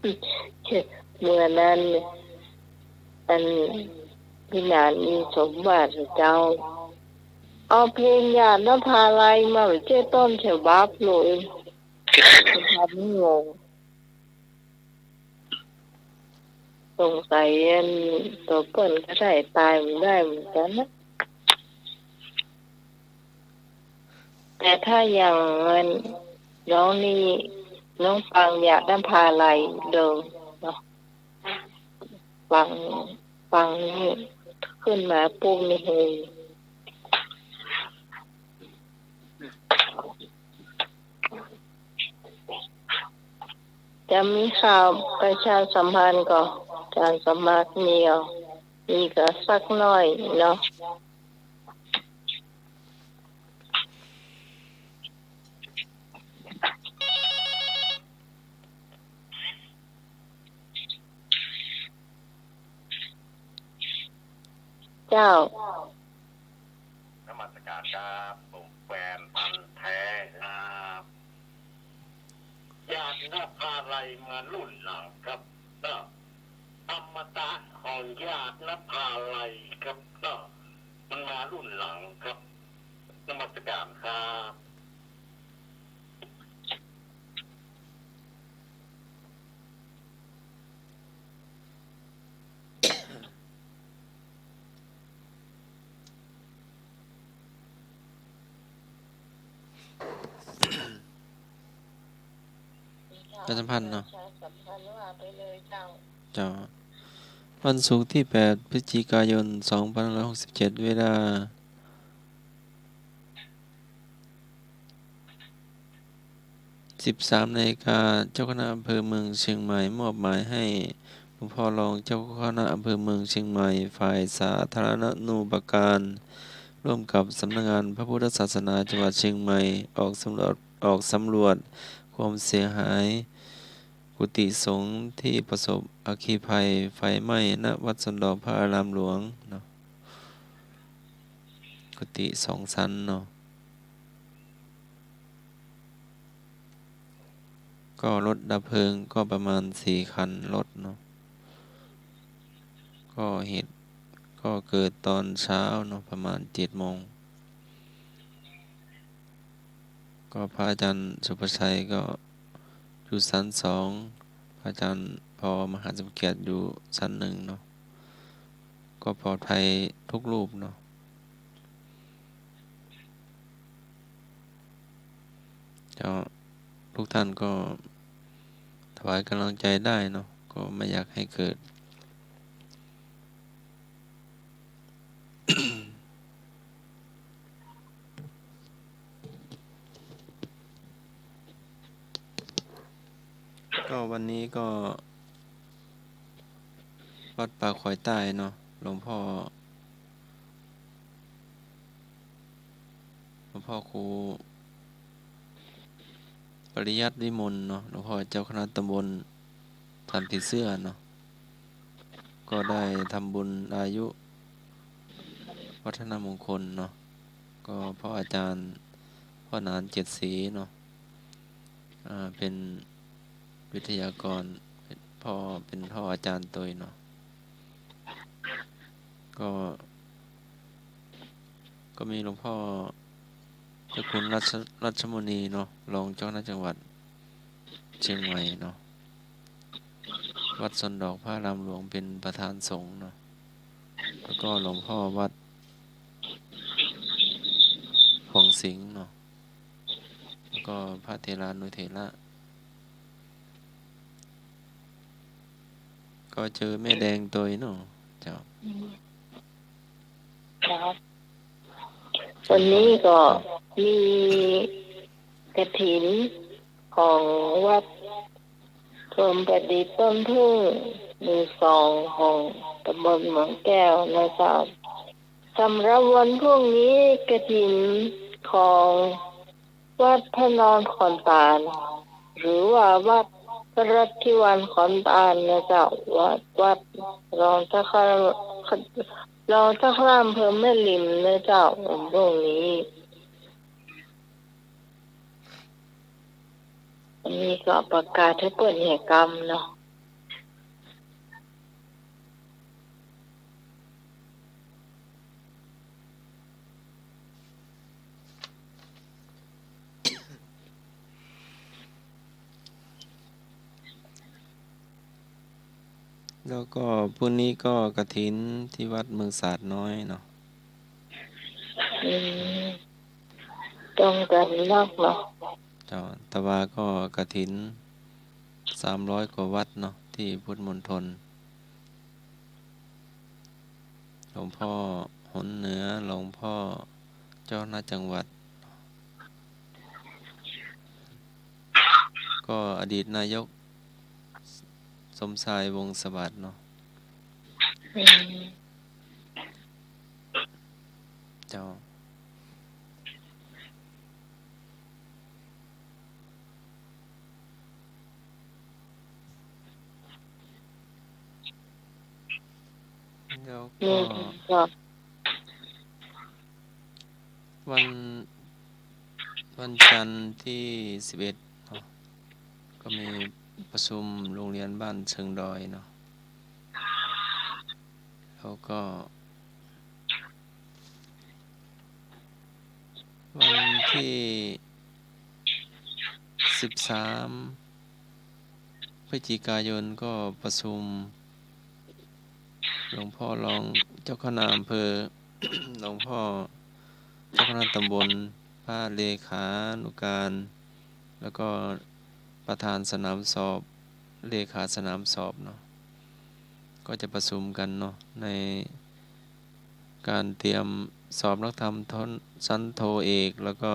เมื่อนั้นอันพี่นานมีสมบัติเจ้าเอาเพลงญาตินภาลัยมาเจ้ต้นฉบับเลยทำงงสงสัยตัวเปิ้นก็ได้ตายมันได้เหมือนกันนะแต่ถ้าอย่างน้องนี่น้องฟังอยากนภาลัยเดิมเนาะฟังนี่ขึ้นมาปุ๊บนี่เฮยจะมีข่าวประชาสัมพันธ์ก็การสมัครมีก็สักหน่อยเนาะเจ้านมัสการครับผมแฟนพันธุ์แท้ครับญาตินภาลัยมารุ่นหลังครับก็อมตะของญาตินภาลัยครับก็มันมารุ่นหลังครับนมัสการครับประชาสัมพันธ์เนาะเจ้าวันศุกร์ที่8พฤศจิกายน2567เวลา13 นาฬิกาเจ้าคณะอำเภอเมืองเชียงใหม่มอบหมายให้หลวงพ่อรองเจ้าคณะอำเภอเมืองเชียงใหม่ฝ่ายสาธารณูปการร่วมกับสำนักงานพระพุทธศาสนาจังหวัดเชียงใหม่ออกสำรวจความเสียหายกุฏิสงฆ์ที่ประสบอัคคีภัยไฟไหม้ณวัดสันดอกพระอารามหลวงเนาะกุฏิ2 ชั้นเนาะก็รถดับเพลิงก็ประมาณ4 คันรถเนาะก็เหตุก็เกิดตอนเช้าเนาะประมาณ7 โมงก็พระอาจารย์สุภชัยก็อยู่ชั้น2พระอาจารย์พอมหาสมเกียรติอยู่ชั้น1เนาะก็ปลอดภัยทุกรูปเนาะทุกท่านก็ถวายกำลังใจได้เนาะก็ไม่อยากให้เกิด ก็วันนี้ก็วัดป่าขอยใต้เนาะหลวงพ่อครูปริยัติวิมลเนาะหลวงพ่อเจ้าคณะตำบลสันติเสื้อเนาะก็ได้ทำบุญอายุวัฒนมงคลเนาะก็พ่ออาจารย์พ่อหนาน7 ศรีเนาะเป็นวิทยากรเป็นพ่ออาจารย์ตัวเนาะก็มีหลวงพ่อเจ้าคุณรัชมณีเนาะรองเจ้าคณะจังหวัดเชียงใหม่เนาะวัดสนดอกพระอารามหลวงเป็นประธานสงฆ์เนาะแล้วก็หลวงพ่อวัดหงสิงห์เนาะแล้วก็พระเถรานุเถระก็เจอแม่แดงตัวเนาะเจ้าครับวันนี้ก็มีกฐินของวัดรวมประดิษฐ์ต้นพึ่งหมู่2ของตำบลเมืองแก้วนะครับสำหรับวันพรุ่งนี้กฐินของวัดพระนอนขอนตาลหรือว่าวัดพระรัตทิวันขอนตาลนะเจ้าวัดรองเจ้าคณะอำเภอแม่ริมนะเจ้าวันพรุ่งนี้อันนี้ก็ประกาศให้เปิดแห่กรรมเนาะ แล้วก็พรุ่งนี้ก็กฐินที่วัดเมืองสาดน้อยเนาะ อืมตรงกันมากเนาะ เจ้าแต่ว่าก็กฐิน300 กว่าวัดเนาะที่พุทธมณฑลหลวงพ่อหนเหนือหลวงพ่อเจ้าคณะจังหวัด ก็อดีตนายกสมชายวงศ์สวัสดิ์เนาะ อืม เจ้าแล้ว นี่ ก็ ก็ วันจันทร์ที่11เนาะก็มีประชุมโรงเรียนบ้านเชิงดอยเนาะแล้วก็วันที่13พฤศจิกายนก็ประชุมหลวงพ่อรองเจ้าคณะอำเภอ หลวงพ่อเจ้าคณะตำบลพระเลขานุการ แล้วก็ประธานสนามสอบเลขาสนามสอบเนาะก็จะประชุมกันเนาะในการเตรียมสอบนักธรรมชั้นโทเอกแล้วก็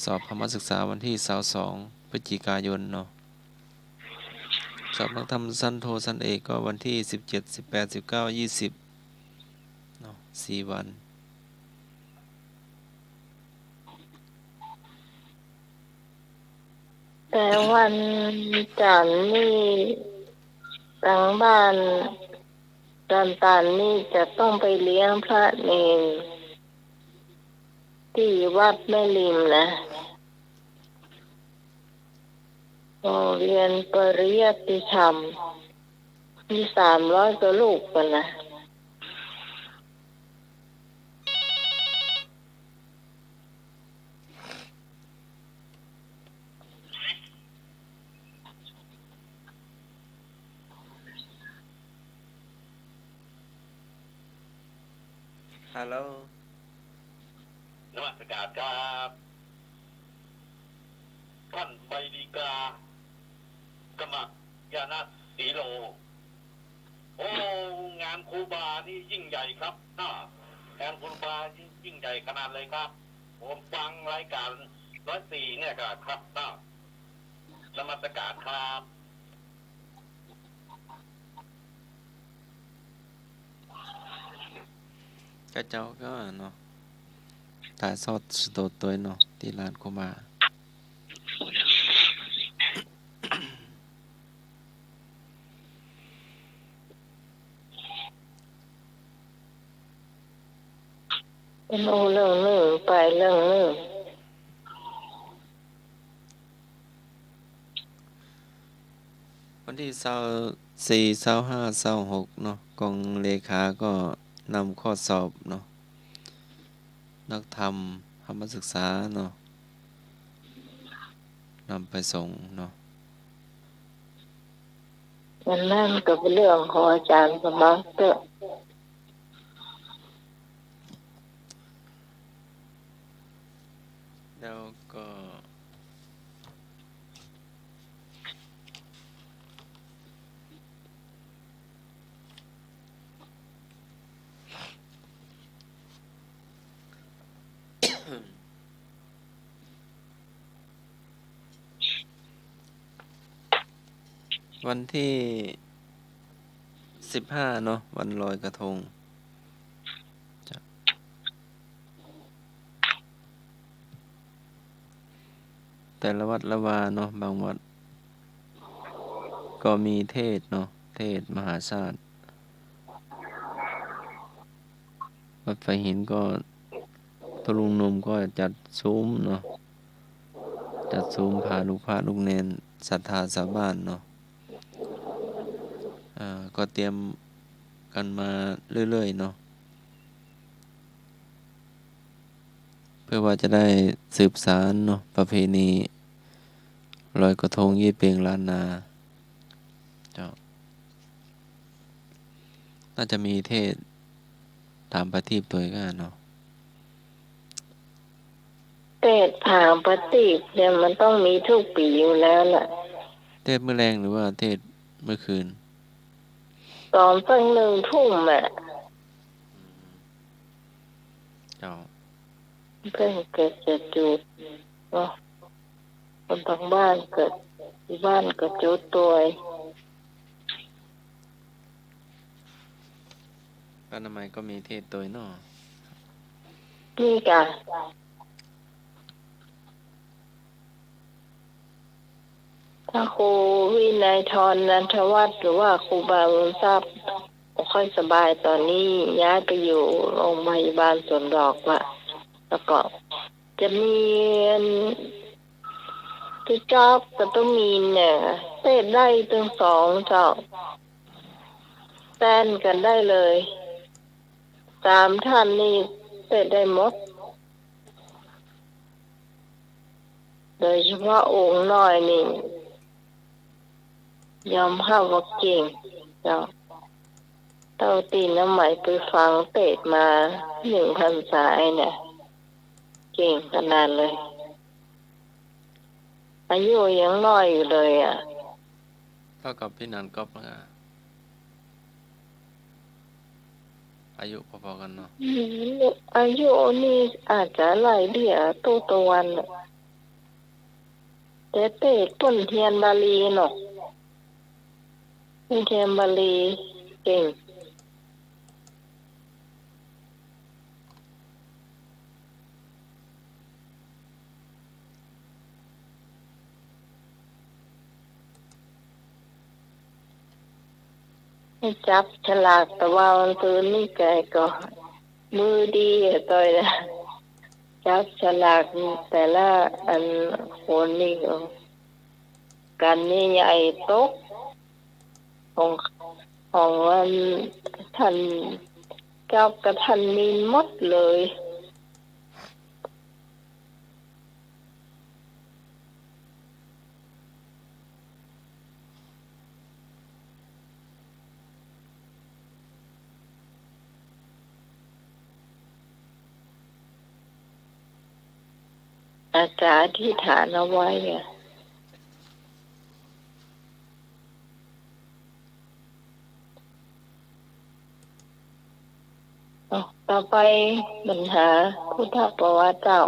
สอบธรรมศึกษาวันที่22พฤศจิกายนเนาะสอบนักธรรมชั้นโทชั้นเอกก็วันที่17 18 19 20เนาะ4 วันแต่วันจันทร์นี่ทางบ้านตันนี่จะต้องไปเลี้ยงพระเนรที่วัดแม่ริมนะโรงเรียนปริยัติธรรมมี300 กว่าลูกกันนะฮัลโหล นมัสการครับท่านใบดีกากมักยานัสสีโล โอ้งานครูบานี่ยิ่งใหญ่ครับงานครูบายิ่งใหญ่ขนาดเลยครับผมฟังรายการ104เนี่ยครับนมัสการครับ ก็เจ้าก็เนาะถ่ายทอดสดตัวเนาะที่ร้านกุมาเป็นโอเรื่องหนึ่งไปเรื่องหนึ่ง วันที่24 25 26เนาะกองเลขาก็นำข้อสอบเนาะนักธรรมธรรมศึกษาเนาะนำไปส่งเนาะ มันนั่นก็เป็นเรื่องของอาจารย์สมัครเตอะแล้วก็วันที่15เนาะวันลอยกระทงจะแต่ละวัดละวาเนาะบางวัดก็มีเทศเนาะเทศมหาชาติวัดไฟหินก็ตะลุงนมก็จัดซุ้มเนาะจัดซุ้มพาลูกพระลูกเนนศรัทธาชาวบ้านเนาะก็เตรียมกันมาเรื่อยๆเนาะเพื่อว่าจะได้สืบสานเนาะประเพณีลอยกระทงยี่เปียงล้านนาเจ้า น่าจะมีเทศตามประทีปตัวกันเนาะเทศผางประทีปเนี่ยมันต้องมีทุกปีอยู่แล้วล่ะเทศมื้อแรงหรือว่าเทศมื้อคืนตอนตั้ง1 ทุ่มอ่ะเจ้าเพิ่งเกิดจะจุดเนาะคนทางบ้านเกิดที่บ้านก็จุดตัวอนามัยก็มีเทศตัวเนาะนี่กะถ้าครูวินัยทรนันทวัฒน์หรือว่าครูบาบุญทรัพย์ไม่ค่อยสบายตอนนี้ย้ายไปอยู่โรงพยาบาลสวนดอกละแล้วก็จะมีที่จอบกับต้องมีเนี่ยเต้นได้ถึง2เจ้าแต้นกันได้เลย3 ท่านนี่เต้นได้หมดโดยเฉพาะองค์น้อยนี่ยอมรับว่าเก่งเจ้าเต้าตีน้ำใหม่ไปฟังเตะมา1 พรรษาเนี่ยเก่งขนาดเลยอายุยังน้อยอยู่เลยอ่ะเท่ากับพี่นันก๊อฟนะอายุพอๆกันเนาะอายุนี่อาจจะหลายเดียตัวตะวันแต่เตะต้นเทียนบาลีเนาะเทียนบาลีเก่งให้จับฉลากแต่ว่ามันคืนนี่แกก็มือดีต่อยนะจับฉลากแต่ละอันคนนี่ก็กันนี่ใหญ่ตกของอันท่านเจ้ากับท่านมีหมดเลยอาจารย์ที่ฐานเอาไว้เนี่ยต่อไปปัญหาพุทธประวัติเจ้า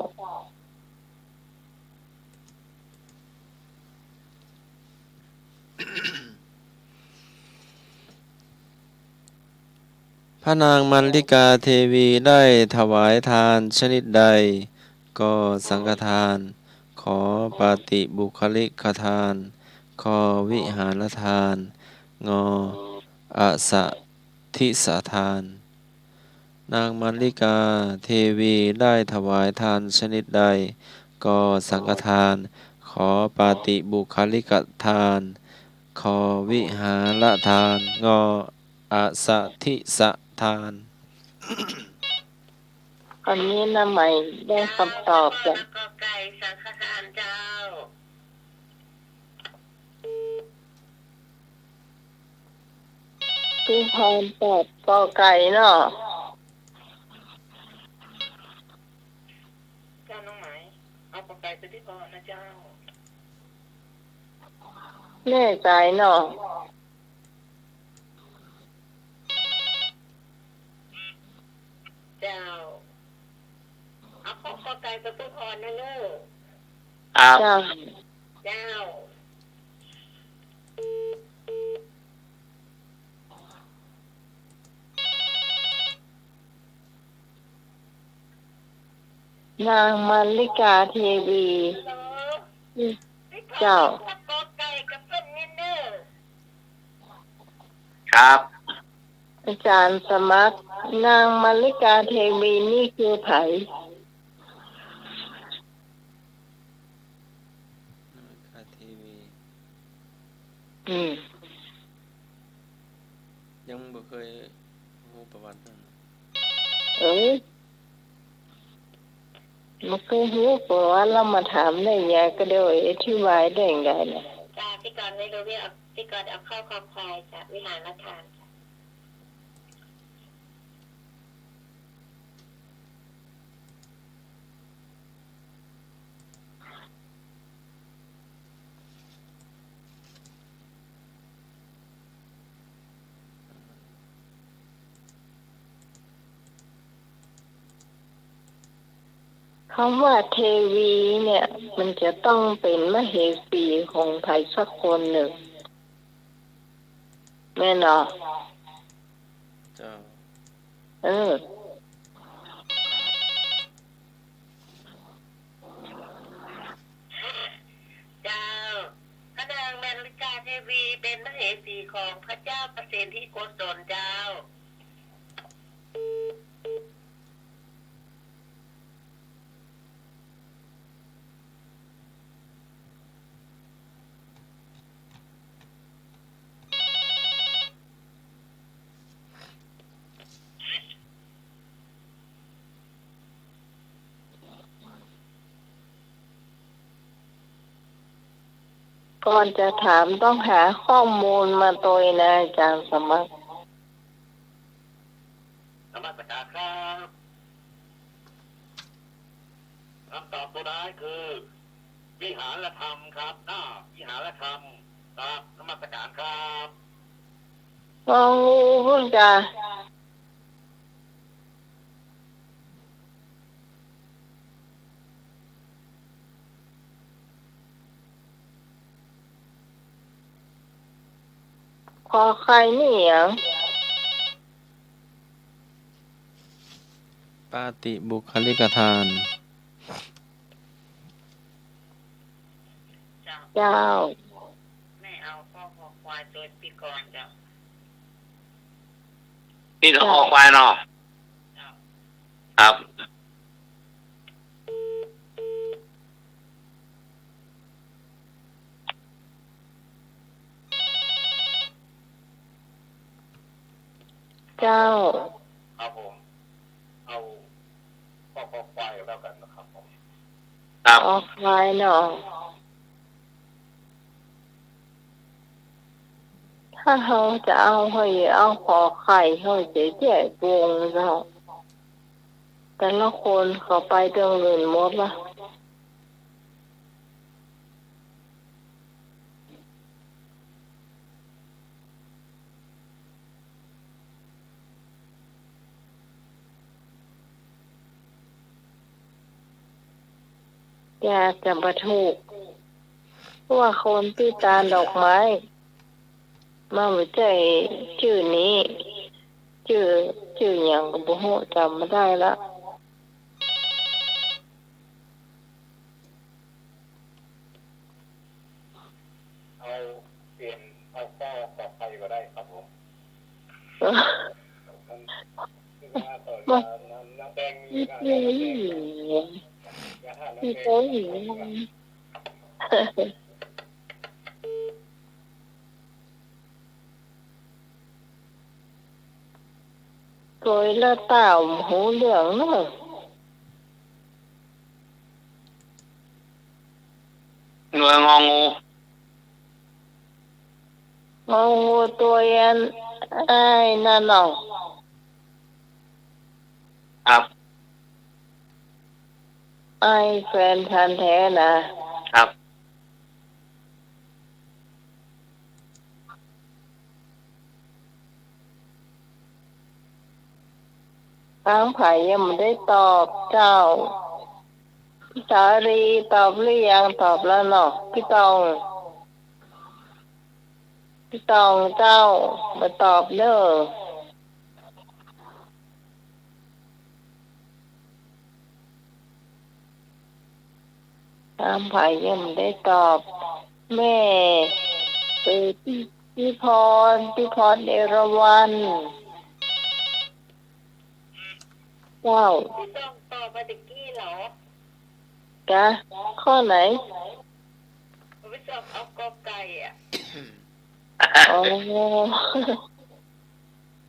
พระนางมัลลิกาเทวีได้ถวายทานชนิดใดก็สังฆทานขอปาติบุคลิกทานขอวิหารทานงออสัทิสทานนางมัลลิกาเทวีได้ถวายทานชนิดใดก็สังฆทานขอปาติบุคลิกทานขอวิหารทานงออสัทิสทานอันนี้นะใหม่ได้คำตอบจาก ก็ไก่สังฆทานเจ้าพี่พรตอบกอไก่เนาะเจ้าน้องไหมเอาปลาไก่ไปที่พ่อนะเจ้าแน่ใจเนาะเจ้าเอาข้อปลาไก่ไปที่พ่อนะเนอะเจ้าเจ้านางมัลลิกาเทวีเจ้าครับอาจารย์สมัครนางมัลลิกาเทวีนี่คือไผทีวีอืมยังบ่เคยรู้ประวัตินั่นมันเคยรู้เพราะว่าเรามาถามได้ยายก็เดี๋ยวอธิบายได้ยังไงเนี่ยจ้าพี่กรณ์ไม่รู้พี่กรณ์เอาเข้าคอควายจ้ะวิหารทาน คำว่าเทวีเนี่ย มันจะต้องเป็นมเหสีของใครสักคนหนึ่งแม่นอ เจ้า เออ เจ้าพระนางมาริกาเทวีเป็นมเหสีของพระเจ้าประสิทธิโกศลเจ้า ก่อนจะถามต้องหาข้อมูลมาตัวนะอาจารย์สมัคร นมัสการครับคำตอบตัวได้คือวิหารธรรมครับวิหารธรรมครับนมัสการครับ งองูเพิ่งจะขอใครนี่หยัง ปาติบุคลิกทาน เจ้า ไม่เอาข้อคอควายตัวปีก่อนจ้ะ นี่ต้องคอควายเนาะครับ เจ้า ครับผมเอาข้อคอควายแล้วกันนะครับผม ครับ ออกไว้เนาะถ้าเขาจะเอาให้เอาขอไข่เขาจะแจกวงเจ้าแต่ละคนเขาไปเรื่องเงินหมดละอยากจะประถูกเพราะว่าคนที่ตาลดอกไม้มาไม่ใจชื่อนี้ ชื่ออย่างกับบุหูจำไม่ได้ละ เอาเปลี่ยนเอาข้อคอควายก็ได้ครับผม มา น้ำแดง พี่เต้ยพี่เต้ยโดยละเต่าหูเหลืองเนอะ หน่วยงองู งองูตัวยันไอ้นั่นเนาะ ครับ ไอ้แฟนพันธุ์แท้นะครับ ทางไผ่ยังไม่ได้ตอบเจ้าพี่สารีตอบหรือยังตอบแล้วเนาะพี่ตองเจ้ามาตอบเด้อทางไผ่ยังไม่ได้ตอบแม่พี่พรเอราวัณเจ้า พี่ต้องต่อไปตะกี้เหรอ จ้ะข้อไหน พี่ต้องเอากอไก่อ่ะ อ๋อ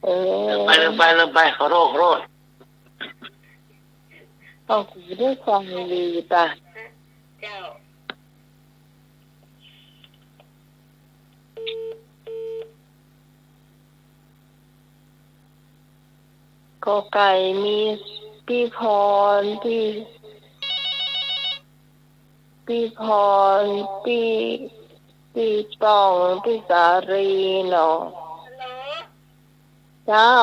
เออ ไปเริ่มไปขอโทษ เอากูได้ฟังดีป่ะ เจ้า กอไก่มีพี่พรพี่ปองพี่สารีเนาะ ฮัลโหล เจ้า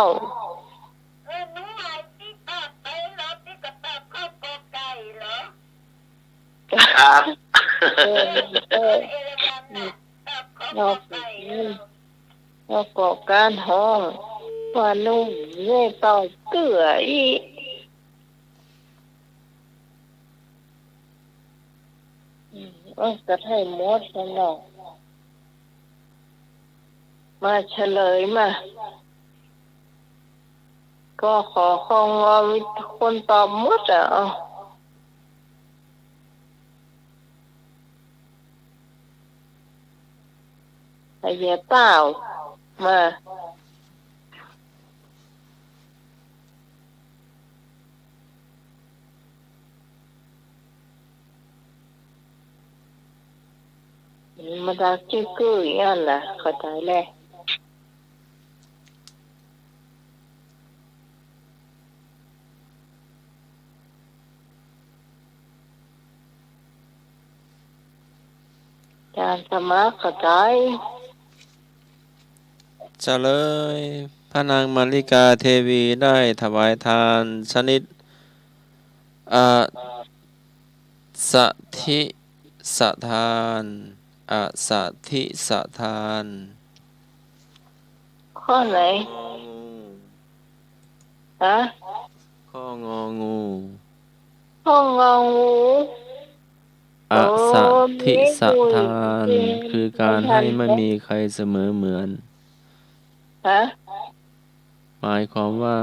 หนูหายที่ตอบไปแล้วที่กระตอบเข้ากอไก่เหรอ ครับ เออเรา เราก่อการห้องว่านุ่มเย่เป่าเกลืออีกระไทยมดสนองมาเฉลยมาก็ขอของอวิคนตอบหมดอ่ะไอ้เหี้ยเปล่ามามาดักจิ้กืออย่างนั้นล่ะเข้าใจแล้วการสมัครเข้าใจ เฉลยพระนางมาริกาเทวีได้ถวายทานชนิดอสัทธิสทานอสัทธิสทาน ข้อไหน งองู ฮะ ข้ององู ห้องงองู อสัทธิส โอ้ ทาน มี คือการให้ไม่ ทัน มีใครเสมอเหมือน ฮะ หมายความว่า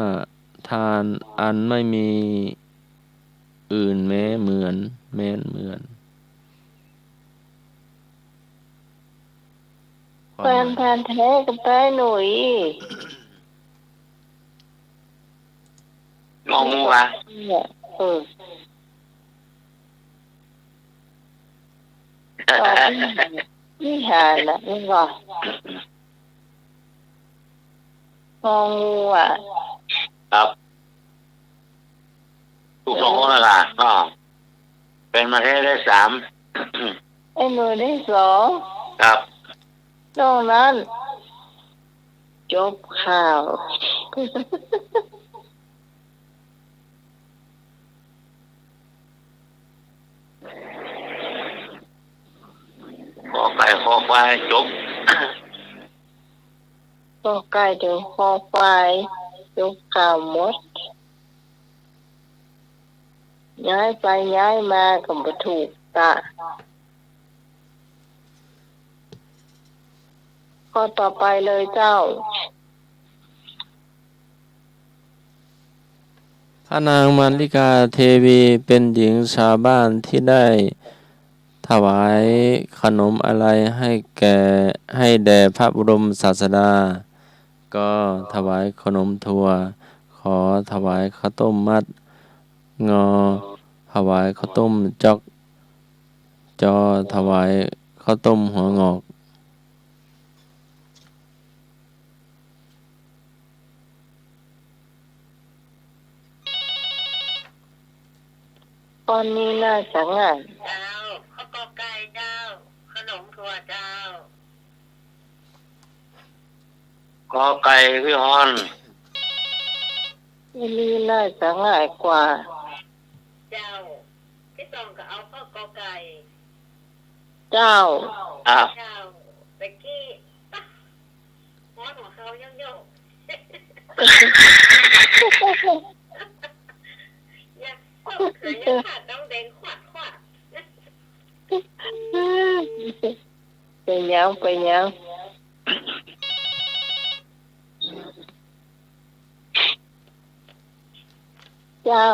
ทานอันไม่มีอื่นแม้เหมือนแม้นเหมือน แฟนพันธุ์แท้กับแป้หนุ่ย งองูอ่ะ เนี่ยตอบนี่หานะนี่ว่างองูอ่ะ ครับถูกสองคนแล้วล่ะก็เป็นมาได้สาม ไอ้หนุ่ยได้สอง ครับ นอกนั้น จบข่าว ขอไก่ขอควายจบ ก็ใกล้ถึงคอไฟจบข่าวหมด ย้ายไปย้ายมาก็บ่ถูกตะข้อต่อไปเลยเจ้า พระนางมาริกาเทวีเป็นหญิงชาวบ้านที่ได้ถวายขนมอะไรให้แด่พระบรมศาสดา ก็ถวายขนมถั่ว ขอถวายข้าวต้มมัด งอถวายข้าวต้มจอก จอถวายข้าวต้มหัวงอก ตอนนี้น่าจะง่าย เจ้าข้าวกอไก่เจ้า ขนมถั่วเจ้า ขอไก่พี่ฮอน อันนี้น่าจะง่ายกว่า เจ้าพี่ต้องก็เอาข้าวกอไก่ เจ้า ครับ เจ้าตะกี้ปะหมอนของเขายังโยกอยากต้องเคยยังขาดน้องแดงขวัดขวัด ไปยังไปยังเจ้า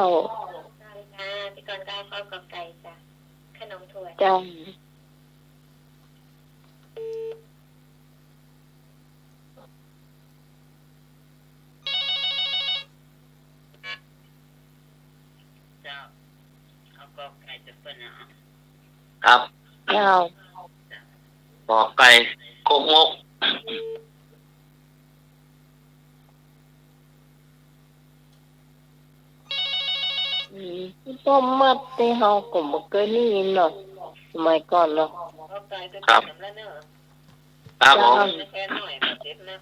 พี่กรณ์ก็เอาข้าวกอไก่จ้ะขนมถั่ว เจ้า เจ้าข้าวกอไก่จะเป็นอ่ะ ครับ เจ้า ขอไก่กกมก ต้มมัดที่เฮาก็บ่เคยได้ยินเนาะสมัยก่อนเนาะ ข้าวไก่จะเป็นแล้วเนอะ ครับผม แค่หน่อยมาเจ็บนะ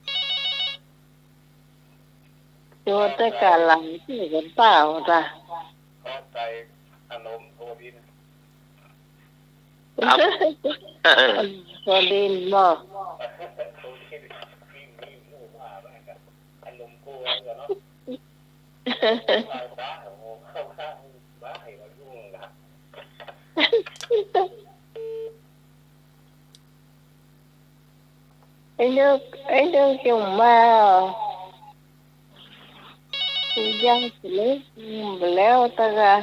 เ โยตะการหลังที่กันเปล่าจ้ะ ขอบใจขนมโทดิน ครับ พอดินบอก โทดินมีหมู่ว่าบ้างกันขนมกลัวกันเนาะบ้าบ้าโอ้โหเข้าข้างบ้าให้เรายุ่งนะ ไอ้เรื่องจงมาคือยังสิเล็กแล้วตะกะ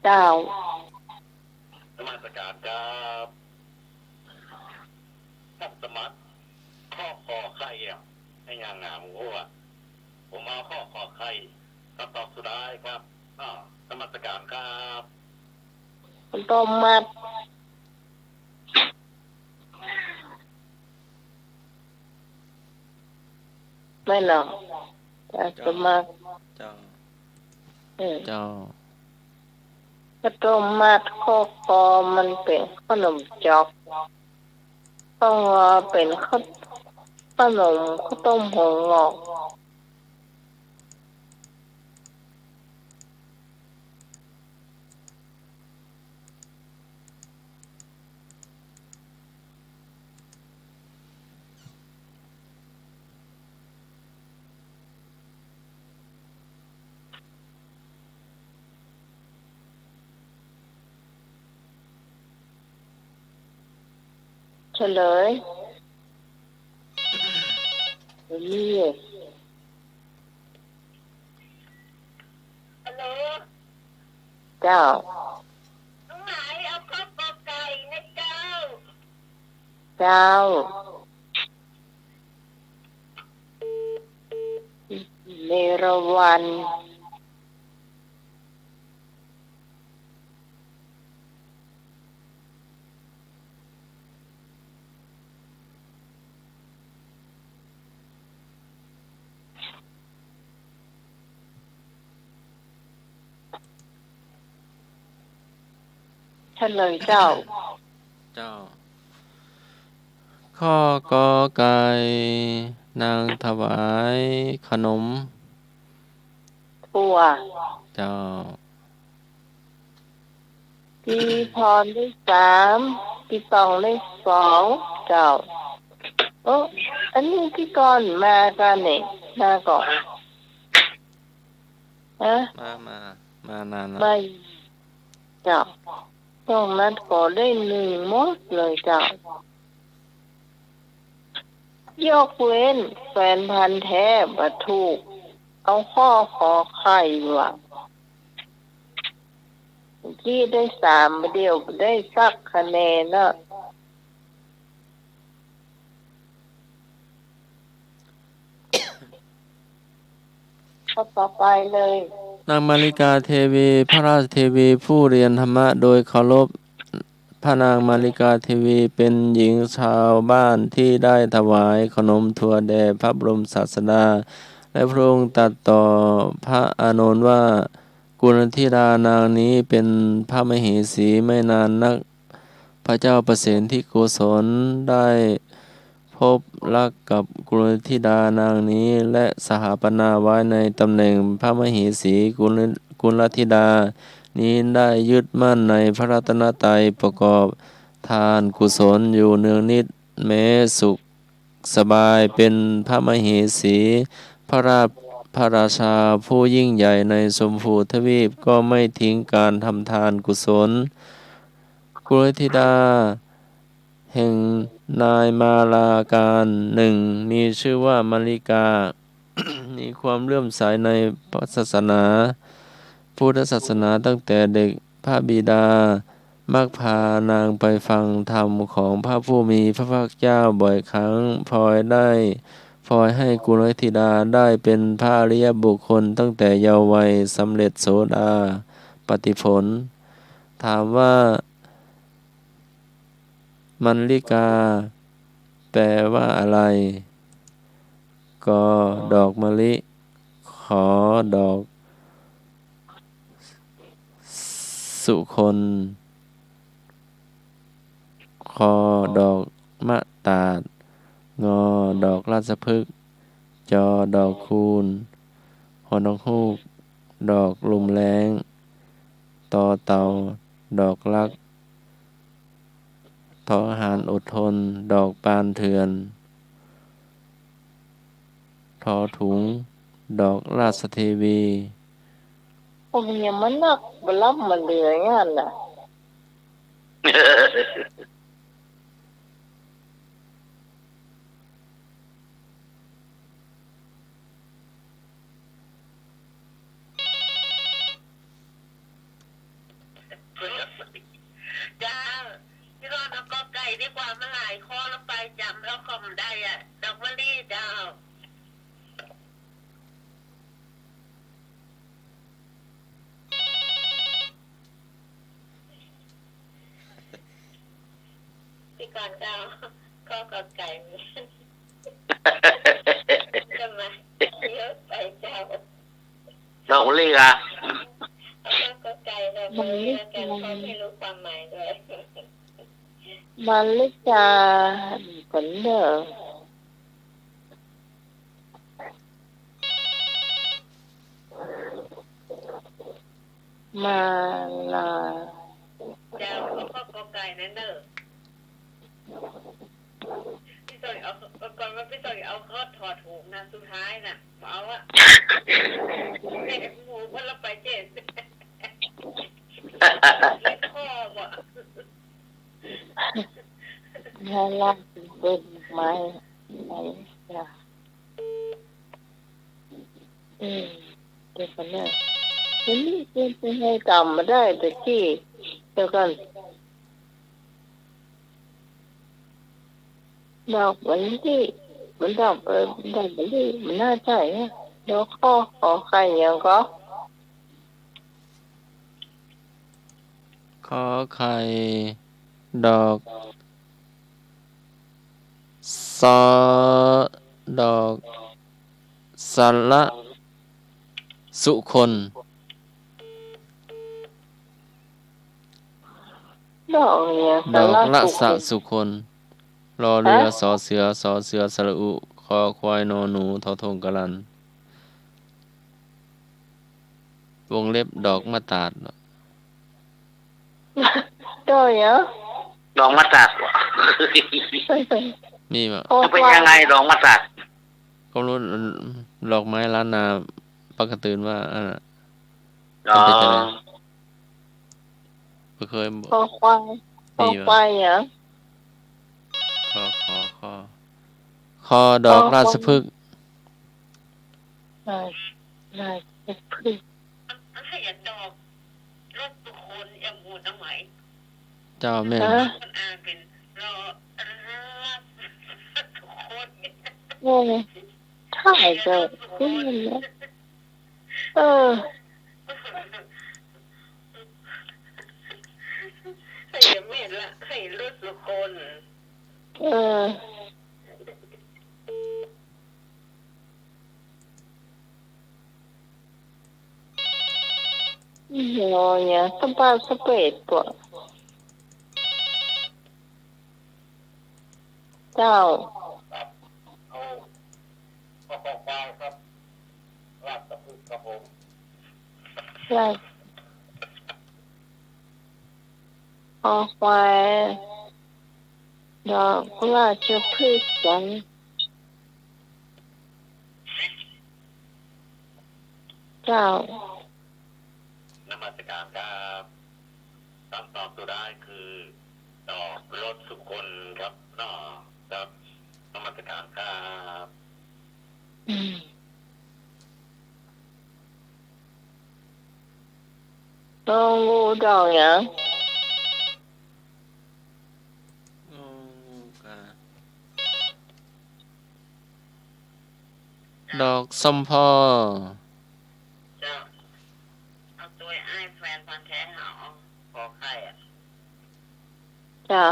เจ้านมัสการครับท่านสมัครข้อคอไข่อ่ะให้งานงามหัวผมเอาข้อคอไข่คำตอบสุดท้ายครับนมัสการครับ ต้มมัดไม่หรอกแต่สมัคร เจ้า เออ เจ้า ข้าวต้มมัดข้าวคอมันเป็นขนมจอกข้าวงอเป็นขนมข้าวต้มหัวงอกเฉลยนี่ ฮัลโหล เจ้า น้องหมายเอาข้าวปลาไก่นะเจ้า เจ้าเนรวันเฉลยเจ้า เจ้า ข้อกอไก่นางถวายขนม ถั่ว เจ้า พี่พรได้3พี่ตองได้2เจ้าโอ้อันนี้พี่กรณ์มากันนี่มาก่อนฮะ มานานแล้ว ไม่เจ้าตรงนั้นก็ได้1หมดเลยเจ้ายกเว้นแฟนพันธุ์แท้บ่ถูกเอาข้อขอไข่ว่ะที่ได้3เดียวได้สักคะแนนนะข้อต่อไปเลย นางมาริกาเทวีพระราชเทวีผู้เรียนธรรมะโดยเคารพพระนางมาริกาเทวีเป็นหญิงชาวบ้านที่ได้ถวายขนมถั่วแด่พระบรมศาสดาและพระองค์ตรัสต่อพระอานนท์ว่ากุณธิดานางนี้เป็นพระมเหสีไม่นานนักพระเจ้าประเสนที่โกศลได้พบรักกับกุณธิดานางนี้และสถาปนาไว้ในตำแหน่งพระมเหสีกุลธิดานี้ได้ยึดมั่นในพระรัตนตรัยประกอบทานกุศลอยู่เนืองนิดแม้สุขสบายเป็นพระมเหสีพระราชาผู้ยิ่งใหญ่ในชมพูทวีปก็ไม่ทิ้งการทำทานกุศลกุลธิดาแห่งนายมาลาการหนึ่งมีชื่อว่ามาริกา มีความเลื่อมใสในพระศาสนาพุทธศาสนาตั้งแต่เด็กพระบิดามักพานางไปฟังธรรมของพระผู้มีพระภาคเจ้าบ่อยครั้งพลอยให้กุลธิดาได้เป็นพระอริยบุคคลตั้งแต่เยาว์วัยสำเร็จโสดาปัตติผล ถามว่ามัลลิกาแปลว่าอะไรก็ดอกมะลิขอดอกสุคนคอดอก มะตาดงอดอกราชพฤกษ์จอดอกคูณหอนกฮูกดอกลุมแล้งตอเต่าดอกรักทอหารอดทนดอกปานเถื่อนทอถุงดอกราชเทวี ผมยังมันนักบลับมันเหลืองานน่ะจ้าพี่รอดเอาก็ไก่ดีกว่ามาหลายข้อแล้วไปจำแล้วคอมได้อ่ะดอกมะลิจ้าพี่ก่อนเจ้าข้อก็ไก่ทำไมเยอะไปเจ้า ดอกมะลิอ่ะ ข้อก็ไก่แต่มือกันเขาไม่รู้ความหมายด้วย มันลิกาผลเด้อมาลา เจ้าข้อกอไก่นั่นเนอะพี่สอยเอาก่อนว่าพี่สอยเอาข้อถอดหูนะสุดท้ายน่ะเอาอะเด็กหมูว่าเราไปเจ็ดเล็กข้อบ่ มาลาเป็นไม้ไม้จ้ะเดี๋ยวกันเนี่ยทีนี้จะให้กรรมมาได้แต่ที่เดียวกันดอกวันที่มันดอกดอกวันที่มันน่าใช่เนี่ยดอกข้อขอใครอย่างก็ ขอไข่ดอกซอดอกสระสุคน ดอกเนี่ย ดอกละ สุ สะสุคนรอเรือสอเสือสอเสือสระอุคอควายนอหนูทอทงกะลันวงเล็บดอกมะตาด ดอกเนี่ย ดอกมะตาด มีบ่ มันเป็นยังไงดอกมะตาด ก็รู้ดอกไม้ล้านนาปกติว่าอันน่ะ อ๋อ บ่เคย คอควายคอควายเนี่ย คอดอกราชพฤกษ์ ได้พึ่ง ให้อย่าดอกรถทุกคนอย่างงูทำไม เจ้าแม่น มันอ่านเป็นรอทุกคน เนี่ยถ่ายเจอขึ้นเนี่ยเออ ให้อย่าเม็ดละให้รถทุกคน เออเนี่ยสปาสเปดปะเจ้า เอาข้อควายครับราชพฤกษ์ครับผม ใช่คอควายดอกราชพฤกษ์กันเจ้าน มัสการครับคำตอบตัวได้คือดอกรถสุคนครับครับนมัสการครับ ต้องงูดอกอย่าง ดอกสมพอ เจ้าเอาตัวไอ้แฟนพันธุ์แท้เหาขอไข่อะ เจ้า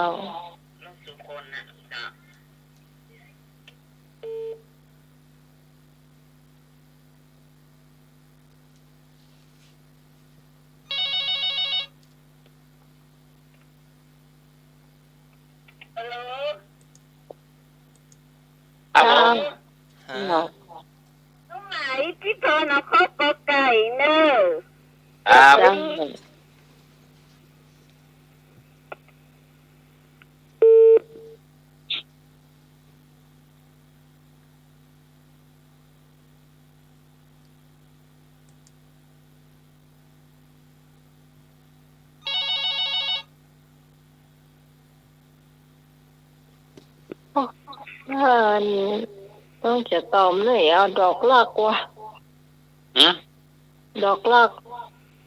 ร ถสุคนนะเจ้า ฮัลโหล ทอนเอาข้อกอไก่เนอะ ครับ จัง ถ้าต้องจะตอมเลยเอาดอกลักวะ หืม ดอกลัก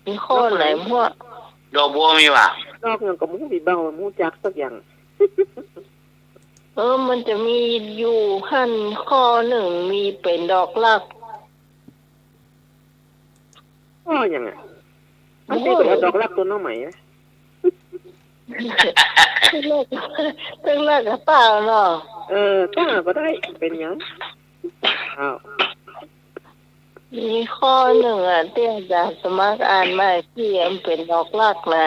มีข้อไหนมั่ว ดอกบัวมีป่ะ นอกอย่างกับมูบีเบามูจักสักอย่าง มันจะมีอยู่ขั้นข้อหนึ่งมีเป็นดอกลัก อ๋ออย่างไงอันนี้เป็นดอกรักตัวน้องใหม่นะ ตึ้งเลิกตึ้งเลิกกับเปล่าเนาะ ถ้าก็ได้เป็นหยังอ้าว มีข้อหนึ่งเตี้ยจะสมัครอ่านมาที่มันเป็นดอกลักนะ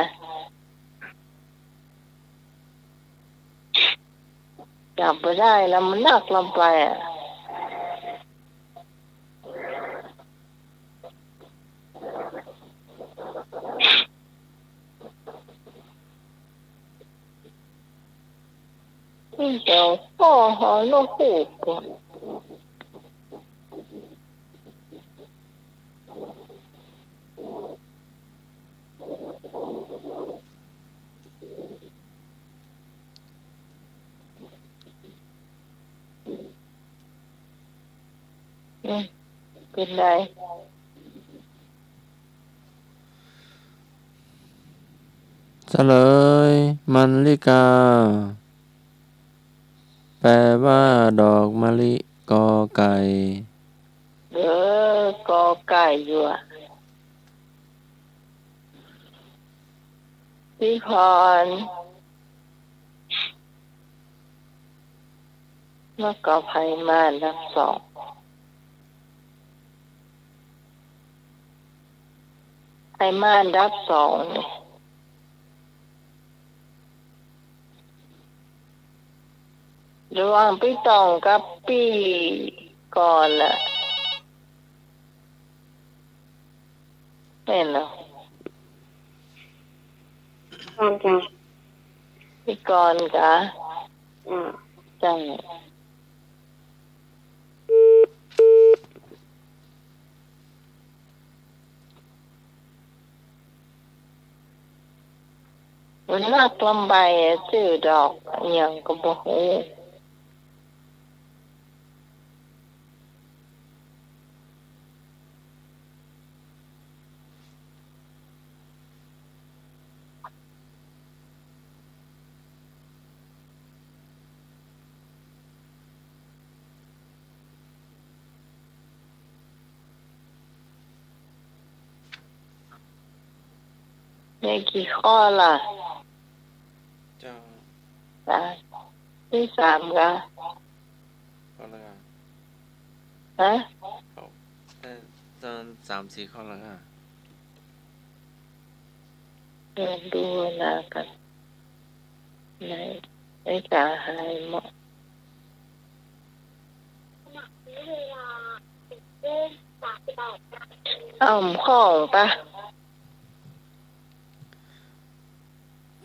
จับไปได้แล้วมันนักลำไปนี่เดี๋ยวพ่อหอโลหูก่อนเป็นไร เฉลยมันลิกา แปลว่าดอกมะลิกอไก่ กอไก่อยู่พี่พรแล้วก็ไพมานรักสองไพมานรับสองเนี่ยระหว่างพี่ตองกับพี่ก่อนน่ะแม่นเหรอ ตอนจ้า พี่ก่อนกะจังมันนักลำใบชื่อดอกอหย่างก็บ่ฮู้ได้กี่ข้อล่ะ เจ้า ที่สามกะ ข้อละกัน ฮะ ตอน3-4ข้อละกัน เดินดูนะกันในกาหายหมดของปะ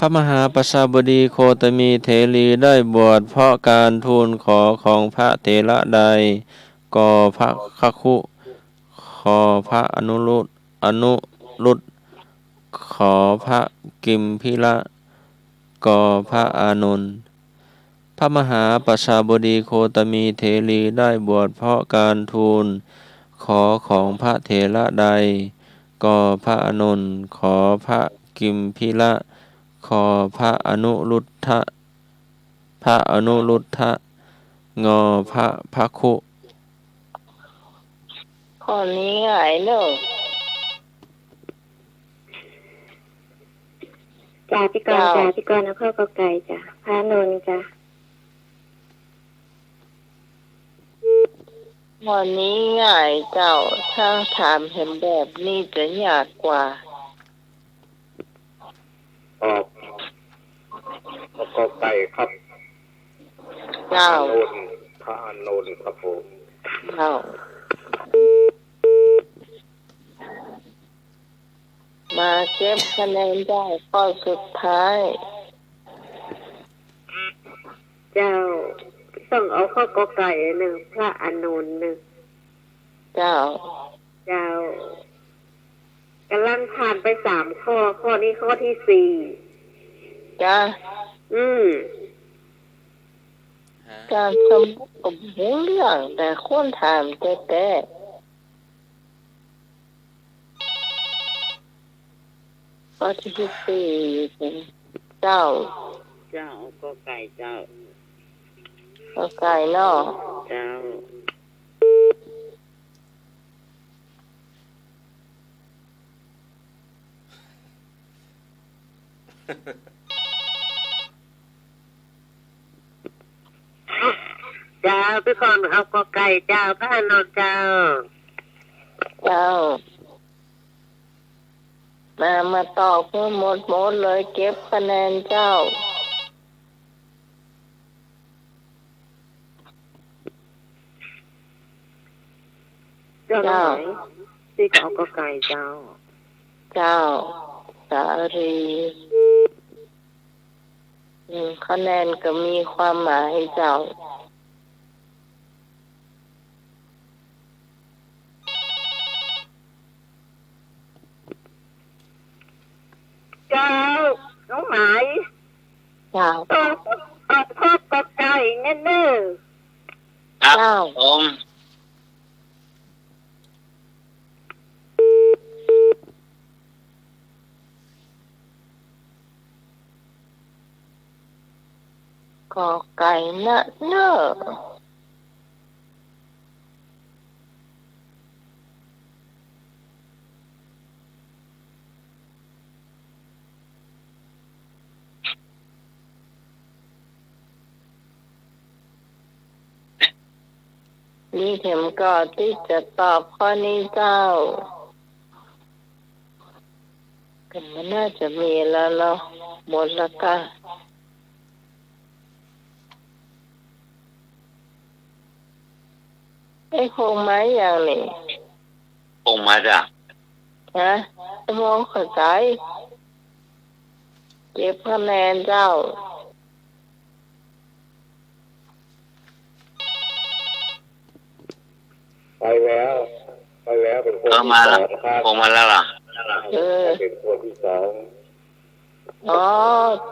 พระมหาประชาบดีโคตมีเถรีได้บวชเพราะการทูลขอของพระเถระใดก่อพระคคุขอพระอนุรุตขอพระกิมพิละก่อพระอานนท์พระมหาประชาบดีโคตมีเถรีได้บวชเพราะการทูลขอของพระเถระใดก่อพระอานนท์ขอพระกิมพิละขอพระอนุรุทธงอพระภคุ ข้อนี้ง่ายเนอะ จ่าพี่กรเอาข้อกอไก่จ้ะพระนนท์จ้ะ ข้อนี้ง่ายเจ้าถ้าถามเห็นแบบนี้จะยากกว่า ออกก็ไก่ครับ เจ้า พระอานนท์ครับผม เจ้า มาเก็บคะแนนได้ข้อสุดท้าย เจ้าต้องเอาข้อกอไก่หนึ่งพระอานนท์หนึ่ง เจ้า เจ้ากำลังผ่านไป3 ข้อ ข้อนี้ข้อที่4จ้าการสมบูรณ์กับเรื่องแต่คนถามแต่ข้อที่สี่เจ้า เจ้าก็ไก่เจ้า ก็ไก่เนาะ เจ้าเจ้าพี่ก่อนเอาก็ไก่เจ้าพระอานนท์เจ้า เจ้ามาตอบเพื่อหมดเลยเก็บคะแนนเจ้า เจ้าน้อยพี่ก็เอาก็ไก่เจ้า เจ้าสารีคะแนนก็มีความหมายเจ้า เจ้าน้องหมาย เจ้า เอาข้อกอไก่แน่ ครับ เจ้า ผม กอไก่นะเนอะนี่เข็มก็ที่จะตอบข้อนี้เจ้าก็มันน่าจะมีแล้วเนาะหมดแล้วก็ไอ้คงไม้อย่างนี้ ผมมาจ้ะ นะไอ้มองเข้าใจเก็บคะแนนเจ้า ไปแล้วเป็นคน เออ ที่ มา ส แล้ อ ว งครับ ผมมาแล้วล่ะ เป็นคนที่สอง อ๋อ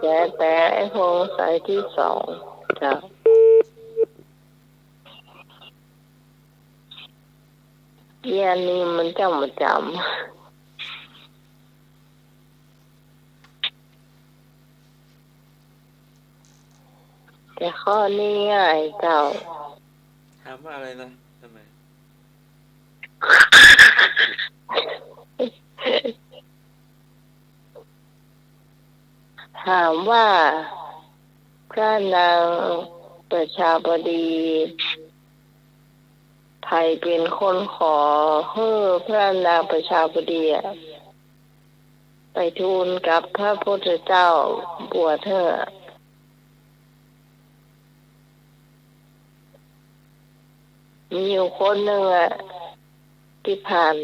แต่ไอ้คงใส่ที่สองเจ้าเยี่ยนี่มันจำประจำแต่ข้อนี้ง่ายเจ้า ถามว่าอะไรนะทำไม ถามว่าพระนางประชาบดีไทยเป็นคนขอให้พระนางประชาบดีไปทูลกับพระพุทธเจ้าบวชเถอะมีอยู่คนหนึ่งที่ผ่าน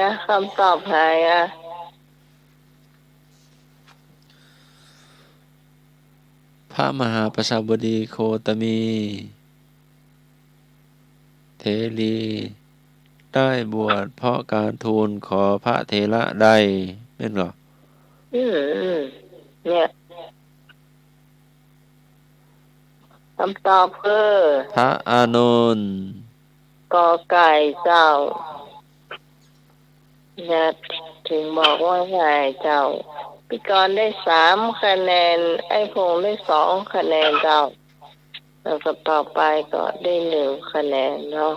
ไงคำตอบไงพระมหาประชาบดีโคตมีเทรีได้บวชเพราะการทูลขอพระเถระใดเป็นเหรอ เนี่ยคำตอบคือ พระอานนท์ กอไก่เจ้าเนี่ยถึงบอกว่าไงเจ้าพี่กรณ์ได้3 คะแนนไอ้พงษ์ได้2 คะแนนเจ้าแล้วก็ต่อไปก็ได้1 คะแนนเนาะ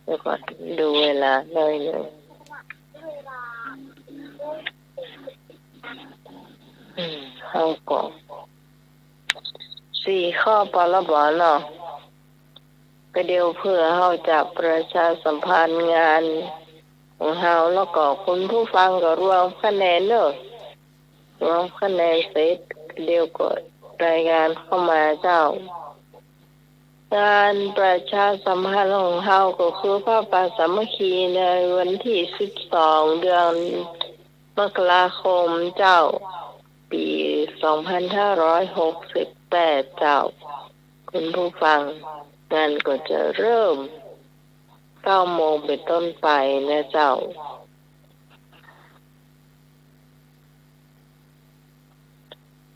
แล้วก็ดูเวลาหน่อยหนึ่งห้องกง4 ข้อปรบเนาะ ก็เดียวเพื่อเฮาจะประชาสัมพันธ์งานของเฮาแล้วก็คุณผู้ฟังก็รวมคะแนนเนอะรวมคะแนนเสร็จเดียวก็รายงานเข้ามาเจ้าการประชาสัมพันธ์ของเฮาก็คือพระป่าสามัคคีในวันที่12เดือนมกราคมเจ้าปี2568เจ้าคุณผู้ฟังงานก็จะเริ่ม9 โมงเป็นต้นไปนะเจ้า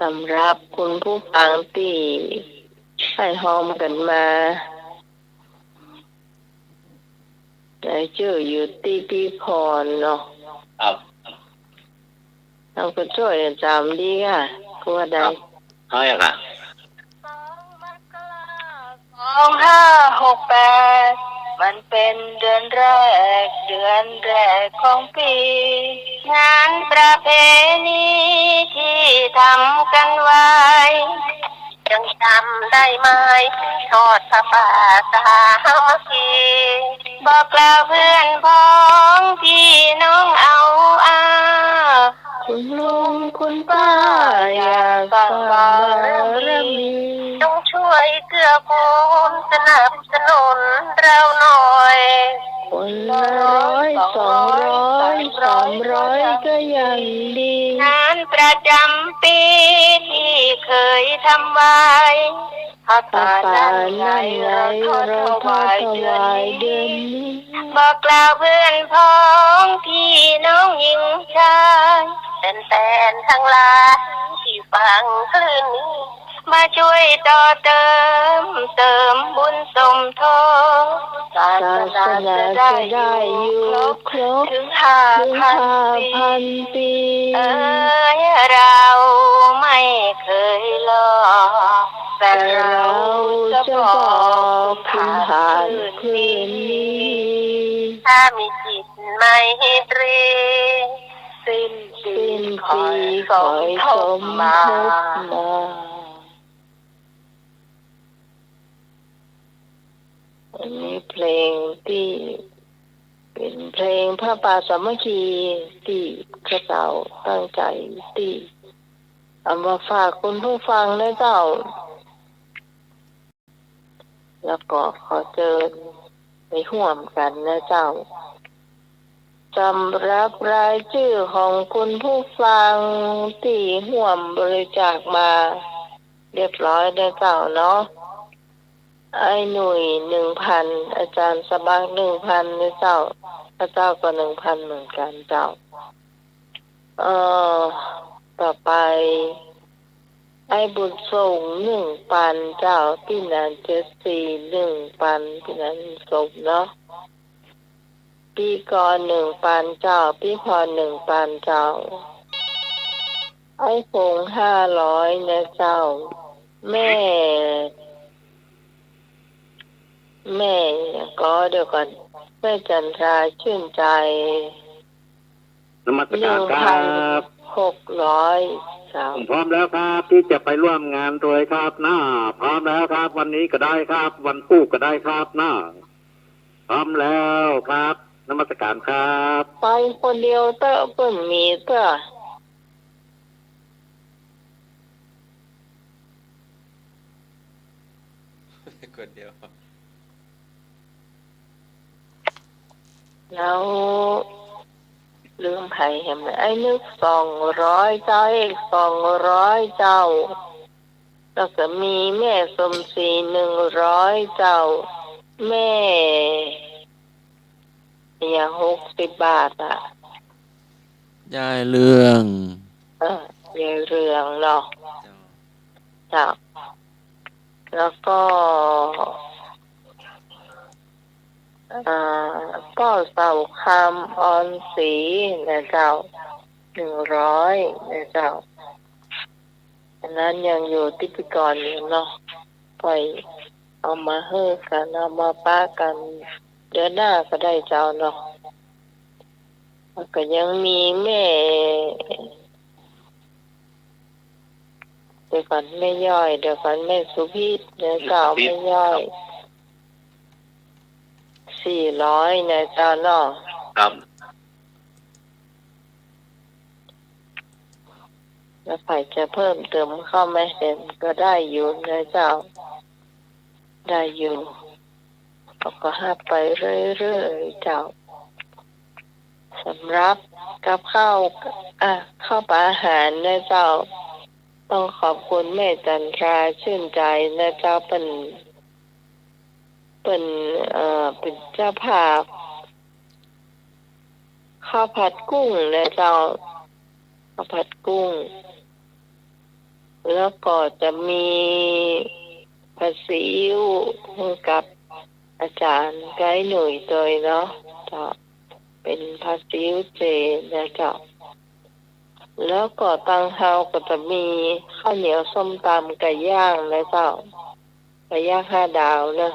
สำหรับคุณผู้ฟังที่ให้หอมกันมาได้ชื่ออยู่ที่พี่พรเนาะ ครับ เราก็ช่วยจำดีค่ะกลัวใด เฮ้ยค่ะ 2568มันเป็นเดือนแรกของปีงานประเพณีที่ทำกันไว้ยังจำได้ไหมทอดผ้าป่าสามัคคีบอกกล่าวเพื่อนพ้องพี่น้องเอาคุณลุงคุณป้าอยากสร้างบารมีต้องช่วยเกื้อกูลสนับสนุนเราหน่อยคนละ100 200 300ก็ยังดีงานประจำปีที่เคยทำไว้ผ้าป่านั่นไงเราทอดถวายเดือนนี้บอกกล่าวเพื่อนพ้องพี่น้องหญิงชายแฟนๆทั้งหลายที่ฟังคลื่นนี้มาช่วยต่อเติมบุญสมทบศาสนาจะได้อยู่ครบถึง5,000 ปีเราไม่เคยรอแต่เราจะบอกผ่านคืนนี้ถ้ามีจิตไม่ตรีสิ้นปีคอยสมทบมาอันนี้เพลงที่เป็นเพลงพระป่าสามัคคีที่ข้าเจ้าตั้งใจที่เอามาฝากคุณผู้ฟังนะเจ้าแล้วก็ขอเชิญไปร่วมกันนะเจ้าสำหรับรายชื่อของคุณผู้ฟังที่ร่วมบริจาคมาเรียบร้อยนะเจ้าเนาะไอ้หนุ่ย 1,000 อาจารย์สบัก 1,000 นะเจ้าพระเจ้าก็ 1,000 เหมือนกันเจ้าต่อไปไอ้บุญส่ง 1,000 เจ้าพี่นัน74 1,000พี่นันส่งเนาะพี่กร 1,000 เจ้าพี่พร 1,000 เจ้าไอ้พงษ์ 500 นะเจ้าแม่ก็เดี๋ยวก่อนแม่จันทราชื่นใจ นมัสการครับ 1,600 ครับ ผมพร้อมแล้วครับที่จะไปร่วมงานด้วยครับนะพร้อมแล้วครับ วันนี้ก็ได้ครับ วันกู้ก็ได้ครับนะพร้อมแล้วครับนมัสการครับ ไปคนเดียวเตอะเพิ่นมีเตอะคนเดียว แล้วลืมไผ่เห็นไหมไอ้นึก200 เจ้าเอก200 เจ้าแล้วก็มีแม่สมศรี100 เจ้าแม่อย่าง60 บาทอ่ะ ยายเรื่อง ยายเรืองเนาะเจ้าแล้วก็ป้อเสาคำออนสีนะเจ้า100นะเจ้าอันนั้นยังอยู่ที่พิกรอยู่เนาะไปเอามาเฮือกันเอามาป้ากันเดือนหน้าก็ได้เจ้าเนาะแล้วก็ยังมีแม่เดี๋ยวก่อนแม่ย่อยเดี๋ยวก่อนแม่สุพิษเดี๋ยวเจ้าแม่ย่อย 400นะเจ้าเนาะ ครับ แล้วไผจะเพิ่มเติมเข้าไหมเห็นก็ได้อยู่นะเจ้าได้อยู่เราก็หับไปเรื่อยๆเจ้าสำหรับกับข้าวข้าวปลาอาหารนะเจ้าต้องขอบคุณแม่จันทราชื่นใจนะเจ้าเป็นเป็นเจ้าภาพข้าวผัดกุ้งนะเจ้าข้าวผัดกุ้งแล้วก็จะมีผัดซีอิ๊วกับอาจารย์ไกด์หนุ่ยโดยเนาะเจ้าเป็นผัดซีอิ๊วเจนะเจ้าแล้วก็ตังเฮาก็จะมีข้าวเหนียวส้มตำไก่ย่างนะเจ้าไก่ย่าง5 ดาวนะ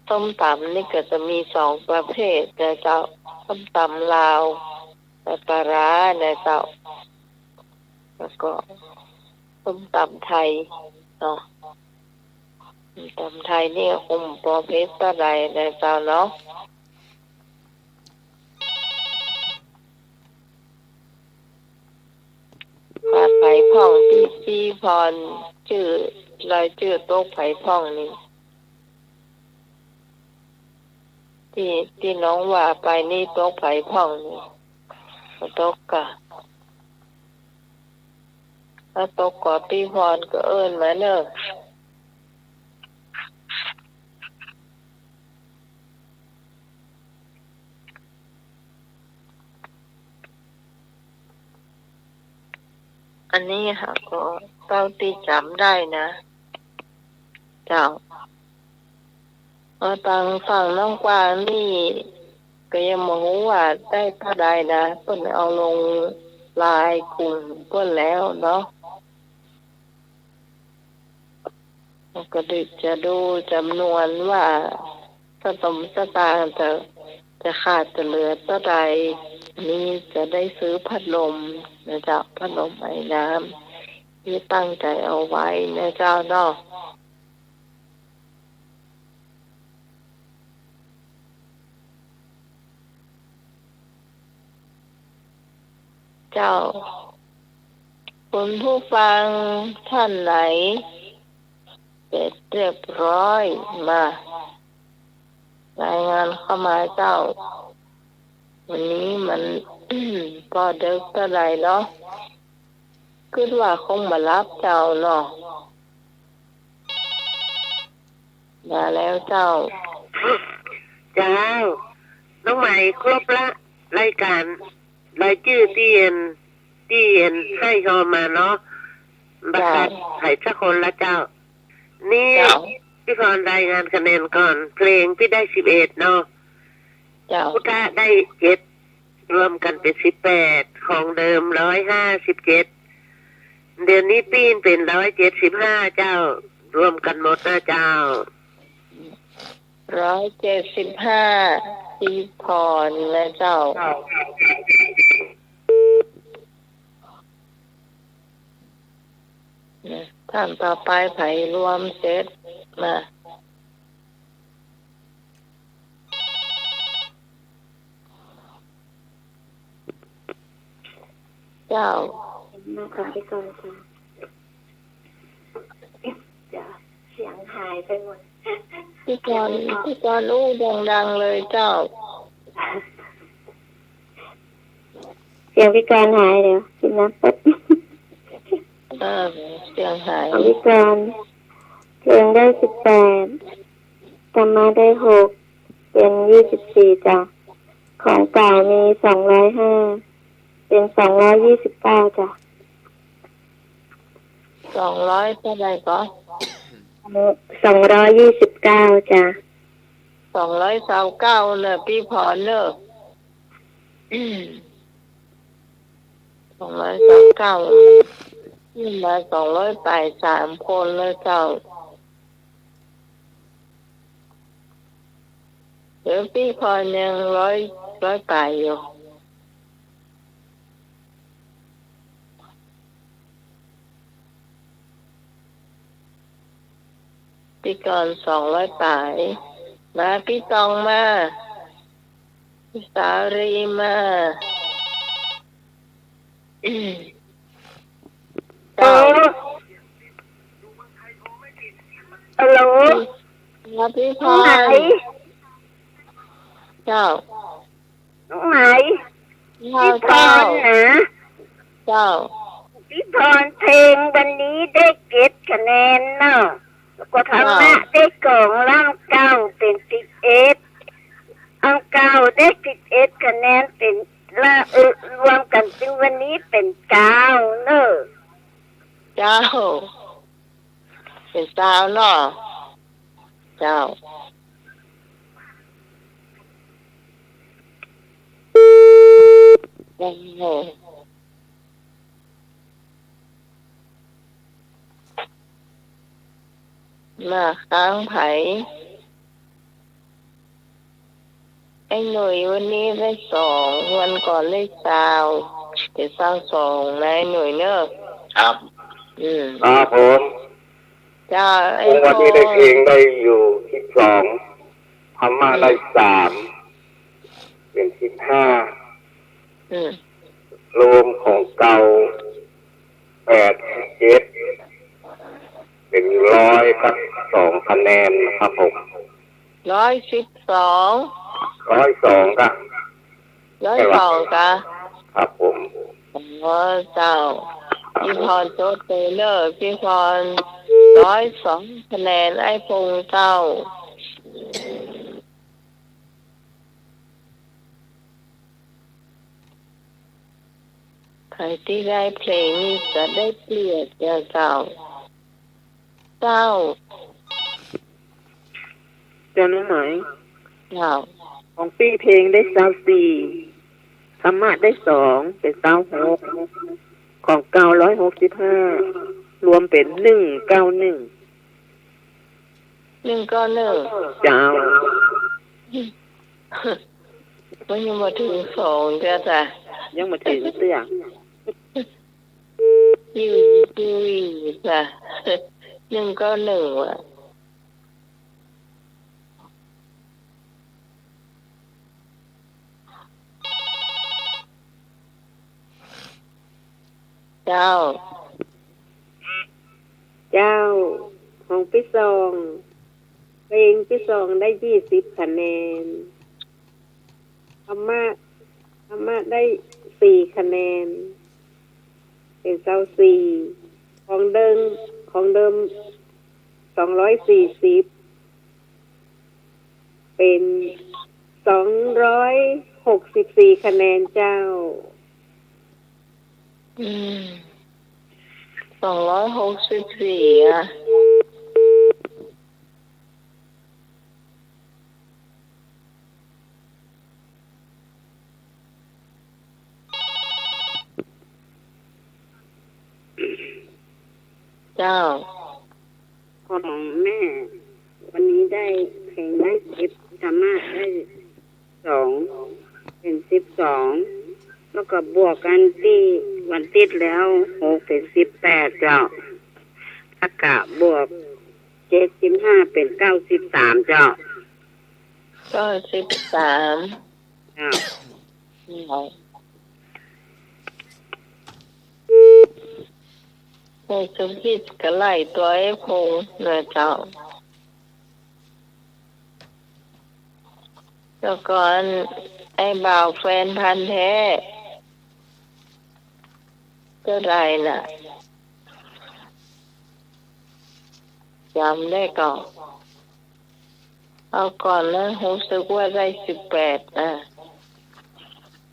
ส้มตำนี่ก็จะมี2 ประเภทนะเจ้าส้มตำลาวและปลาร้านะเจ้าแล้วก็ส้มตำไทยเนาะส้มตำไทยนี่ประเภทอะไรนะเจ้าเนาะปลาไผ่พ่องที่พรชื่อรายชื่อโต๊ะไผ่พ่องนี่ที่น้องว่าไปนี่โต๊ะไผ่พ่องนี่โต๊ะกะถ้าโต๊ะกอพี่พรก็เอิ้นมาเนอะอันนี้ค่ะก็เต้าที่จำได้นะเจ้าตังฝั่งน้องกวางนี่ก็ยังมองว่าได้เท่าใดนะเพิ่นเอาลงลายกลุ่มเพิ่นแล้วเนาะก็ดึกจะดูจำนวนว่าสตางค์จะขาดจะเหลือเท่าใดนี้จะได้ซื้อพัดลมนะเจ้าพัดลมไอ้น้ำที่ตั้งใจเอาไว้นะเจ้าเนาะเจ้าคุณผู้ฟังท่านไหนเสร็จเรียบร้อยมารายงานเข้ามาเจ้าวันนี้มัน พอดึกเท่าไหร่เนาะคิดว่าคงมารับเจ้าเนาะมาแล้วเจ้า เจ้าน้องใหม่ครบละรายการรายชื่อที่เอ็นให้เข้ามาเนาะบัตรไถ่สักคนละเจ้านี่พี่พรรายงานคะแนนก่อนเพลงพี่ได้11เนาะพุทธะได้7รวมกันเป็น18ของเดิม157เดือนนี้ปีนเป็น175เจ้ารวมกันหมดนะเจ้า175ที่พรและเจ้าท่านต่อไปไผรวมเสร็จมาเจ้ามาขอไปก่อนค่ะจะเสียงหายไปหมดพี่กรอู้ดังๆเลยเจ้าเสียงพี่การหายเดี๋ยวกินน้ำแป๊บเสียงหายพี่การเพลงได้18ธรรมะได้6เป็น24จ้ะของเก่ามี205เป็น229จ้ะ200เท่าไหร่ก็229จ้ะ229เนอะพี่พรเนอะ229นี่มา283คนแล้วเจ้าเดี๋ยวพี่พรยัง100ไปอยู่ พี่กร200ป่าย มาพี่ตองมาพี่สารีมาโอ้ฮัลโหล มาพี่พ น้องไหน รเจ้า น้องไหน เจ้า พี่พ เจ้าร นะ เจ้า พี่พรเพลงวันนี้ได้7 คะแนนเนาะแล้วก็ธรรมะได้กล่องร่างเก้าเป็น11อังเก้าได้11 คะแนนเป็นละรวมกันเป็นวันนี้เป็น9เนอะ เจ้า เป็นสาวเนาะเจ้ามาค้างไผไอ้หน่วยวันนี้ได้2 วันก่อนได้10จะสร้าง2นะไอ้หน่วยเนอะ ครับ ครับผม เจ้าไอ้ วันนี้ได้เพลงได้อยู่12ธรรมะได้3เป็น15 อืม รวมของเก่า87เป็น100กับ2 คะแนนนะครับผม 112 102ครับ 102กะ ครับผม อ๋อเจ้าพี่พรโจทย์เตเลอร์พี่พร102 คะแนนไอ้พงษ์เจ้าใครที่ได้เพลงนี้จะได้เปลี่ยนเจ้าเจ้าเจ้า เจ้าน้องไหน เจ้า ของปีเพลงได้24ธรรมะได้2เป็น26ของเก่า165รวมเป็น191 1ก็1 เจ้า มันยังมาถึง2จ้ะจ้ะ ยังมาถึงเตื้อ อยู่จ้ะ1ก็1ว่ะเจ้า เจ้าของพี่ซองเพลงพี่ซองได้20 คะแนนธรรมะได้4 คะแนนเป็น24ของเดิม240เป็น264 คะแนนเจ้า 264อ่ะเจ้า ของแม่ วันนี้ได้เพลงได้10ธรรมะได้2เป็น12แล้วก็บวกกันที่วันติดแล้ว6เป็น18เจ้าอากาศบวก75เป็น93เจ้า ก็13เจ้าในสมคิดก็ไล่ตัวไอ้พงษ์นะเจ้าแล้วก่อนไอ้บ่าวแฟนพันธุ์แท้ก็ได้น่ะจำได้ก่อนเอาก่อนนะรู้สึกว่าได้18อ่ะ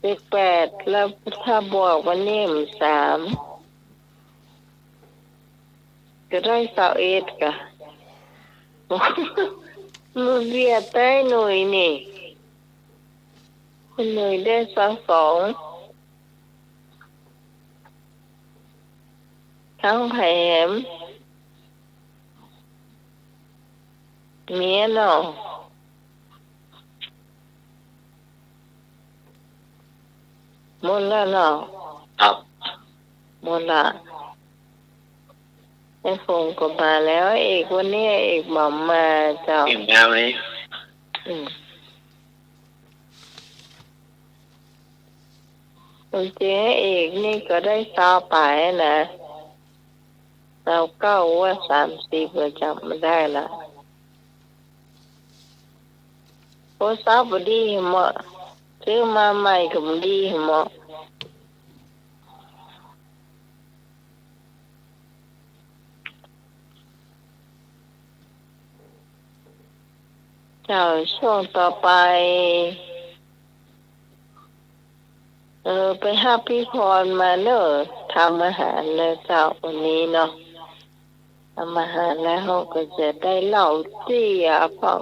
18แล้วถ้าบวกวันนี้3ก็ได้21กะมือเบียดได้หน่อยนี่คุณหน่อยได้22ทั้งแถมเมียเนาะหมดแล้วเนาะ ครับ หมดละ ไอ้ฟงก็มาแล้วเอกวันนี้เอกหม่อมมาเจ้า อิ่มแล้วนี่ อืมจริงๆเอกนี่ก็ได้ซาวไปนะซาวเก้าว่า30ก็จำไม่ได้ละโอ้ซาวบดีเหมาะซื้อมาใหม่ก็บดีเหมาะเจ้าช่วงต่อไปไปหาพี่พรมาเนอะทำอาหารเลยเจ้าวันนี้เนาะทำอาหารแล้วเขาก็จะได้เหล่าเจียฟัง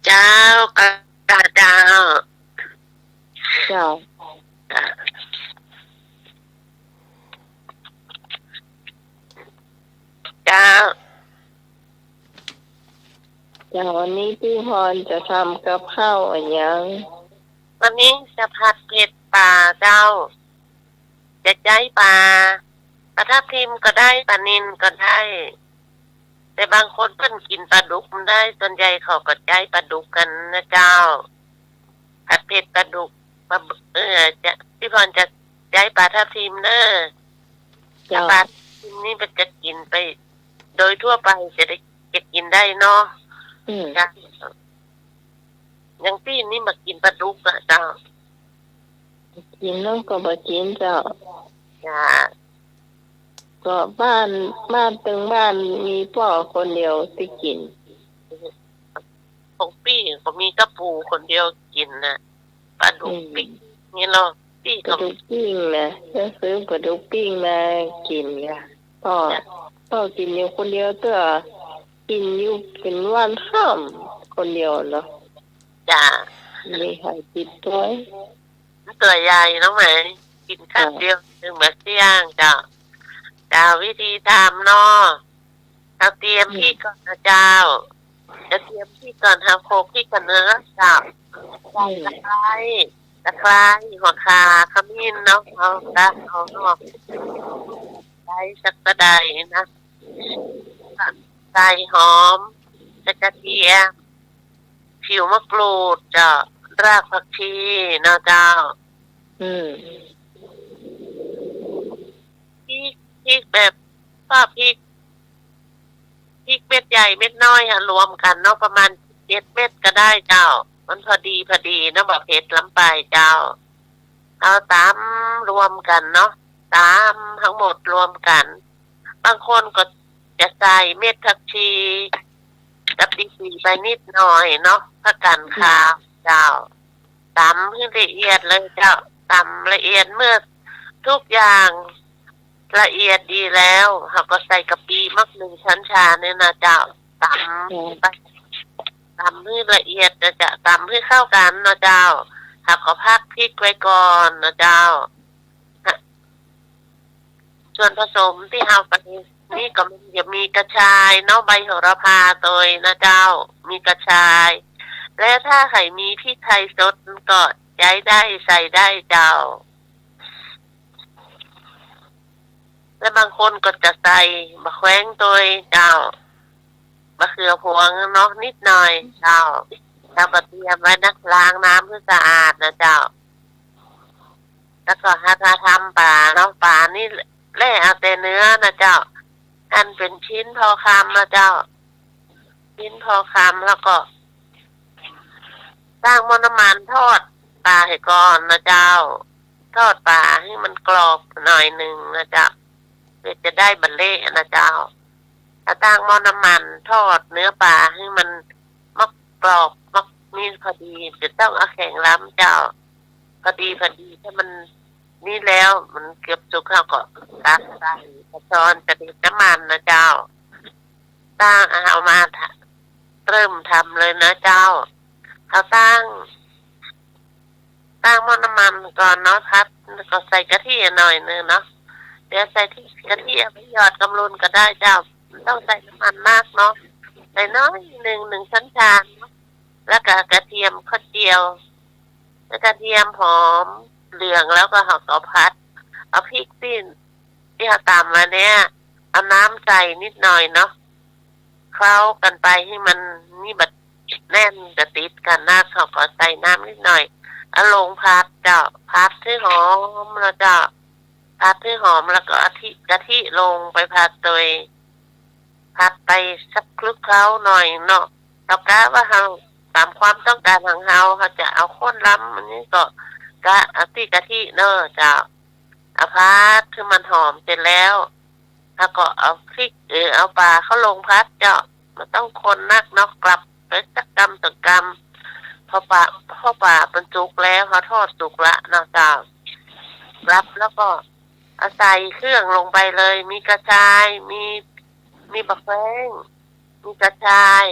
เจ้ากระดาษเจ้า เจ้าเจ้า วันนี้พี่พรจะทำกับข้าวอะไรยัง วันนี้จะผัดเผ็ดปลาเจ้าจะใจปลาปลาทับทิมก็ได้ปลานิลก็ได้ แต่บางคนเพิ่นกินปลาดุกมันได้ส่วนใหญ่เขาก็ใจปลาดุกกันนะเจ้าผัดเผ็ดปลาดุกปลาจะพี่พรจะใจปลาทับทิมเนอะปลาทับทิมนี่มันจะกินไป โดยทั่วไปจะกินได้เนาะจ้ะอย่างพี่นี่มากินปลาดุกอะเจ้า กินน้องก็บ่กินเจ้า จ้ะ ก็บ้านตึงบ้านมีพ่อคนเดียวที่กิน ของพี่ก็มีกระปูคนเดียวกินนะปลาดุกปิ้งนี่เนาะพี่ ปลา ก็ ดุกปิ้งนะจะซื้อปลาดุกปิ้งมากินค่ะพ่อกินอยู่คนเดียวตัวกินอยู่เป็นวันข้ามคนเดียวเนาะ จ้ะ มีใครติดตัว ตัวใหญ่น้องไหมกินข้าวเดียวถึงแบบเที่ยงจ้ะวิธีทำเนาะเราเตรียมพี่ก่อนนะเจ้าจะเตรียมพี่ก่อนทำโคกพี่ก่อนเนื้อจ้ะใส่ตะไคร้หัวคาขมิ้นเนาะเอาเนาะใส่สักกระไดนะใส่หอมกระเทียมผิวมะกรูดจ้ะรากผักชีเนาะเจ้าพริกแบบก็พริกเม็ดใหญ่เม็ดน้อยค่ะรวมกันเนาะประมาณ7 เม็ดก็ได้เจ้ามันพอดีนะแบบเผ็ดล้ำไปเจ้าเอาตามรวมกันเนาะตามทั้งหมดรวมกันบางคนก็จะใส่เม็ดผักชีกับดีไปนิดหน่อยเนาะผักกันขาวเจ้าตำให้ละเอียดเลยเจ้าตำละเอียดเมื่อทุกอย่างละเอียดดีแล้วเขาก็ใส่กะปิมัก1 ช้อนชาเนี่ยนะเจ้าตำไปตำให้ละเอียดจะตำให้เข้ากันนะเจ้าเขาก็พักพริกไว้ก่อนนะเจ้าส่วนผสมที่เอาไปนี่ก็มันจะมีกระชายเนาะใบโหระพาตัวนะเจ้ามีกระชายและถ้าใครมีพริกไทยสดก็ใช้ได้ใส่ได้เจ้าและบางคนก็จะใส่มะแขวงตัวเจ้ามะเขือพวงเนาะนิดหน่อยเจ้าแล้วก็เตรียมไว้นะล้างน้ำให้สะอาดนะเจ้าแล้วก็หาทำปลาเนาะปลานี่แล่เอาแต่เนื้อนะเจ้าหั่นเป็นชิ้นพอคำนะเจ้าชิ้นพอคำแล้วก็สร้างน้ำมันทอดปลาให้ก่อนนะเจ้าทอดปลาให้มันกรอบหน่อยนึงนะเจ้าเพื่อจะได้บัลเล่นะเจ้าถ้าตั้งหม้อน้ำมันทอดเนื้อปลาให้มันมักกรอบมักนี่พอดีจะต้องเอาแข็งล้ำเจ้าพอดีถ้ามันนี่แล้วมันเกือบสุกแล้วก็ตักใส่กระชอนจะเด็ดน้ำมันนะเจ้าตั้งเอามาเริ่มทำเลยนะเจ้าเขาตั้ง ตั้งหม้อน้ำมันก่อนเนาะพัดแล้วก็ใส่กะทิหน่อยนึงเนาะเดี๋ยวใส่ที่กะทิเอาไปหยอดกำลุนก็ได้เจ้าไม่ต้องใส่น้ำมันมากเนาะใส่น้อยหนึ่งช้อนชาเนาะแล้วก็กระเทียมข้าวเจียวแล้วกระเทียมหอมเหลืองแล้วก็หอมกระพัดเอาพริกปิ้นที่เราตามมาเนี่ยเอาน้ำใส่นิดหน่อยเนาะเคล้ากันไปให้มันนี่แบบแน่นจะติดกันหน้าเขาก็ใส่น้ำนิดหน่อยเอาลงพัดเจ้าพัดให้หอมแล้วเจ้าพัดให้หอมแล้วก็กะทิลงไปพัดโดยพัดไปสักคลุกเคล้าหน่อยเนาะเรากะว่าเราตามความต้องการของเราจะเอาข้นล้ำอันนี้ก็กะเอาที่กะทิเนอะเจ้าเอาพัดคือมันหอมเสร็จแล้วแล้วก็เอาพริกเอาปลาเข้าลงพัดเจ้ามันต้องคนนักเนาะกลับไปสักกำสองกำพอปลามันสุกแล้วเขาทอดสุกละเนาะเจ้ารับแล้วก็เอาใส่เครื่องลงไปเลยมีกระชายมีบักแว้งมีกระชาย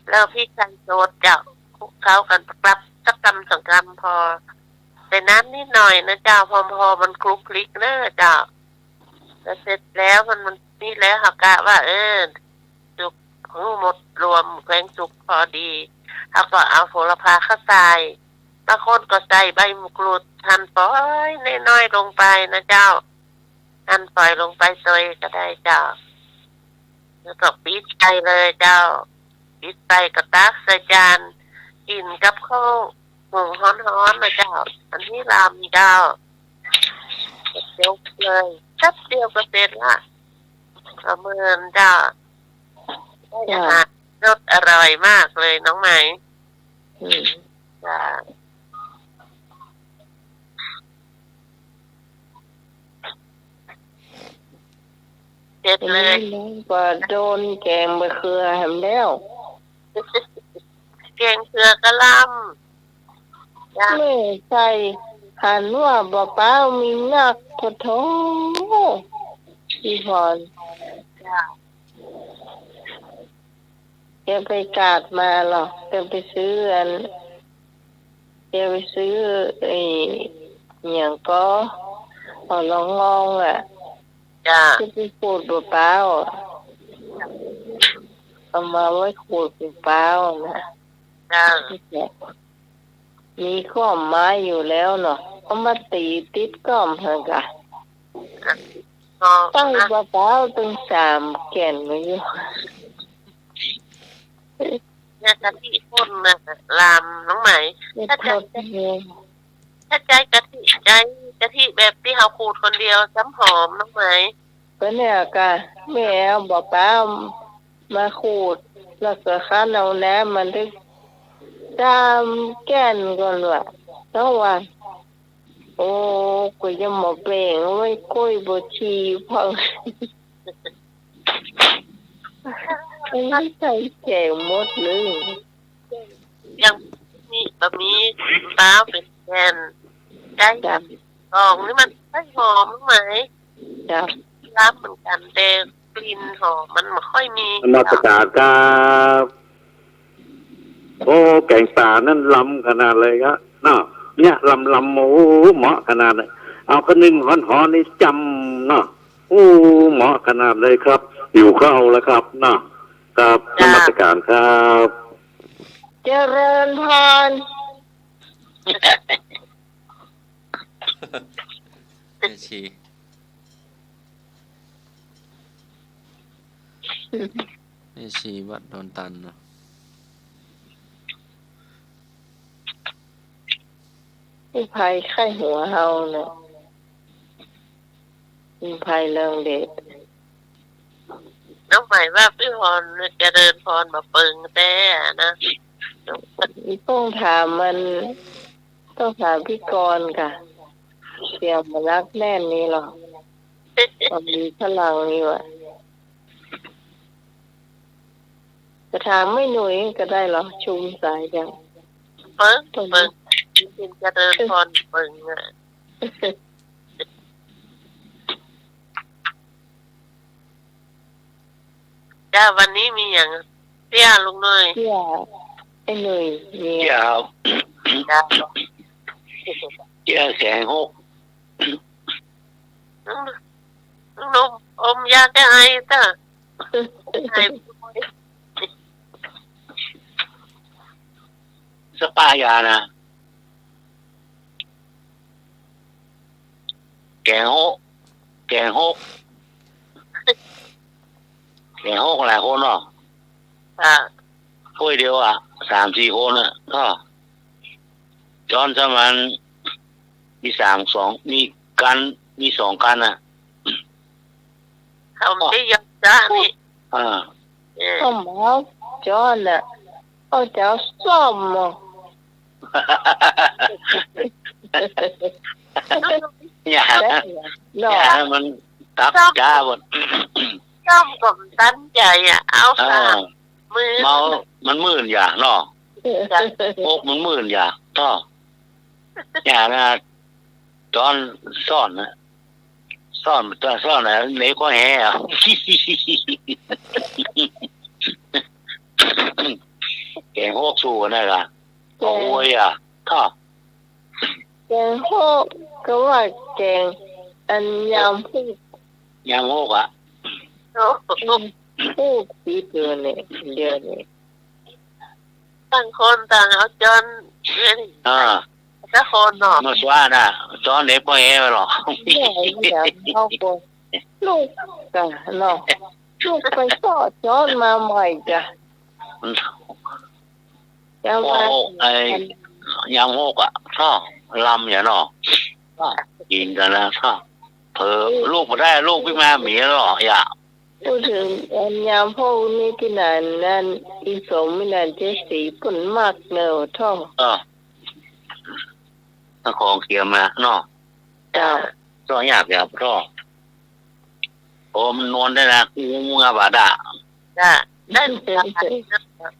แล้วพริกไทยสดเจ้าคลุกเคล้ากันกลับสักกำสองกำพอใส่น้ำนิดหน่อยนะเจ้าพอมันคลุกคลิกเนอะเจ้าแล้วเสร็จแล้วมันนี่แล้วหักกะว่าสุกของหมดรวมแขวงสุกพอดีแล้วก็เอาโหระพาเข้าใส่บางคนก็ใส่ใบมะกรูดหั่นฝอยน้อยๆลงไปนะเจ้าหั่นฝอยลงไปซอยก็ได้เจ้าแล้วก็ปิดไฟเลยเจ้าปิดไฟกระตักใส่จานกินกับข้าวหุงฮ้อนๆนะเจ้าอันนี้ลำเจ้าเดี๋ยวเลยชับเดียวก็เสร็จละประเมินเจ้าได้อาหารรสอร่อยมากเลยน้องไหมจ้าเสร็จเลย ว่าโดนแกงมะเขือทำแล้ว แกงเขือกะหล่ำจ้า ไม่ใส่หันว่าบอกเป้ามีนักโถพี่พร จ้า แกไปกาดมาหรอกแกไปซื้อไอ้อย่างก็เอาลองงองจ้า ที่ไปขูดบอกเป้าเอามาไว้ขูดบอกเป้านะ จ้า มีข้อมไม้อยู่แล้วเนาะเอามาตีติดก้อมเถอะกะ พอ ตั้ง นะ มะพร้าวตั้ง3 แก่นไว้อยู่ เนี่ยกะทิข้นนะลำน้องไหม ไม่ทอดเอง ถ้าใจกะทิแบบที่เราขูดคนเดียวซ้ำหอมน้องไหม ก็เนี่ยกะแม่บอกป้ามาขูดแล้วก็คั้นเอาน้ำมันได้3 แก่นก่อนว่ะต้องว่าโอ้กูจะหมอเปล่งไว้กล้วยบชีพังไม่ใส่แก่หมดเลย ยังมีแบบนี้ป้าเป็นแทนได้ จ้ะ กองนี่มันได้หอมน้องไหม จ้ะ รับเหมือนกันแต่กลิ่นหอมมันไม่ค่อยมี นมัสการครับโอ้แกงป่านั่นล้ำขนาดเลยครับเนาะเนี่ยลำโอ้เหมาะขนาดเลยเอาคนหนึ่งหอนนี่จำเนาะโอ้เหมาะขนาดเลยครับอยู่เข้าแล้วครับเนาะครับนมัสการครับ เจริญพร แม่ชีวัดดอนตันเนาะ มีภัยไข้หัวเฮาเนาะมีภัยเรื่องเด็ก น้องใหม่ว่าพี่พรจะเดินพรมาเปิงแต่นะ ต้องถามพี่กรณ์ค่ะเสียมมารักแน่นนี่หรอมันมีพลังนี่วะจะถามไม่หนุ่ยก็ได้หรอชุมสายจัง เปิงจริงจะเดินพรเปิงอ่ะจ้าวันนี้มีอย่างเตี้ยลุงหน่อย เที่ยไอ้หนุ่ยมี เดี๋ยว จ้า เจ้าแกงหก นมอมยาแก้ไอจ้ะไอ สปายานะแกงหกแกงหกแกงหกหลายคนเนาะ ค่ะ ถ้วยเดียวอ่ะ3-4 คนอ่ะก็จอนสมันมี2มี2 กันอ่ะ เขาไม่ได้ยอมจ้านี่ อ่า เอาหมอจอนน่ะเอาเจ้าส้มอ่ะ อย่า แต่เนาะ อย่ามันตับจ้าหมด จ้อมกับตั้นใจอ่ะเอา อ่า สามมือ เมามันมื่นอย่าเนาะพวกมันมื่นอย่าก็อย่านะตอนซ่อนนะซ่อนตอนซ่อนนะเล็กก็แห่อะแกงโฮกสู้กันได้ละโอ้ยอ่ะท่อ แกงโฮกก็ว่าแกงอันยำผู้ ยำโฮกอ่ะ โอ้โห ผู้ปีเดือนนี่เดือนนี่ ต่างคนต่างเอาจนเล่น อ่า แต่คนเนาะ เมื่อสว่าน่ะตอนเล็กก็แห่ไปหรอก แม่อยากเข้าไปลูกจ้ะเนาะลูกไปสอดจอนมาใหม่จ้ะจะ โอ้ มา ไอ้ยำโฮกอ่ะท่อลำอย่าเนาะกินกันนะท่อเผลอลูกมาได้ลูกพี่มาหมีหรออย่า พูดถึงอันยำพวกนี้ที่นั่นอีสมไม่นานเจสีปุ่นมากเนอะท่อง ถ้าของเขียมาเนาะ เจ้า ก็อยากก็โอ้มันนอนได้นะกูมึงอาบาดา จ้ะได้ เต็ จ้ะ มเต็ม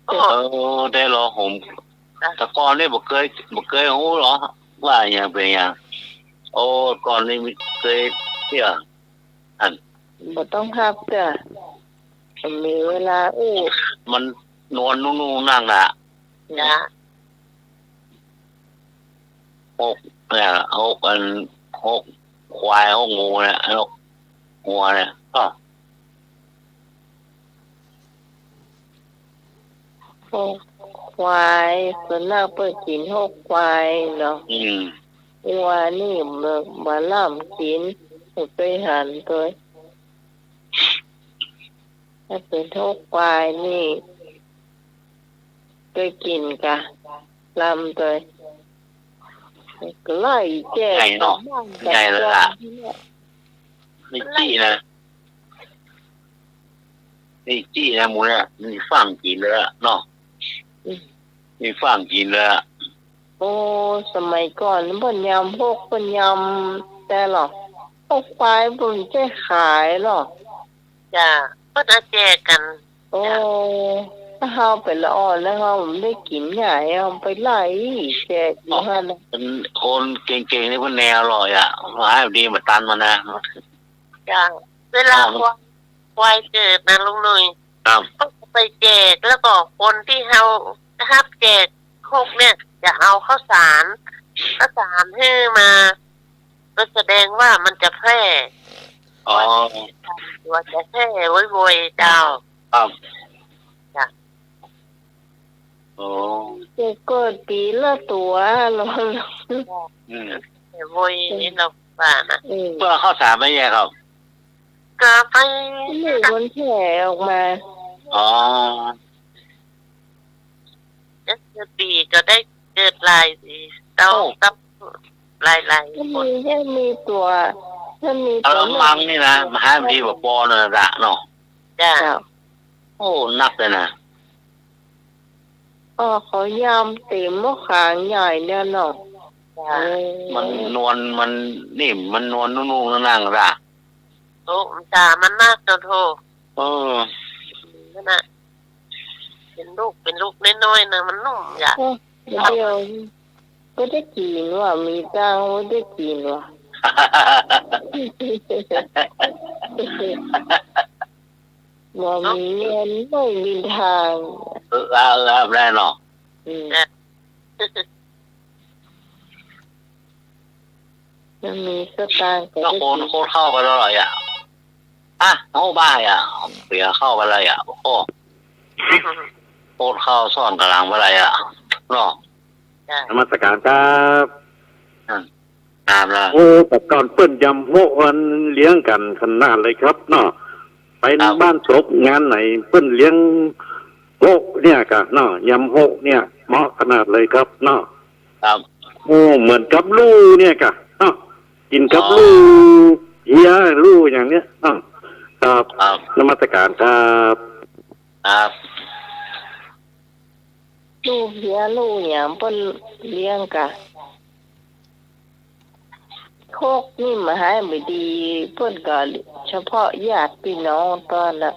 โอ้ ได้รอผมแต่ก่อนนี่บ่เคยรู้หรอว่าอย่างเป็นอย่างโอ้ก่อนนี่เคยเที่ย บ่ต้องฮับจ้ะมีเวลามันนอนนุ่งๆนั่งน่ะ จ้ะ หกเนี่ยหกควายหกงูเนี่ยหกงัวเนี่ยก็ หกควายส่วนมากเปิดกินหกควายเนาะวัวนี่มาล่ำกินไปหันตัวถ้าเป็นหกควายนี่ไปกินกะลำตัวก็ไล่แจ้ ใหญ่เนาะใหญ่เลยล่ะนี่จี้นะนี่จี้นะหมูเนี่ยนี่ฟังกินเลยเนาะนี่ฟังกินเลย โอ้สมัยก่อนเพิ่นยำพวกเพิ่นยำแต่หรอกพวกควายเพิ่นจะขายหรอก จ้ะเพิ่นเอาแจกกัน โอ้ถ้าเฮาไปละอ่อนแล้วเฮาได้กินใหญ่เฮาไปไล่แจกอยู่หั่นน่ะ เป็นคนเก่งๆนี่เป็นแนวอร่อยอ่ะมาให้ดีมาตันมานะ จ้ะเวลาควายเกิดนะลุงหนุ่ย ครับ ต้องไปแจกแล้วก็คนที่เฮาฮับแจกคกเนี่ยจะเอาข้าวสารให้มาก็แสดงว่ามันจะแพร่ อ๋อ ว่าจะแพร่โวยๆเจ้า ครับ จ้ะ โอ้ จะเกิดปีละตัวเนาะ โวยนี่เราว่านะ เพื่อข้าวสารไม่แย่ครับ ก็ไป นี่มันแผ่ออกมา อ๋อ จะปีก็ได้เกิดลายสิเต้าตับลาย ถ้า คน มีแค่มีตัวถ้ามี เอา ตัว ละมังนี่นะมาให้ดีกว่าปอนะละเนาะ จ้ะ เจ้า โอ้นักเลยนะ อ๋อเขายำเต็มมะขางใหญ่เนี่ยเนาะ จ้ะ มันนวลมันนิ่มมันนวลนุ่งๆนั่งๆละ โอ้จ้ามันมากจนโท เออ นั่นน่ะเป็นลูกน้อยๆนะมันนุ่มจ้ะ เดี๋ยวก็ได้กินว่ะมีตังค์ก็ได้กินว่ะบ่มีเงินไม่มีทาง ได้เนาะ อืม มันมีสตางค์ก็ ก็ ได้ โคน กิน โคตรเข้าไปแล้วเหรออ่ะอ่ะโอ้บ้าอ่ะเสียเข้าไปเลยอ่ะโอ้โหโคตรเข้าซ่อนตารางไปเลยอ่ะเนาะ นมัสการครับ ตามละ โอ้แต่ก่อนเปิ้นยำโฮวันเลี้ยงกันขนาดเลยครับเนาะไปบ้านศพงานไหนเปิ้นเลี้ยงโฮเนี่ยกะเนาะยำโฮเนี่ยเหมาะขนาดเลยครับเนาะ ครับ โอ้เหมือนกับลูเนี่ยกะเนาะกินกับลูเฮียลูอย่างเนี้ยเนาะครับ ครับ นมัสการครับ ครับ ลูกเฮียลูกหยังเปิ้นเลี้ยงกะโคกนี่มาให้ไม่ดีเปิ้นก็เฉพาะญาติพี่น้องตอนละ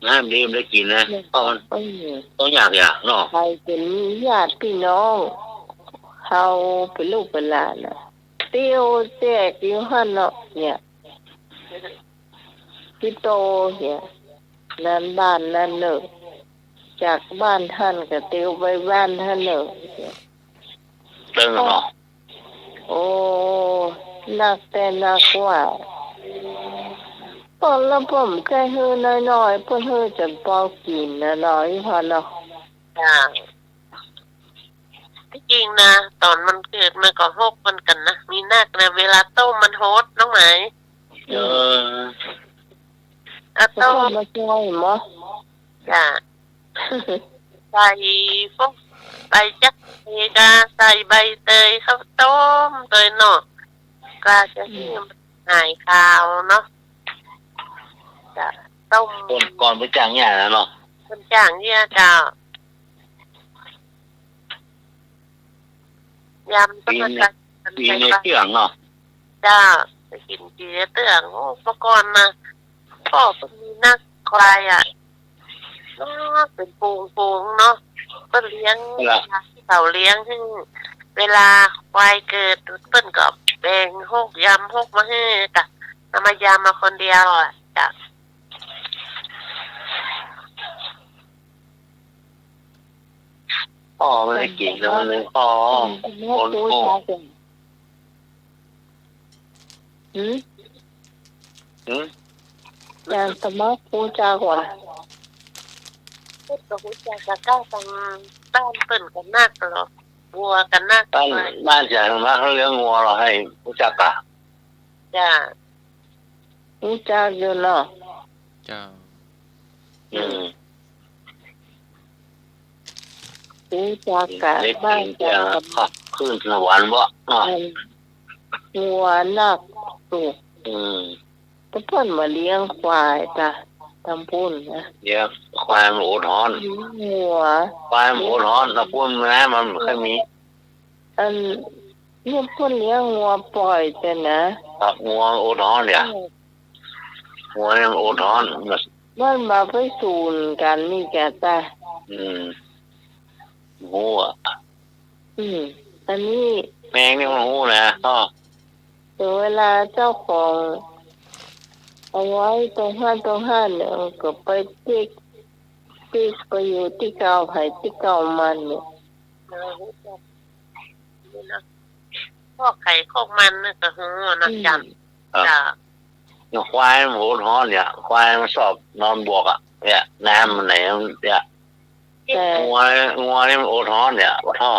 น้ำดีมันได้กินนะเพราะมัน อืม ต้องอยากเนาะ ใครเป็นญาติพี่น้องเฮาเป็นลูกเป็นหลานน่ะเตี้ยวแจกอยู่หั่นเนาะเนี่ยพี่โตเนี่ยนั่นบ้านนั่นเนอะจากบ้านท่านก็เตี้ยวไปบ้านท่านเนอะ เรื่องเนาะ โอ้นักแต่นักว่าตอนละผมใจเฮือน้อยๆเพิ่นเฮือจะเปากินนะน้อยพอเนาะ จ้าที่จริงนะตอนมันเกิดมันก็ฮกมันกันนะมีนักนะเวลาต้มมันโฮดน้องไหม เออ เอา จะ ต้ เข้าม มาช่วยหมอ จ้าใส่พวกใส่จักเอกาใส่ใบเตยข้าวต้มเตยเนาะกาจะให้มันหายคาวเนาะจ้ะต้ม ก่อนไปจ้างเนี่ยนะเนาะ คนจ้างเนี่ยจ้ายำต้มกัน ปีในเที่ยงเนาะ จ้าไปกินเจี๋ยเตื้องโอ้เมื่อก่อนนะพ่อเป็นมีนักควายอ่ะเป็นปูงเนาะก็เลี้ยงเต่าเลี้ยงซึ่งเวลาควายเกิดเปิ้นก็แบ่งหกยำหกมาให้กะเอามายำมาคนเดียวอ่ะจ้ะ พ่อไม่ได้กินแล้วมันเลยพ่อ คนโตหืม อืม อย่างสมอปูจากว่า เปิ้นก็หูจักจะก้าวทางบ้านเปิ้นกันนักหรอกวัวกันนัก บ้านจะมาเขาเลี้ยงงัวเราให้รู้จักอ่ะ จ้า ปูจากอยู่เนาะ เจ้า อืม ปูจากกะ ได้ บ้า กิ น น จา จะ ก ขับขึ้นสวรรค์บ่เนาะ หัวนักสูก อืม แต่เพิ่นมาเลี้ยงควายจ้ะทำพุ่นนะ เดี๋ยวควายมันโอดฮ้อน หัว ควายมันโอดฮ้อนแล้วพุ่นนะมันไม่ค่อยมี อันเนี่ยเพิ่นเลี้ยงงัวปล่อยแต่นะครับ งัวโอดฮ้อนเนี่ยงัวเนี่ยมันโอดฮ้อน มันมาไปสูนกันนี่แกจ้ะ อืมงูอ่ะ อันนี้ แมงนี่มันงูนะก็ เวลาเจ้าของเอาไว้ตรงห้านเนี่ยก็ไปติ๊กไปอยู่ที่เก่าไผที่เก่ามันเนี่ย หูจักนี่นะพ่อไข่ข้อกมันน่ะก็หูนะจ้ะจ้า ควายมันโอดฮ้อนเนี่ยควายมันชอบนอนบวกอ่ะเนี่ยน้ำมันไหนเนี่ย แต่ งัวนี่มันโอดฮ้อนเนี่ยท่อ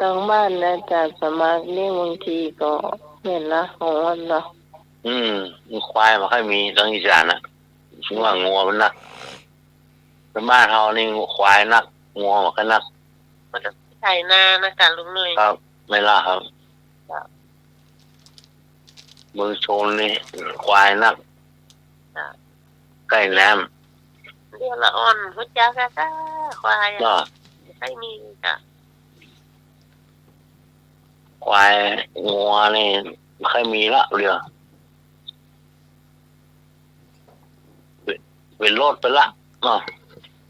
ตรงบ้านนะจ๊ะสมัครนี่บางทีก็เห็นละของมันเนาะ ควายมันค่อยมีตรงอีสานนะชื่อว่างัวมันนักเป็นบ้านเฮานี่ควายนักงัวมันก็นัก มันจะไข่นานะจ้ะลุงนุ้ย ครับ ไม่ล่ะครับ จ้ะ เมืองชนนี่ควายนัก จ้ะ ใกล้น้ เดี๋ยวละอ่อนหูจักจ้าควาย ำก็ ไม่มีจ้ะ ควายงัวนี่ไม่ค่อยมีละเรือเป็นโลดไปละเนาะ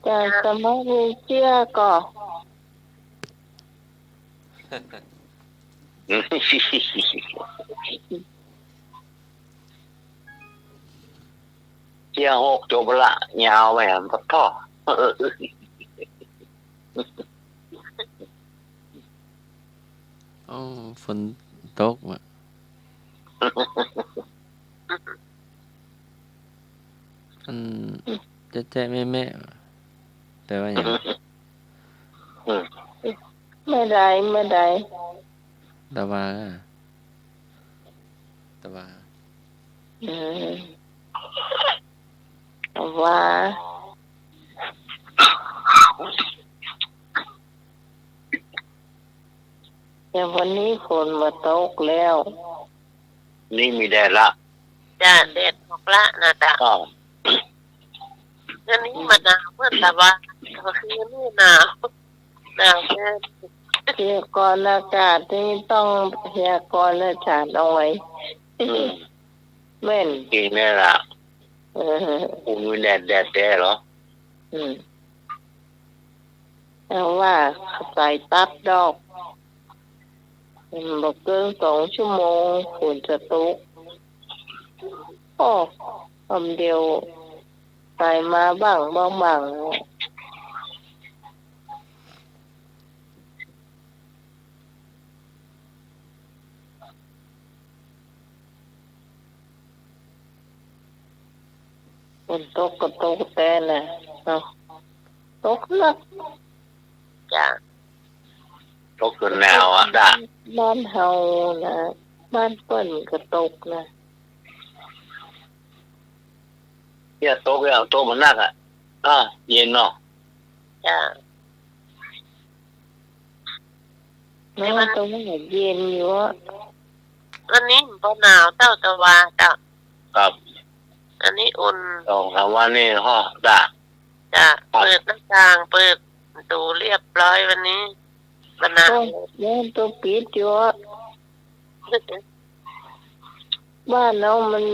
แต่สมัครนี่เชื่อก็ เจ้าหกจบละยาวไปอ่ะก็ท่อ อ๋อฝนตกว่ะ แจ๊ะแม่แม่แปลว่าหยัง เมื่อใดตะวาตะวา อืมว่าแต่วันนี้ฝนมาตกแล้ว นี่มีแดดละ จ้าเด็ดออกละนะจ๊ะ ก็ อันนี้มันหนาวเพื่อนแต่ว่าก็คือนี่หนาวเกิน พยากรณ์อากาศนี่ต้องพยากรณ์อากาศเอาไว้แม่น กินนี่ละ เออ กูมีแดดเหรอ แต่ว่าใส่ตัดดอกบอกเกิน2 ชั่วโมงฝนจะตกโอ้คำเดียวใส่มาบ้างฝนตกก็ตกแต่น่ะเนาะตกหนัก จ้า ตกจนหนาวอ่ะด่า บ้านเฮานะบ้านเปิ้นก็ตกนะ เนี่ยตกแล้วตกมันนักอ่ะเย็นเนาะ จ้า แม้ว่าตรงนั้นเย็นอยู่อะ วันนี้บ่หนาวเต้าตะวาจ้ะ ครับ อันนี้อุ่น 2-3 วันนี่ห่อด่า จ้ะเปิดหน้าต่างเปิดประตูเรียบร้อยวันนี้บ่หนาว แม่ตัวปิดอยู่อะบ้านเรามัน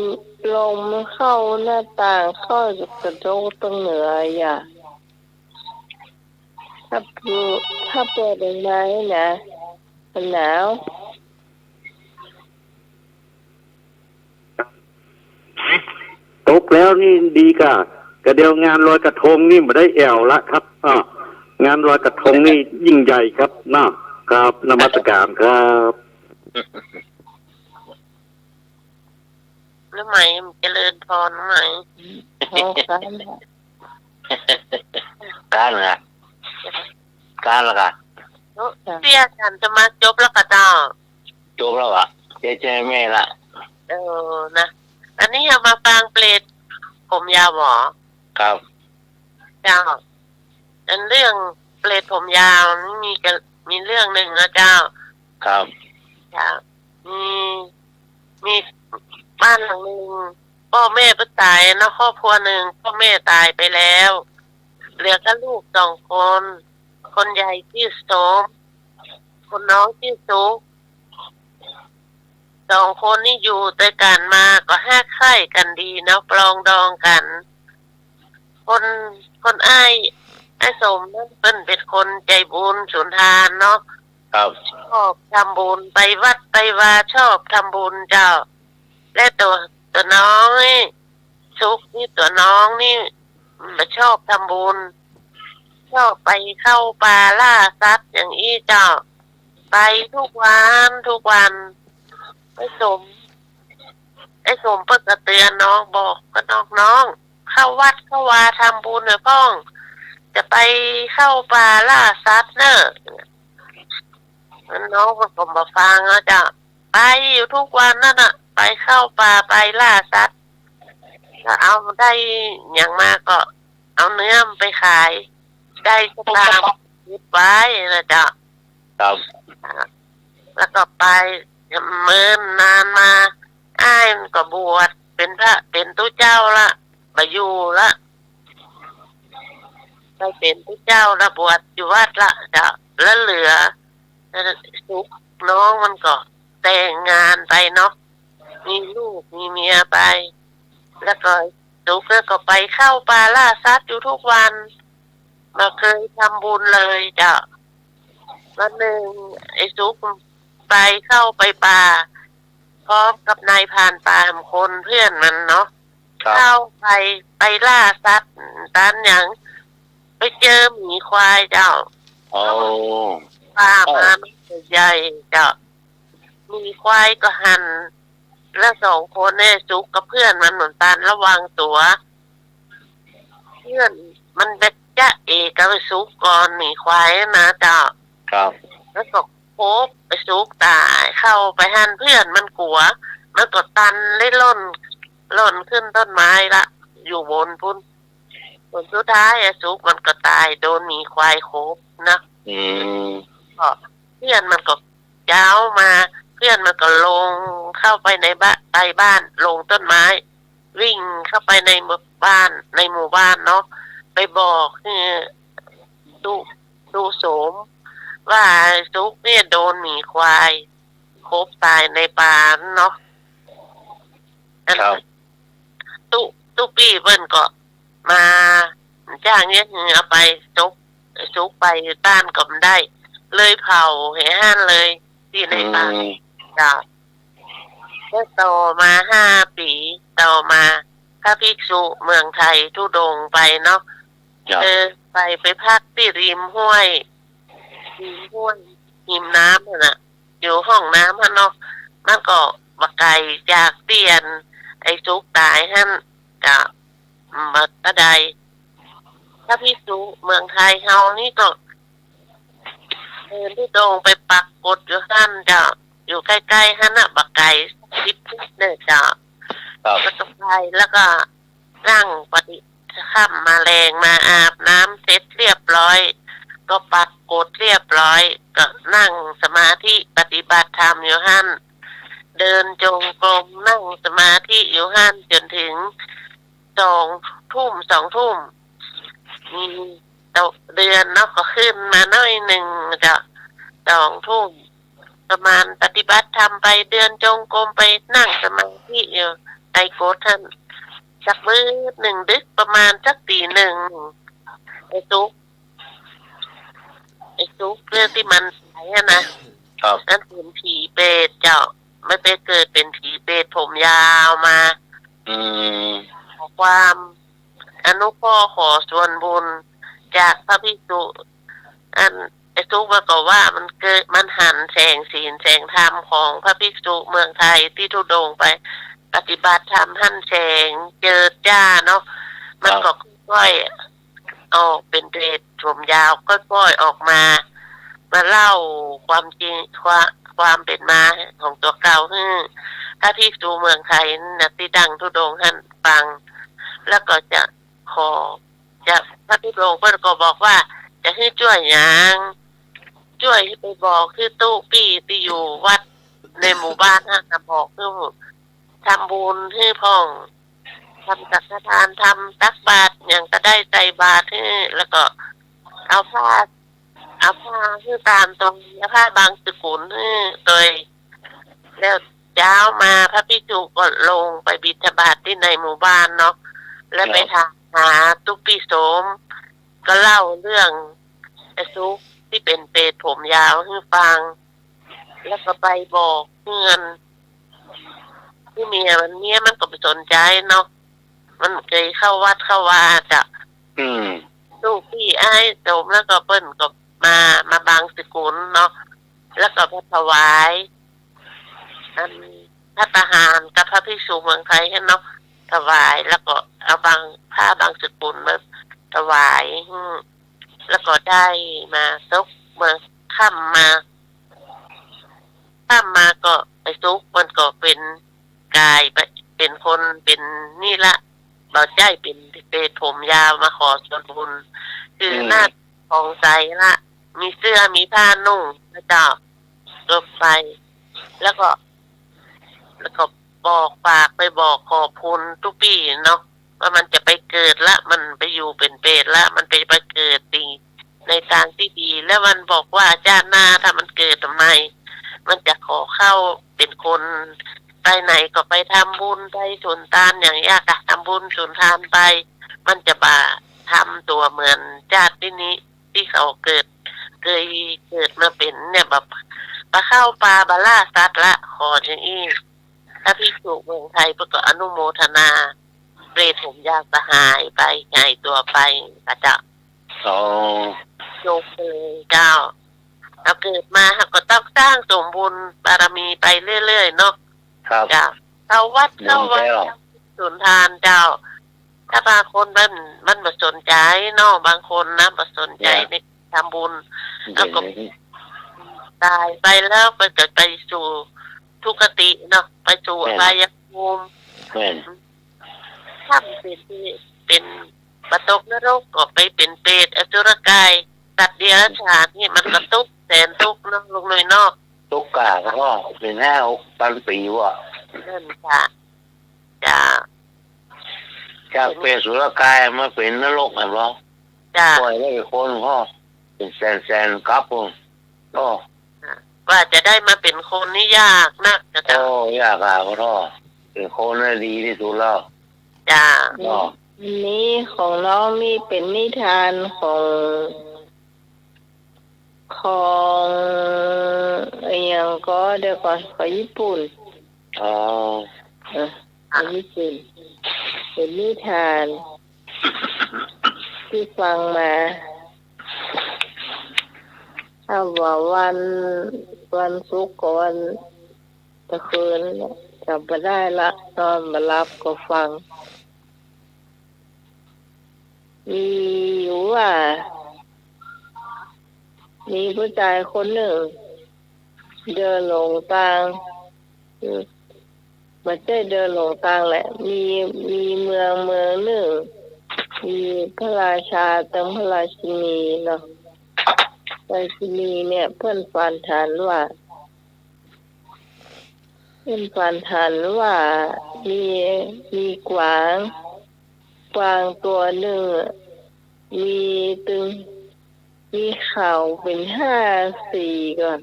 ลมมันเข้าหน้าต่างเข้ากระจกตรงเหนืออย่าถ้าเปิดได้ไหมนะมันหนาว ตกแล้วนี่ดีกะเดียวงานลอยกระทงนี่มาได้แอวละครับงานลอยกระทงนี่ยิ่งใหญ่ครับครับนมัสการครับ แล้วไหมเจริญพรไหม เขากัน การละการละกัน เสียฉันจะมาจบแล้วก็เจ้า จบแล้วอ่ะเจ๊แม่ละ นะอันนี้เอามาฟังเปรตผมยาวหมอ ครับ เจ้าอันเรื่องเปรตผมยาวนี่มีเรื่องหนึ่งนะเจ้า ครับ เจ้ามีบ้านหลังหนึ่งพ่อแม่ก็ตายนะครอบครัวหนึ่งพ่อแม่ตายไปแล้วเหลือแค่ลูก2 คนคนใหญ่ชื่อโสมคนน้องชื่อสุก2 คนนี่อยู่ด้วยกันมาก็ห้าไข่กันดีเนาะปรองดองกัน คนไอ้สมนั่นเป็นคนใจบุญสุนทานเนาะ ครับ ชอบทำบุญไปวัดไปวาชอบทำบุญเจ้า และตัวน้องนี่สุกนี่ตัวน้องนี่มาชอบทำบุญชอบไปเข้าป่าล่าสัตว์อย่างนี้เจ้า ไปทุกวันไอ้สมเปิดกระเตือนน้องบอกก็น้องเข้าวัดเข้าวาทำบุญเนี่ยพ่องจะไปเข้าป่าล่าสัตว์เนอะน้องก็ผมมาฟังแล้วจ้ะไปอยู่ทุกวันนั่นน่ะไปเข้าป่าไปล่าสัตว์ถ้าเอาได้อย่างมากก็เอาเนื้อไปขายได้ก็ตามยึดไว้นะจ๊ะ ครับ แล้วก็ไปเมินนานมาอ้ายมันก็บวชเป็นพระเป็นตู้เจ้าละมาอยู่ละไปเป็นตู้เจ้าละบวชอยู่วัดละจ้ะแล้วเหลือสุกน้องมันก็แต่งงานไปเนาะมีลูกมีเมียไป แล้วก็สุกก็ไปเข้าป่าล่าสัตว์อยู่ทุกวันมาเคยทำบุญเลยจ้ะวันหนึ่งไอ้สุกไปเข้าไปป่าพร้อมกับนายพรานป่าคนเพื่อนมันเนาะ ครับ เข้าไปล่าสัตว์ตันอย่างไปเจอหมีควายเจ้า โอ้ ป่ามาไม่ใหญ่เจ้าหมีควายก็หันแล้ว2 คนเนี่ยจุกกับเพื่อนมันเหมือนกันระวังตัว เพื่อนมันจะเอกกับไปซุกก่อนหมีควายนะเจ้า ครับ แล้วก็โคบไปซุกตายเข้าไปหันเพื่อนมันกลัวมันก็ตันได้ล่นขึ้นต้นไม้ละอยู่บนพุ่นผลสุดท้ายซุกมันก็ตายโดนหมีควายโคบนะ อืม ก็เพื่อนมันก็ย้าวมาเพื่อนมันก็ลงเข้าไปในบ้านลงต้นไม้ วิ่งเข้าไปในหมู่บ้านเนาะไปบอกคือดูโสมว่าซุกเนี่ยโดนหมีควายโคบตายในป่าเนาะ ครับ ตุปี้เพิ่นก็มาจ้างเนี่ยเอาไปซุกไปต้านก็ไม่ได้ เลยเผาแห่ห้านเลยที่ในป่าจ้ะก็ต่อมา5 ปีต่อมาพระภิกษุเมืองไทยทุดงไปเนาะ ครับ ไปพักที่ริมห้วยหิมน้ำน่ะอยู่ห้องน้ำฮะเนาะมันก็บักไก่จากเตียนไอ้ซุกตายหั่นก็บักกระไดพระภิกษุเมืองไทยเฮานี่ก็เดินทุดงไปปักกดอยู่หั่นจ้ะอยู่ใกล้ๆหั่นน่ะบักไก่10 เนี่ยจ้ะ ครับ ก็ต้องไปแล้วก็นั่งปฏิค่ำมาแรงมาอาบน้ำเสร็จเรียบร้อย ก็ปักกดเรียบร้อยก็นั่งสมาธิปฏิบัติธรรมอยู่หั่นเดินจงกรมนั่งสมาธิอยู่หั่นจนถึง2 ทุ่มมีเดือนเนาะก็ขึ้นมาหน่อยหนึ่งจะ2 ทุ่มประมาณปฏิบัติธรรมไปเดินจงกรมไปนั่งสมาธิอยู่ไอโกดท่านสักมื้อหนึ่งดึกประมาณสักตี 1ไอ้ซุกเรื่องที่มันตายอะนะครับ นั่นเป็นผีเปรตเจ้าไม่ไปเกิดเป็นผีเปรตผมยาวมา อืม ขอความอนุเคราะห์ขอส่วนบุญจากพระภิกษุไอ้ซุกมันก็ว่ามันหันแสงศีลแสงธรรมของพระภิกษุเมืองไทยที่ทุดงไปปฏิบัติธรรมหันแสงเจิดจ้าเนาะมันก็ค่อยๆออกเป็นเปรตผมยาวค่อยๆออกมาเล่าความจริงความเป็นมาของตัวเก่าให้ถ้าภิกษุเมืองไทยนะที่ดังทุดงหันฟัง แล้วก็จะพระธุดงค์เพิ่นก็บอกว่าจะให้ช่วยหยังช่วยให้ไปบอกคือตู้ปี้ที่อยู่วัดในหมู่บ้านฮะบอกคือทำบุญให้พ่องทำสังฆทานทำตักบาตรอย่างก็ได้ใจบาตรให้แล้วก็เอาผ้าคือตามตรงผ้าบางสกุลให้โดยแล้วเช้ามาพระภิกษุก็ลงไปบิณฑบาตที่ในหมู่บ้านเนาะแล้วไปถามหาตุปีโสมก็เล่าเรื่องไอ้ซุกที่เป็นเปรตผมยาวให้ฟังแล้วก็ไปบอกเพื่อนที่เมียมันก็ไปสนใจเนาะมันเคยเข้าวัดเข้าวาจะ อืม ลูกพี่ไอ้โสมแล้วก็เปิ้นก็มาบางสกุลเนาะแล้วก็ไปถวายพระทหารกับพระภิกษุเมืองไทยให้เนาะถวายแล้วก็เอาผ้าบางสกุลมาถวายแล้วก็ได้มาซุกเมืองค่ำมาก็ไอ้ซุกมันก็เป็นกายเป็นคนเป็นนี่ละเบาใจเป็นเปรตผมยาวมาขอส่วนบุญคือหน้าของใสละมีเสื้อมีผ้านุ่งพระเจ้าก็ไปแล้วก็บอกฝากไปบอกขอบคุณทุกปีเนาะว่ามันจะไปเกิดละมันไปอยู่เป็นเปรตละมันไปเกิดดีในทางที่ดีแล้วมันบอกว่าชาติหน้าถ้ามันเกิดทำไมมันจะขอเข้าเป็นคนไปไหนก็ไปทำบุญไปสุนทานอย่างยากอะทำบุญสุนทานไปมันจะทำตัวเหมือนชาตินี้ที่เขาเคยเกิดมาเป็นเนี่ยแบบปลาเข้าปลาบาล่าสัตว์ละขออย่างนี้ถ้าภิกษุเมืองไทยก็อนุโมทนาเปรตผมยาวสหายไปหายตัวไปกระจะโยกเลยเจ้าเอาเกิดมาก็ต้องสร้างสมบุญบารมีไปเรื่อยๆเนาะ ครับ เจ้าเข้าวัดสุนทานเจ้า ถ้าบางคนมันบ่สนใจเนาะบางคนนะบ่สนใจในทำบุญแล้วก็ตายไปแล้วก็จะไปสู่ทุกขติเนาะไปสู่อบายภูมิ แม่น ถ้าเป็นปตกนรกก็ไปเป็นเปรตอสุรกายสัตว์เดรัจฉานนี่มันก็ทุกข์แสนทุกข์เนาะลุงเลยเนาะ ตุกกาก็เป็น5-6,000 ปีว่ะ นั่นค่ะจ้า จากเป็นสุรกายมาเป็นนรกอ่ะบ่ จ้า ปล่อยให้คนก็เป็นแสนๆครับผมก็ กว่าจะได้มาเป็นคนนี่ยากนะจะ โอ้ยากอ่ะพ่อเป็นคนน่ะดีที่สุดแล้ว จ้า ก็ อันนี้ของน้องนี่เป็นนิทานของไอ้หยังก็เดี๋ยวก่อนของญี่ปุ่น อ๋อ ของญี่ปุ่นเป็นนิทานที่ฟังมาถ้าว่าวันศุกร์กับวันตะคืนเนี่ยจำไม่ได้ละนอนมารับก็ฟัง มีอยู่ว่า มีผู้ชายคนหนึ่ง เดินหลงทางไม่ใช่เดินหลงทางแหละ มีเมืองหนึ่ง มีพระราชาตั้งพระราชินีเนาะพระราชินีเนี่ยเพื่อนฝันฐานว่ามีกวางตัวหนึ่งมีเขาเป็น5 สีก่อน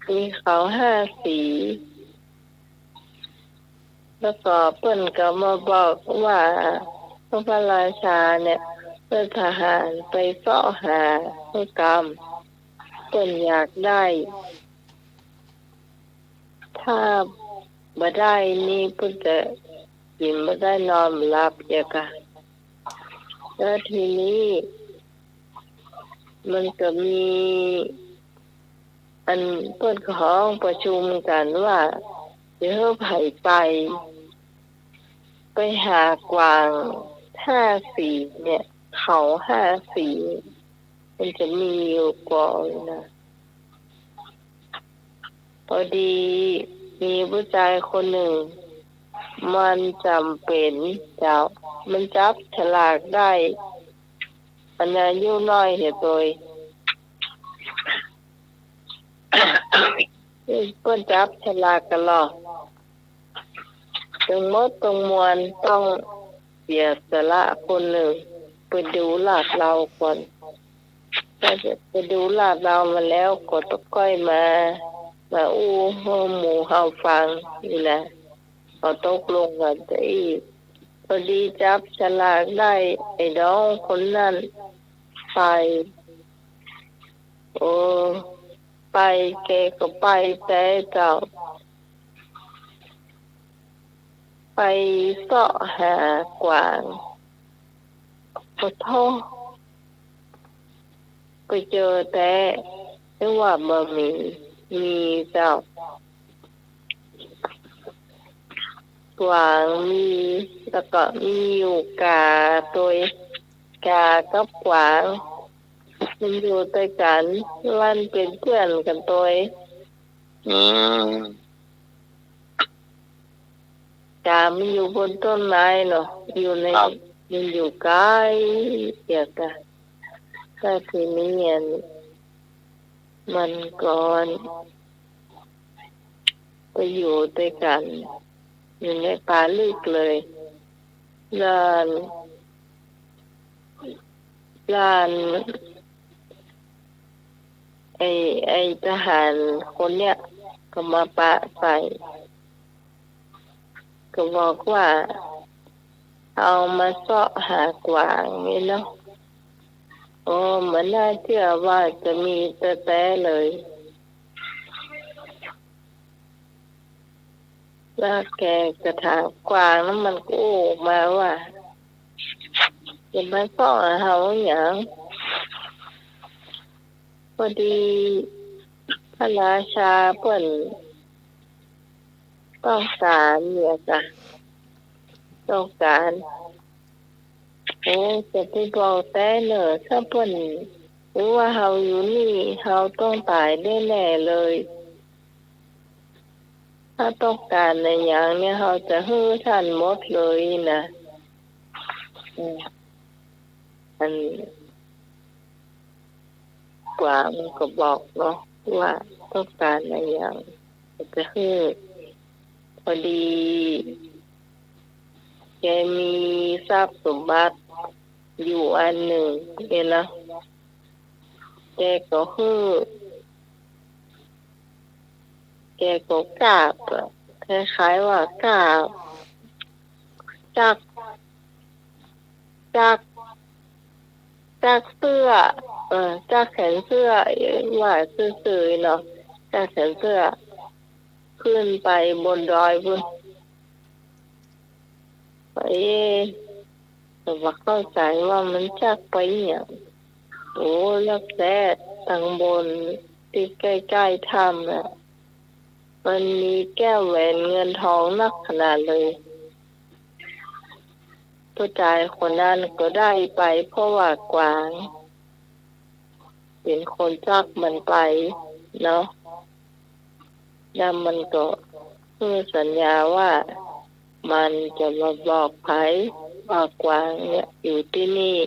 มีเขา5 สี แล้วก็เปิ้นก็มาบอกว่าพระราชาเนี่ยเปิ้นทหารไปเสาะหาพระกรรมเปิ้นอยากได้ ถ้าบ่ได้นี่เปิ้นจะกินบ่ได้นอนบ่หลับอย่ากะแล้วทีนี้มันก็มีอันเปิ้นของประชุมกันว่าเดี๋ยวไผไปหากวาง5 สีเนี่ยเขา5 สีมันจะมีอยู่ก่อนนะพอดีมีผู้ชายคนหนึ่งมันจำเป็นมันจับฉลากได้อันอายุน้อยเห็นตัวเพิ่นจับฉลากกันหรอตรงมดตรงมวลต้องเสียสละคนหนึ่งไปดูลาดเราก่อนถ้าจะไปดูลาดเรามาแล้วก็ต้องก้อยมาอู้หมู่เฮาฟังนี่แหละเขาตกลงกันจะอีกพอดีจับฉลากได้ไอ้น้องคนนั้นไปไปแกก็ไปแต่เจ้าไปเสาะหากวางขอโทษไปเจอแต่ว่าบ่มีเจ้ากวางมีแล้วก็มีอยู่กากับกวางมันอยู่ด้วยกันวันเป็นเพื่อนกันตัวกามันอยู่บนต้นไม้เนาะอยู่ในมันอยู่ใกล้เดียวกันก็ทีนี้มันก่อนไปอยู่ด้วยกันอยู่ในป่าลึกเลยลานไอ้ทหารคนเนี้ยก็มาปะใส่ก็บอกว่าเอามาเสาะหากวางนี่เนาะมันน่าเชื่อว่าจะมีแต่เลยแล้วแกกระถางกวางนั้นมันก็ออกมาว่าจะมาเสาะเฮาอย่างพอดีพระราชาเปิ้นต้องการเนี่ยจ้ะ ต้องการโอ้จะไปบอกแต่เนอะถ้าเพิ่นหรือว่าเฮาอยู่นี่เฮาต้องตายแน่ๆเลย ถ้าต้องการในอย่างเนี้ยเฮาจะฮื้อท่านหมดเลยนะอืมอันกว่ามันก็บอกเนาะว่าต้องการในอย่างจะฮื้อพอดีแกมีทรัพย์สมบัติอยู่อันหนึ่งเนี่ยนะแกก็ฮื้อแกก็กราบอะคล้ายๆว่ากราบจักจักจากเสื้อจากแขนเสื้อว่าซื่อๆเนาะจากแขนเสื้อขึ้นไปบนดอยพุ่นไปแต่ว่าเข้าใจว่ามันจากไปเนี่ยโอ้ลักแร้ทางบนที่ใกล้ๆถ้ำน่ะมันมีแก้วแหวนเงินทองนักขนาดเลยผู้ชายคนนั้นก็ได้ไปเพราะว่ากวางเป็นคนจักมันไปเนาะแล้วมันก็คือสัญญาว่ามันจะมาบอกไผว่ากวางเนี่ยอยู่ที่นี่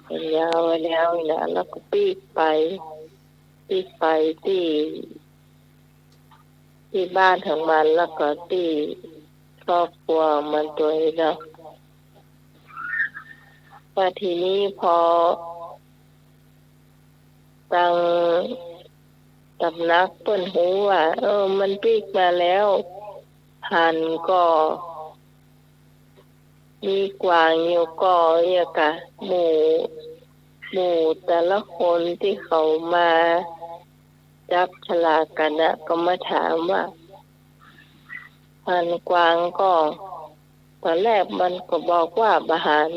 สัญญาไว้แล้วนะแล้วก็ปีกไปที่บ้านของมันแล้วก็ที่ครอบครัวมันตัวเองเนาะว่าทีนี้พอตังสำนักเปิ้นหูว่ามันปีกมาแล้วหันก็มีกวางอยู่ก็เรียกอะหมู่แต่ละคนที่เขามาจับฉลากกันนะก็มาถามว่าหันกวางก็ตอนแรกมันก็บอกว่าบาหาร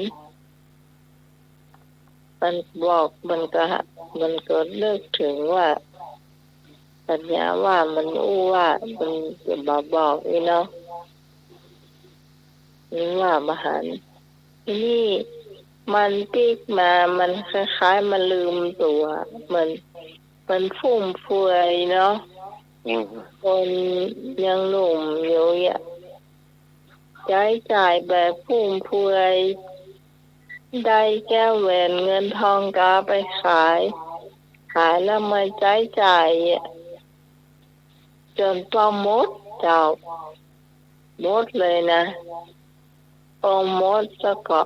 มันบอกมันก็เลิกถึงว่าสัญญาว่ามันอู้ว่ามันจะบอกอีเนาะนี่ว่าบาหารทีนี่มันปีกมามันคล้ายๆมันลืมตัวมันฟุ่มเฟือยเนาะคนยังหนุ่มอยู่อ่ะใช้จ่ายแบบฟุ่มเฟือยได้แก้วแหวนเงินทองกาไปขายแล้วมาใช้จ่ายจนป้อมดเจ้ามดเลยนะป้อมมดแล้วก็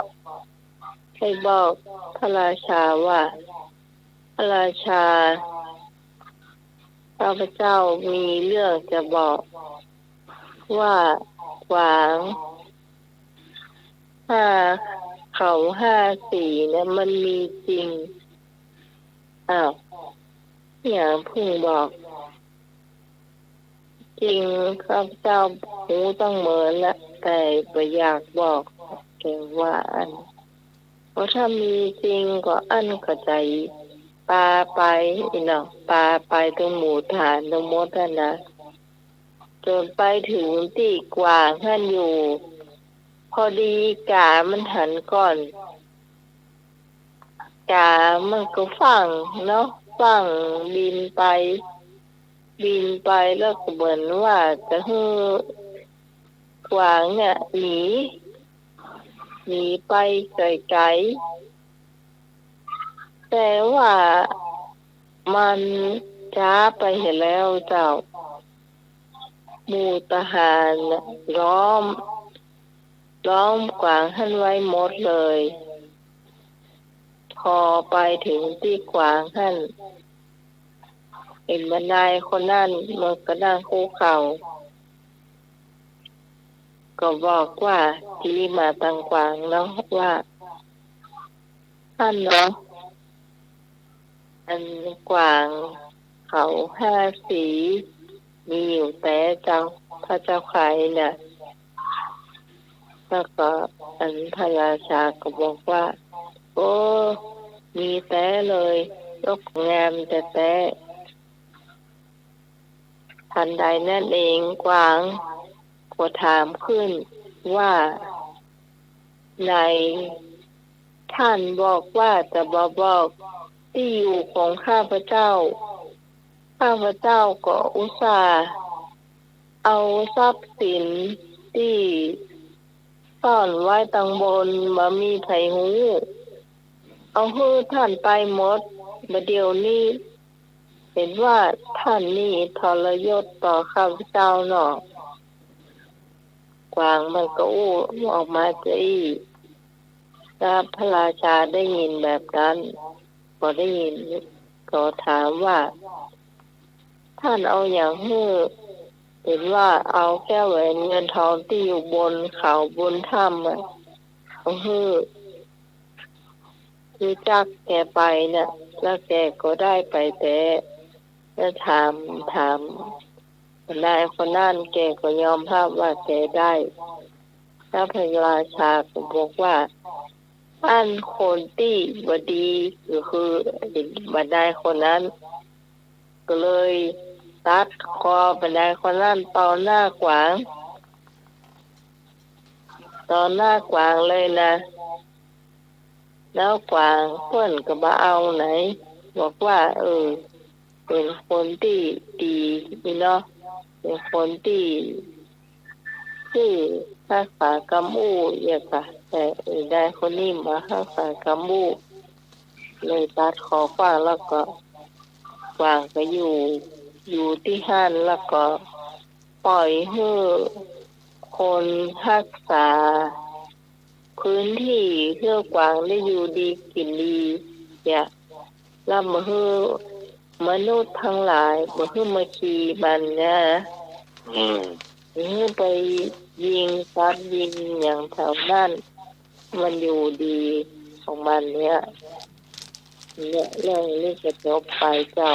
ให้บอกพระราชาว่าพระราชาข้าพเจ้ามีเรื่องจะบอกว่าขวางเขา54เนี่ยมันมีจริงอ้าวอย่างเพิ่งบอกจริงข้าพเจ้าหูต้องเหมือนละแต่ไม่อยากบอกแกว่าอันเพราะถ้ามีจริงก็อันก็ใจปาไปเนาะปาไปตรงหมู่ฐานตรงมดนั่นนะจนไปถึงที่กวางท่านอยู่พอดีกามันหันก่อนกามันก็ฟังเนาะฟังบินไปแล้วก็เหมือนว่าจะให้กวางเนี่ยหนีไปไกลๆแต่ว่ามันช้าไปเห็นแล้วเจ้าหมู่ทหารล้อมกวางท่านไว้หมดเลยพอไปถึงที่กวางท่านเห็นบันไดคนนั้นมันก็นั่งคุกเข่าก็บอกว่ากิริมาตังกวางเนาะว่าท่านเนาะอันกวางเขา5 สีมีอยู่แต่เจ้าพระเจ้าใครเนี่ยแล้วก็อันพระราชาก็บอกว่าโอ้มีแต่เลยยกงามแต่ทันใดนั่นเองกวางก็ถามขึ้น ว่าในท่านบอกว่าจะบอกที่อยู่ของข้าพเจ้าก็อุตส่าห์เอาทรัพย์สินที่ซ่อนไว้ตังบนบ่มีไผฮู้เอาฮื้อท่านไปหมดบัดเดี๋ยวนี้เห็นว่าท่านนี่ทรยศต่อข้าพเจ้าเนาะกวางมันก็อู้ออกมาจะอีถ้าพระราชาได้ยินแบบนั้นพอได้ยินก็ถามว่าท่านเอาอย่างฮื้อเห็นว่าเอาแค่แหวนเงินทองที่อยู่บนเขาบนถ้ำเอาฮื้อคือจักแกไปน่ะแล้วแกก็ได้ไปแต่แล้วถามนายคนนั้นแกก็ยอมรับว่าแกได้แล้วพระราชาก็บอกว่าอันคนที่บดีก็คือบันไดคนนั้นก็เลยตัดคอบันไดคนนั้นต่อหน้ากวางเลยนะแล้วกวางเพื่อนก็บ่เอาไหนบอกว่าเป็นคนที่ดีนี่เนาะเป็นคนที่ชื่อรักษากรรมอู้อย่างค่ะแต่ได้คนนี้มารักษากรรมอู้เลยตัดคอกวางแล้วก็กวางก็อยู่ที่ห้านแล้วก็ปล่อยให้คนรักษาพื้นที่เพื่อกวางได้อยู่ดีกินดีเนี่ยแล้วมาให้มนุษย์ทั้งหลายมาให้มาขี่มันนะให้ไปยิงซัดยิงอย่างแถวนั้นมันอยู่ดีของมันเนี่ยเรื่องนี้จะจบไปเจ้า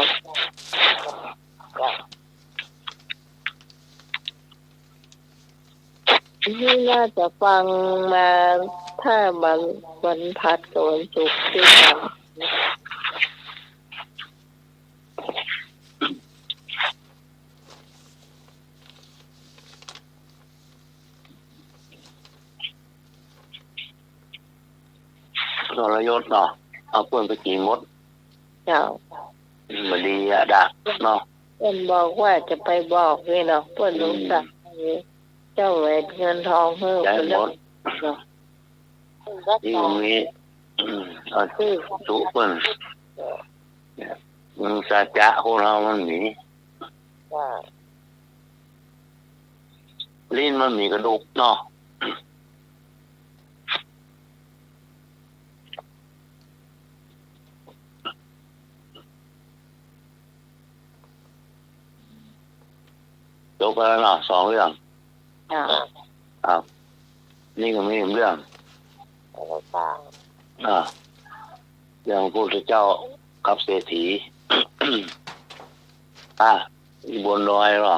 ที่น่าจะฟังมาถ้าวันพัดกับวันศุกร์ด้วยกันทรยศเนาะเอาเพื่อนไปกินมดเจ้ามันดีอะดักเนาะเพื่อนบอกว่าจะไปบอกเลยเนาะเพื่อนรู้จักเจ้าแหวนเงินทองเพิ่มไปหมดที่ตรงนี้เอาจุเพื่อนมึงสัจจะของเรามันหนีลิ้นมันมีกระดูกเนาะจบไปแล้วเนาะ2 เรื่องครับนี่ก็ไม่เห็นเรื่องเรื่องพระพุทธเจ้ากับเศรษฐีบนดอยหรอ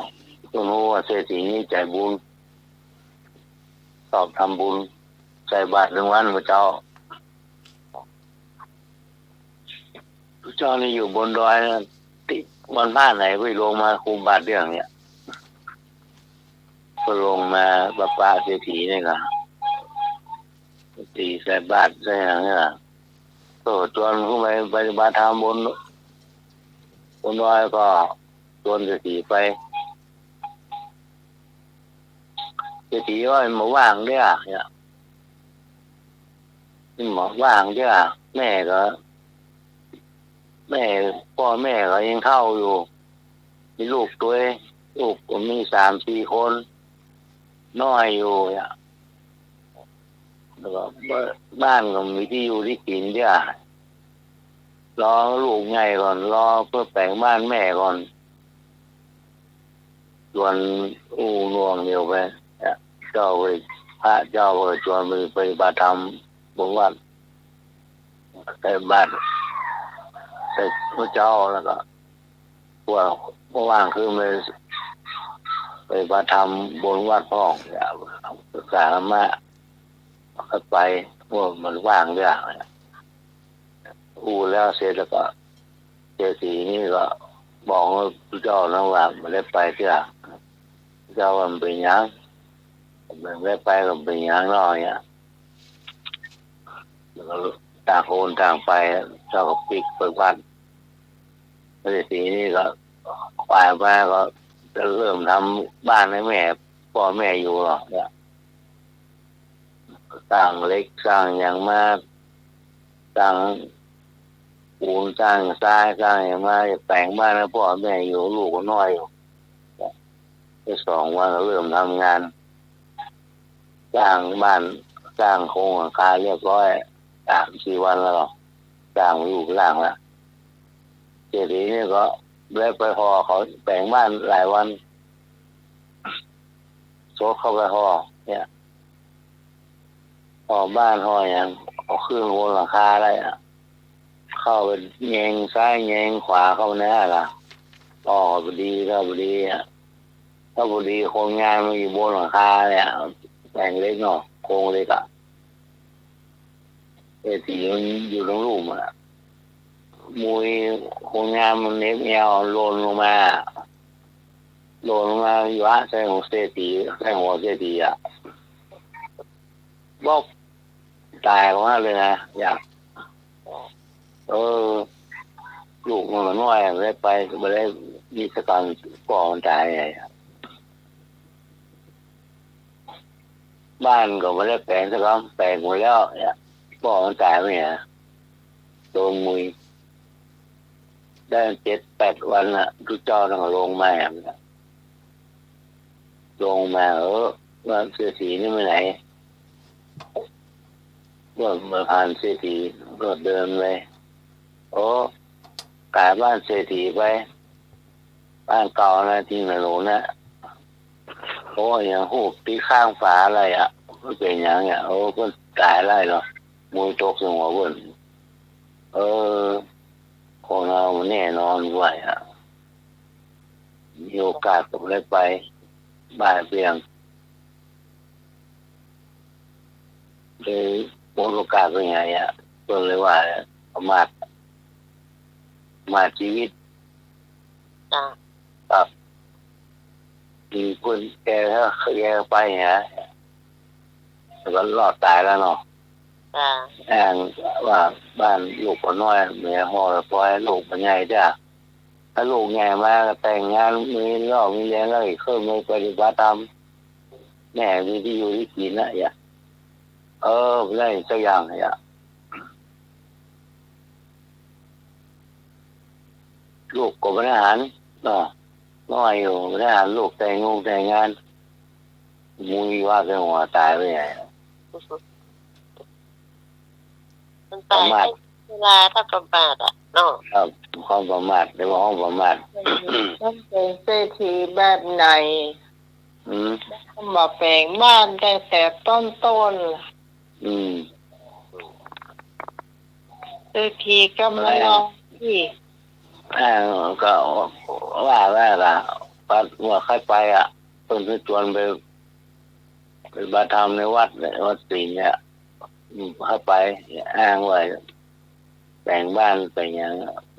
ต้องรู้ว่าเศรษฐีนี่ใจบุญชอบทำบุญใส่บาตร1 วันพระเจ้านี่อยู่บนดอยนะติวันพระไหนไปลงมาคุมบาตรเรื่องเนี้ยก็ลงมาป้าเศรษฐีนี่ก็ตีใส่บาตรใส่อย่างเงี้ยก็ชวนผู้ไปปฏิบัติธรรมบนดอยก็ชวนเศรษฐีไปเศรษฐีว่าหมอว่างเนี่ยนี่หมอว่างเนี่ยแม่พ่อแม่ก็ยังเข้าอยู่มีลูกตัวลูกผมมี3-4 คนน้อยอยู่แล้วก็บ้านก็มีที่อยู่ที่กินเนี่ยรอลูกใหญ่ก่อนรอเพื่อแต่งบ้านแม่ก่อนชวนนวงเดียวไปเจ้าไปพระเจ้าไปชวนไปปฏิบัติธรรมบนวัดแต่บ้านแต่พระเจ้าแล้วก็ว่างคือไปปฏิบัติธรรมบนวัดพ่อศึกษาธรรมะไปว่ามันว่างเรื่องแล้วเสร็จแล้วก็เจสีนี่ก็บอกว่าพระเจ้านะว่ามันได้ไปเถอะเจ้ามันเป็นยัง ได้ไปกับเป็นอย่างน้อยเนี่ยแล้วก็ต่างคนต่างไปเจ้าก็ปิดเปิดบ้านเศรษฐีนี่ก็ไปมาก็จะเริ่มทำบ้านให้แม่พ่อแม่อยู่หรอกเนี่ยสร้างเล็กสร้างอย่างมากสร้างปูนสร้างทรายสร้างอย่างมาแต่งบ้านให้พ่อแม่อยู่ลูกก็น้อยอยู่ที่2 วันก็เริ่มทำงานสร้างบ้านสร้างโครงหลังคาเรียบร้อย3-4 วันแล้วก็สร้างอยู่ล่างแล้วเศรษฐีนี่ก็ได้ไปห่อเขาแต่งบ้านหลายวันโซดเข้าไปห่อเนี่ยห่อบ้านห่ออย่างเอาขึ้นบนหลังคาอะไรอ่ะเข้าไปแยงซ้ายแยงขวาเข้าหน้าล่ะอ๋อพอดีก็พอดีอ่ะถ้าพอดีคนงานมันอยู่บนหลังคาเนี่ยแต่งเล็กเนาะโครงเล็กอ่ะเศรษฐีมันอยู่ตรงรูปอ่ะมวยคนงานมันเน็บแอวโลนลงมาอยู่อะใส่หัวเศรษฐีใส่หัวเศรษฐีอ่ะบอกตายมากเลยนะอยากลูกมันน้อยไม่ได้ไปไม่ได้มีสตังค์ก่อมันตายไงบ้านก็ไม่ได้แปลงสักครั้งแปลงหมดแล้วเนี่ยก่อมันตายไหมเนี่ยโดนมุยได้7-8 วันละทุกเจ้าต้องลงมาลงมาว่าเศรษฐีนี่ไปไหนว่ามาผ่านเศรษฐีก็เดินไปกลายบ้านเศรษฐีไปบ้านเก่านะที่ไหนหลงนะอย่างหูตีข้างฝาอะไรอ่ะมันเป็นอย่างเงี้ยก็ตายอะไรหรอมวยตกสมองบนของเราแน่นอนด้วยอ่ะมีโอกาสผมได้ไปบ้านเพียงเลยหมดโอกาสเป็นไงอ่ะก็เลยว่าประมาทชีวิตครับมีคนแกถ้าแกไปเนี่ยแล้วก็รอดตายแล้วเนาะอ้างว่าบ้านลูกก็น้อยเมียห่อแล้วปล่อยลูกมันใหญ่จ้ะถ้าลูกใหญ่มาก็แต่งงานมีรอบมีเลี้ยงแล้วอีกเครื่องมือปฏิบัติธรรมแม่มีที่อยู่ที่กินนะอย่าได้สักอย่างอย่าลูกก็บริหารน้อยอยู่บริหารลูกแต่งงานมุยว่าเป็นหัวตายไปไงมันตายเวลาถ้าประมาทอ่ะเนาะครับความประมาทในห้องประมาทต้องเป็นเศรษฐีแบบไหนมาแปลงบ้านแต่ต้นเศรษฐีกำลังที่ก็ว่าละปัดว่าใครไปอ่ะเพิ่นชวนไปบาธรรมในวัดศรีเนี่ยเข้าไปอ้างไว้แบ่งบ้านไปอย่าง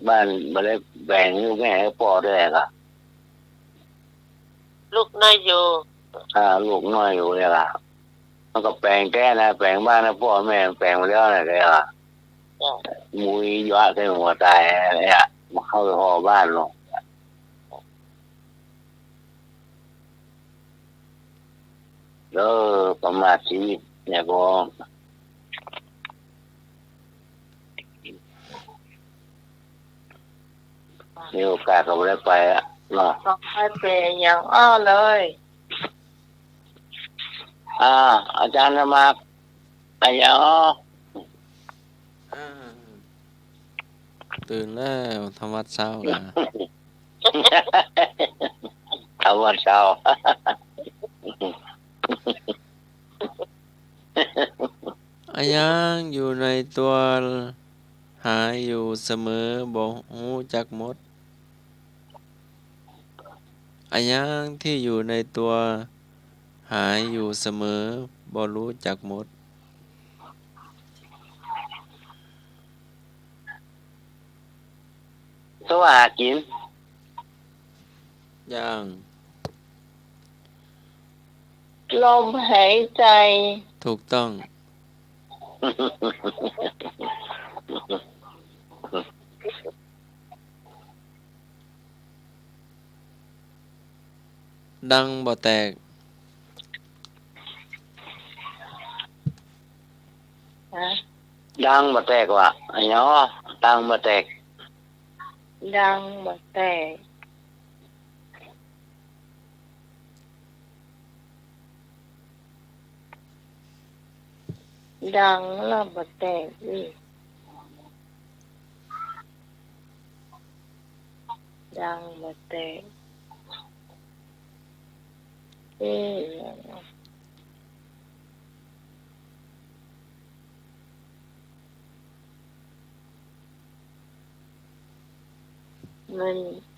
บ้านไม่ได้แบ่งให้แม่ให้พ่อด้วยล่ะลูกน้อยอยู่ลูกน้อยอยู่เนี่ยล่ะมันก็แบ่งแก้นะแบ่งบ้านให้พ่อแม่แบ่งไปแล้วนะแกล่ะมุยยะใส่หัวตายเนี่ยมาเข้าไปห่อบ้านลงประมาทชีวิตเนี่ยก็มีโอกาสก็ไม่ได้ไปเนาะต้องให้เป็นอย่างเลยอาจารย์มาอะไรตื่นแล้วทำวัดเช้ากัน ทำวัดเช้ายังอยู่ในตัวหายอยู่เสมอบ่ฮู้จักหมดยังที่อยู่ในตัวหายอยู่เสมอบ่รู้จักหมดตัวหากินย่าง ลมหายใจ ถูกต้อง ดังบ่แตก ฮะ ดังมาแตกว่ะไอ้เนาะดังมาแตก ดังบ่แตกดังแล้วบ่แตกอีกดังบ่แตกเอ๊ะ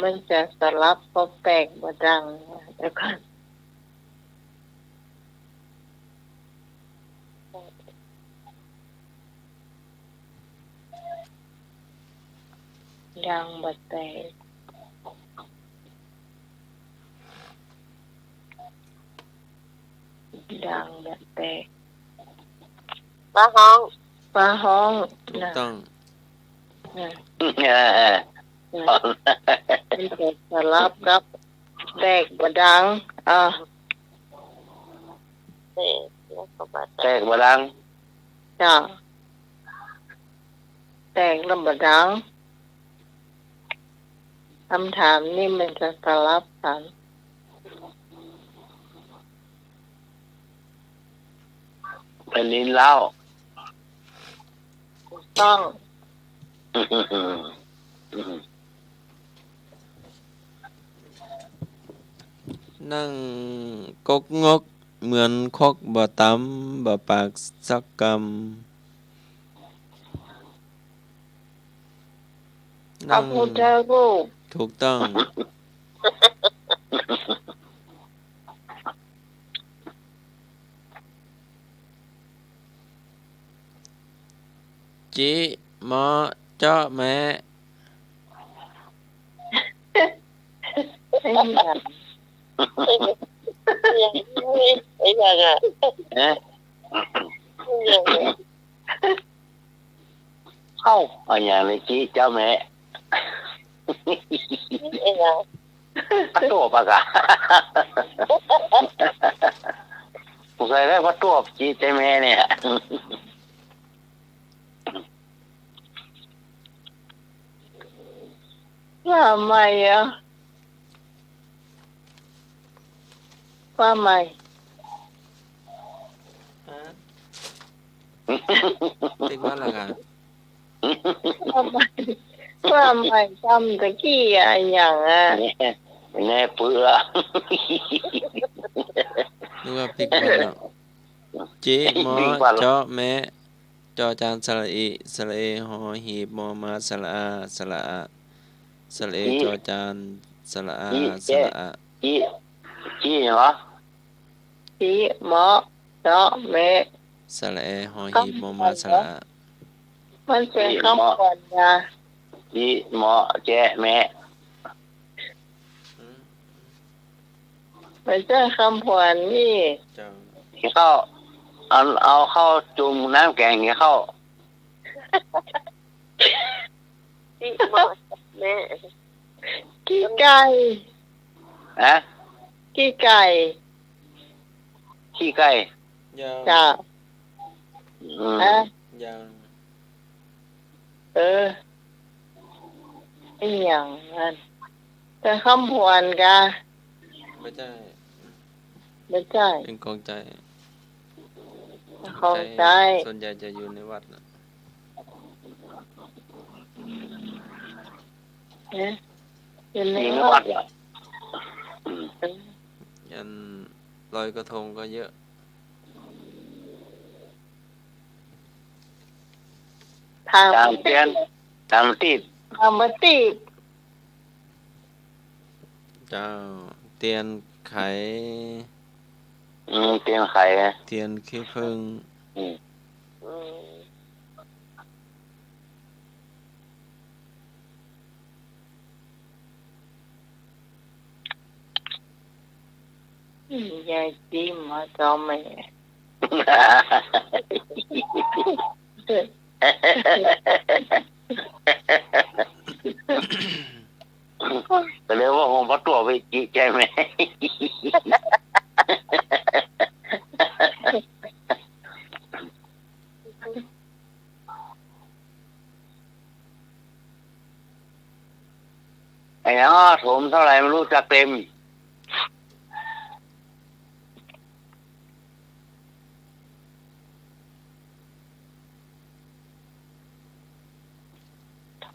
มันจะสลับบ่แตกบ่ดังแล้วก็ดังบ่แตกดังบ่แตก ป้าห้อง ฟ้าห้อง ถูก นะ ต้อง นะ เออ มันจะสลับกับแตกบ่ดังเนี่ยแล้วก็มา แตกมาดัง จ้ะแตกแล้วบ่ดังคำถามนี่มันจะสลับกัน เป็นลิ้นเล่า ต้อง นั่งกกงก เหมือนคกบ่ตำบ่ปากสักกำ พระพุทธรูป ถูกต้อง จิหมอเจาะแม่ ไอ้หยัง ไอ้ยังอ่ะ เอ๊ะ ยังไง เข้าเอาอย่างเลยจี้เจ้าแม่ ไอ้ยัง พัดตัวปะกะผมเคยได้พัดตัวจี้เจ้าแม่เนี่ย ว่าใหม่อ่ะว่าใหม่ ติ๊กว่าอะไรกัน ว่าใหม่ว่าใหม่ทำตะกี้อะไรอย่างอ่ะ แน่เปื่อ นึกว่าพลิกบอลเนาะจิหมอเจาะแม่จอจานสระอีสระเอหอหีบมอมาสระอาสระอาสระเอจอจานสระอาสระอา จี้เหรอ สีหมอเจาะแม่ สระเอหอหีบมอมาสระอา มันเป็นคำขวัญนะ จี้หมอแจ้แม่ มันเป็นคำขวัญนี่ เจ้า เข้าเอาเข้าจุ่มน้ำแกงเข้า ที่มาแม่ ขี้ไก่ ฮะ ขี้ไก่ ขี้ไก่ ยัง จ้ะ อืม ฮะ ยัง ไอ้อย่างนั้นแต่คำขวัญกะ ไม่ใช่ ไม่ใช่ เป็นกองใจ เข้าใจ ส่วนใหญ่จะอยู่ในวัดนะ เนี่ยอยู่ใน ยิง วั วั ด ดเหรอ ยันลอยกระทงก็เยอะ ทาง ตามเตียนตามติด ทางมาติด เจ้าเตียนไข เตียนไข่ เทียนขี้ผึ้ง อืม ย ยายจิ้มมาจอมแม่ ก็เลยว่าผมพัดตัวไปจีใจไหม ไอ้เนาะถมเท่าไหร่ไม่รู้จักเต็ม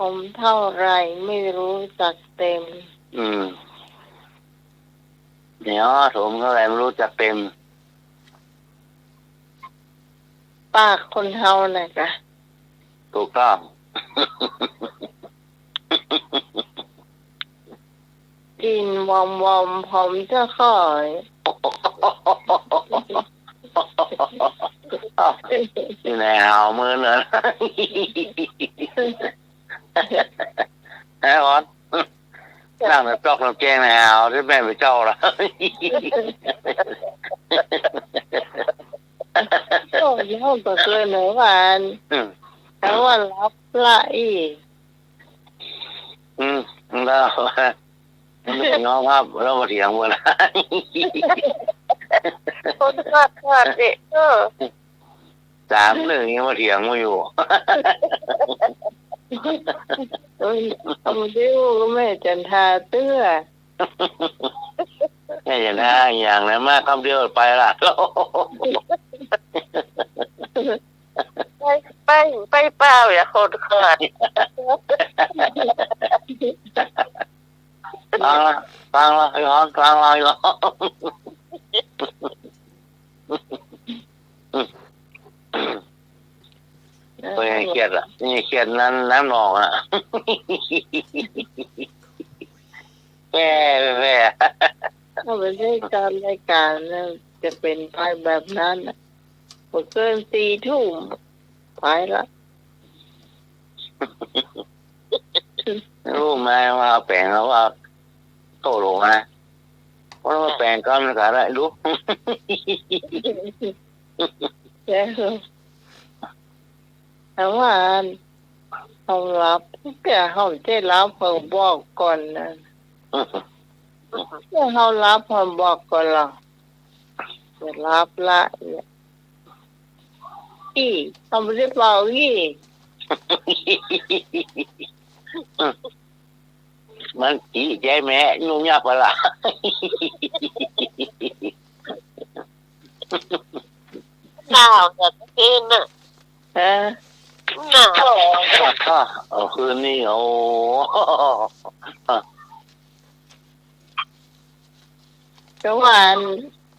ทมเท่าไรไม่รู้จักเต็ม เดี๋ยวถมเท่าไหร่ไม่รู้จักเต็ม ปากคนเฮาน่ะจ้ะ ถูกต้อง กินวอมวอมผมจะค่อย ที่ไหนเอามือเนอะไอ้ออนนั่งในจอกน้ำแกงในเอาที่แม่ไปเจ้าละ โอ้ยเขาก็เคยเหนือวันแต่ว่ารับละอีก แล้วมันน้องครับเรามาเถียงกันละ คนขาดเด็ก3-1ยังมาเถียงมาอยู่ เอ้ยทำดิ้วก็ไม่จันทาเตื้อ แค่อย่างนั้นอย่างนั้นมากคำเดียวไปละ ไปเปล่าอย่าคนขาด ฟังละไอ้ฮอนฟังละไอ้ฮอนตัวยังเครียดอ่ะนี่เครียดน้ำหนองอ่ะแม่ ถ้าไม่ใช่การรายการนะจะเป็นไปแบบนั้นพอเกิน4 ทุ่มไปละ รู้ไหมว่าแปลงแล้วว่าโตลงนะเพราะว่าแปลงก็มันก็ได้รู้ แล้วแต่ว่าเขารับแต่เขาจะรับเขาบอกก่อนนะแต่เขารับเขาบอกก่อนหรอกจะรับละอีเขาไม่ได้บอกอี มันจีใจแม่ยุ่งยากไปละ หนาวแต่กินน่ะ ฮะ หนาว เอาคืนนี้โอ้ แต่ว่า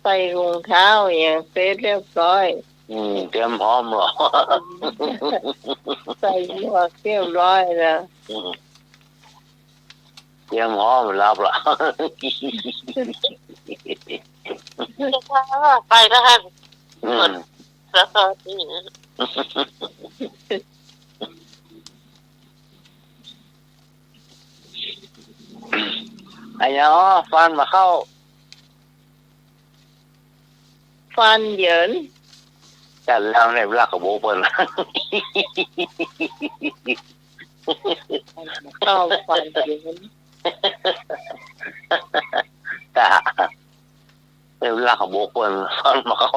ใส่รองเท้าอย่างเสร็จเรียบร้อย เตรียมพร้อมหรอ ใส่หมวกเรียบร้อยแล้ว เตรียมพร้อมรับละ ไปแล้วฮะแล้วก็ที่ ไอ้เนาะฟันมาเข้า ฟันเหยิน จัดแล้วในเวลากับโบเปิ้ล เข้าฟันเหยิน แต่ในเวลากับโบเปิ้ลฟันมาเข้า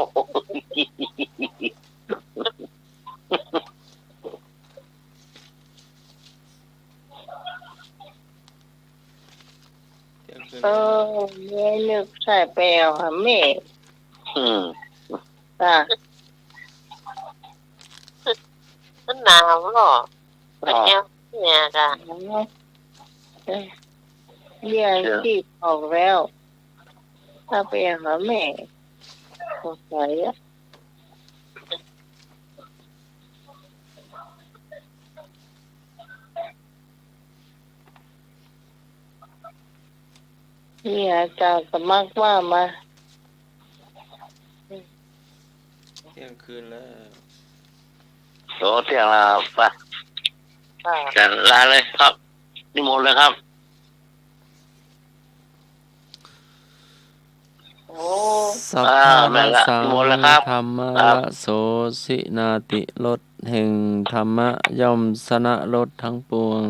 แม่นึกใส่แปลวค่ะแม่จ้ะ มันหนาวหรอมันแอวเนี่ยจ้ะ เรียนที่ออกแล้วถ้าไปหาแม่สงสัยนี่อาจารย์สมัครว่ามา เที่ยงคืนแล้ว โอ้เที่ยงแล้วไปจัดลาเลยครับนิมนต์เลยครับ โอ้ สัพพะ แม่ ละ ละ สัง นิมนต์แล้วครับ ธรรมะ ครับ ละโสสินาติลดแห่งธรรมะย่อมสนะลดทั้งปวง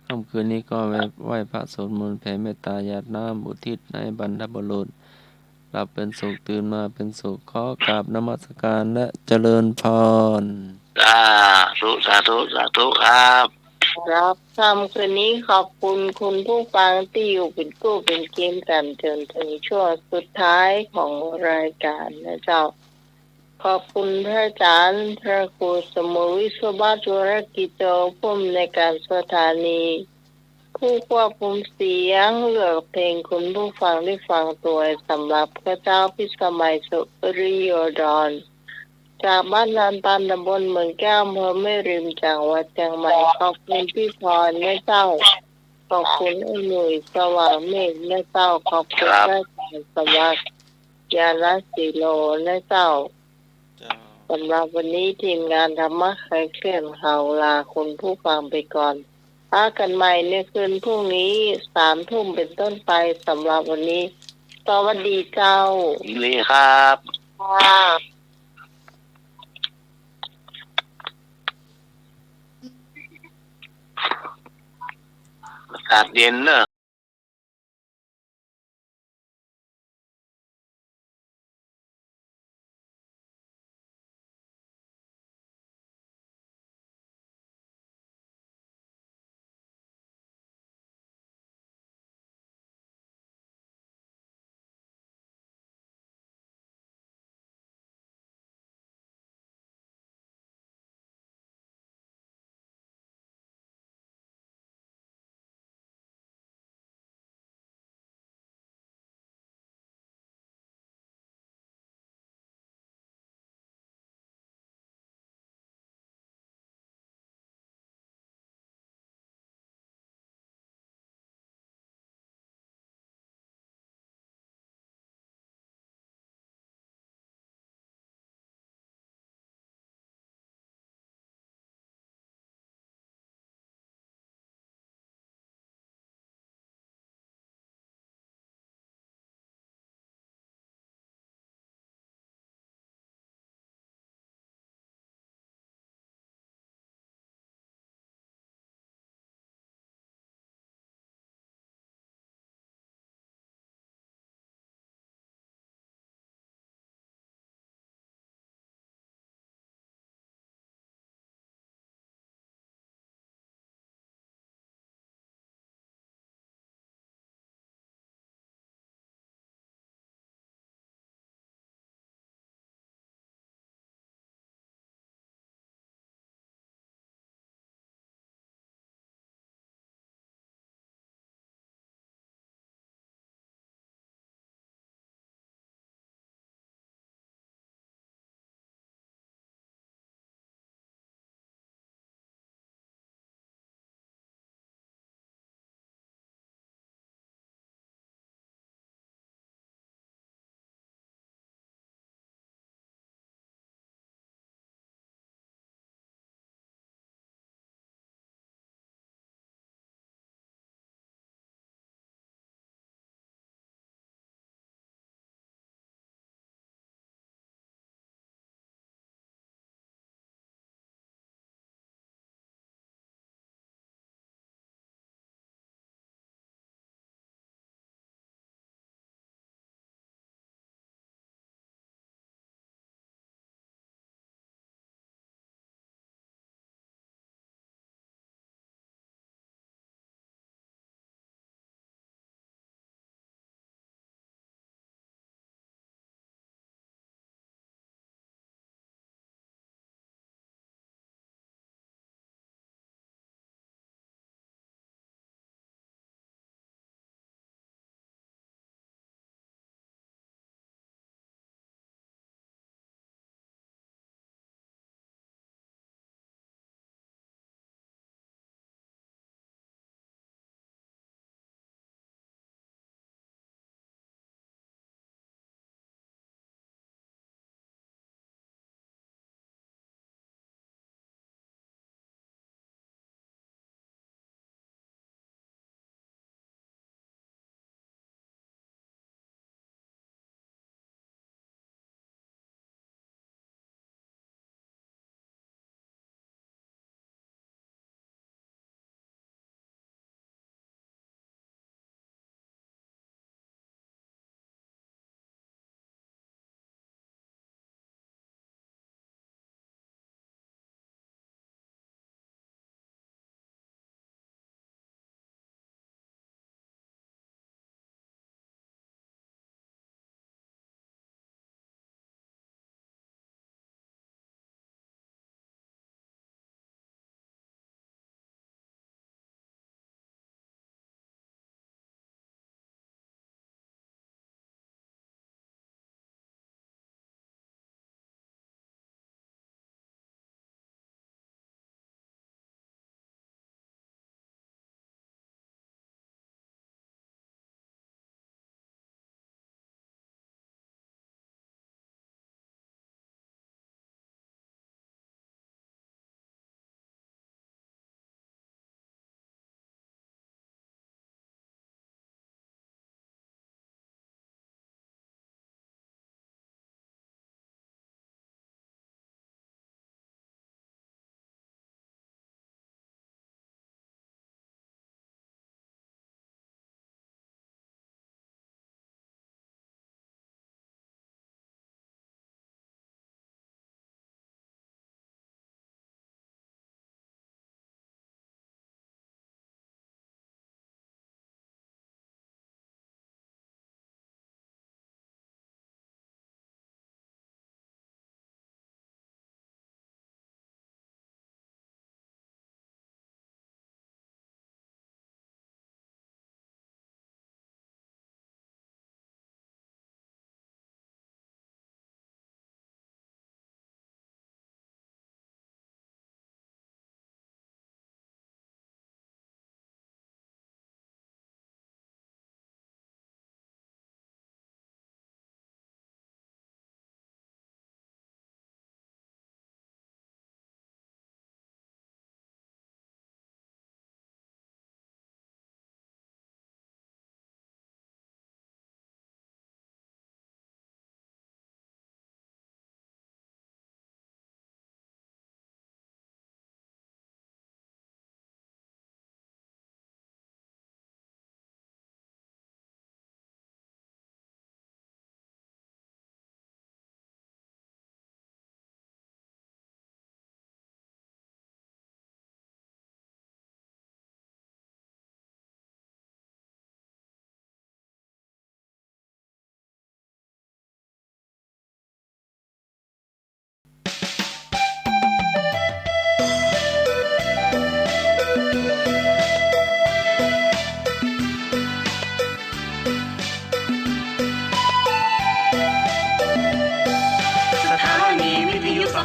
ค่ำคืนนี้ก็ไหว้พระสวดมนต์แผ่เมตตาหยาดน้ำอุทิศในบรรพบุรุษหลับเป็นสุขตื่นมาเป็นสุขขอกราบนมัสการและเจริญพร สาธุสาธุสาธุครับ ครับค่ำคืนนี้ขอบคุณคุณผู้ฟังที่อยู่เป็นกู้เป็นเกมกันจนถึงช่วงสุดท้ายของรายการนะเจ้า ขอบคุณพระอาจารย์พระครูสมุวิศวบัตวรกิจโจผู้อำนวยการสถานี ผู้ควบคุมเสียงเลือกเพลงคุณผู้ฟังได้ฟังตัวสำหรับพระเจ้าพิสมัยสุริโยดร จากบ้านลานตันตำบลเมืองแก้วอำเภอแม่ริมจังหวัดเชียงใหม่ขอบคุณพี่พรแม่เจ้า ขอบคุณไอ้หนุ่ยสว่างเมฆแม่เจ้า ขอบคุณพระอาจารย์สวัสดิ์ยาลศิโลแม่เจ้าสำหรับวันนี้ทีมงานธรรมะใครเคลื่อนเฮาลาคุณผู้ฟังไปก่อนพบกันใหม่ในคืนพรุ่งนี้3 ทุ่มเป็นต้นไปสำหรับวันนี้สวัสดีเจ้า นี่ครับ ค่ะ อากาศเย็นเนอะ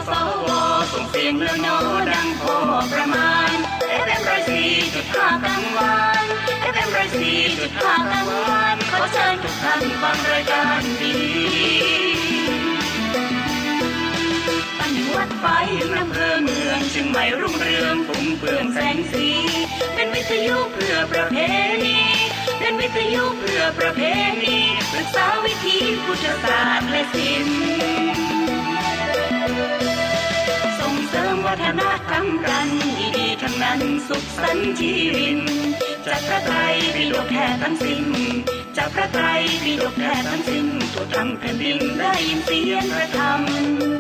สวส่งเสียงเลือน้อดังพอประมาณ FM 104.5กังวาน FM 104.5กังวานขอเชิญทุกท่านฟังรายการดีตั้งวัดไฟอำเภอเมืองเชียงใหม่รุ่งเรืองฟุ้งเฟื่องแสงสีเป็นวิทยุเพื่อประเพณีเป็นวิทยุเพื่อประเพณีศึกษาวิถีพุทธศาสตร์และศิลป์ส่งเสริมวัฒนธรรมกันดีๆทั้งนั้นสุขสันต์ชีวิตจากพระไตรปิฎกแท้ทั้งสิ้นจากพระไตรปิฎกแท้ทั้งสิ้นทั่วทั้งแผ่นดินได้ยินเสียงพระธรรม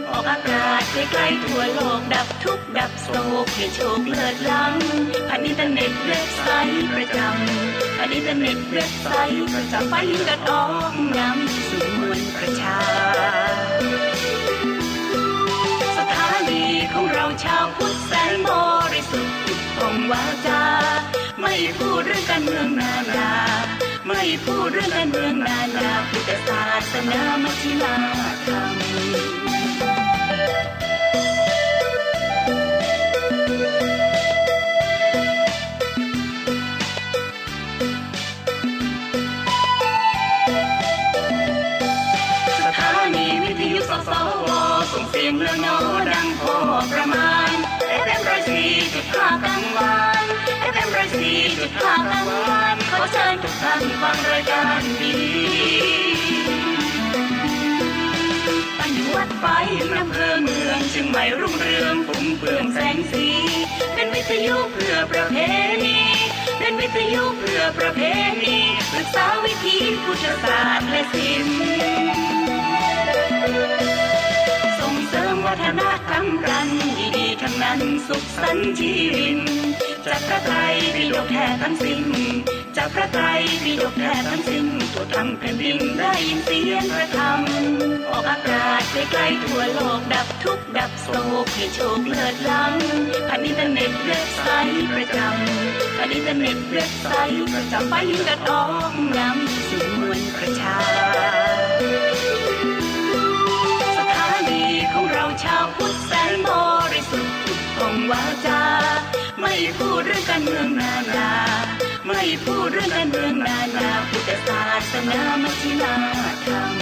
ออกอากาศไกลๆทั่วโลกดับทุกข์ดับโศกให้โชคเลิศล้ำผ่านอินเทอร์เน็ตเว็บไซต์ประจำผ่านอินเทอร์เน็ตเว็บไซต์ประจำไปยิงกระออกนำสู่มวลประชาสถานีของเราชาวพุทธแสนบริสุทธิ์ท่องวาจาไม่พูดเรื่องการเมืองนานาไม่พูดเรื่องการเมืองนานาพุทธศาสนามัชฌิมาธรรมสถานีวิทยุสสวส่งเสียงเลือน้อดังพอประมาณ FM 104.5กังวาน FM 104.5กังวานขอเชิญทุกท่านฟังรายการดีตั้งอยู่วัดไฟอำเภอเมืองเชียงใหม่รุ่งเรืองฟุ้งเฟื่องแสงสีเป็นวิทยุเพื่อประเพณีเป็นวิทยุเพื่อประเพณีศึกษาวิถีพุทธศาสตร์และศิลป์ส่งเสริมวัฒนธรรมกันดีๆทั้งนั้นสุขสันต์ชีวิตจากพระไตรปิฎกแท้ทั้งสิ้นจากพระไตรปิฎกแท้ทั้งสิ้นทั่วทั้งแผ่นดินได้ยินเสียงพระธรรมออกอากาศไกลๆทั่วโลกดับทุกข์ดับโศกให้โชคเลิศล้ำผ่านอินเทอร์เน็ตเว็บไซต์ประจำผ่านอินเทอร์เน็ตเว็บไซต์ประจำไปยิงกระออกนำสู่มวลประชาสถานีของเราชาวพุทธแสนบริสุทธิ์ท่องวาจาไม่พูดเรื่องการเมืองนานาไม่พูดเรื่องการเมืองนานาพุทธศาสนามัชฌิมาธรรม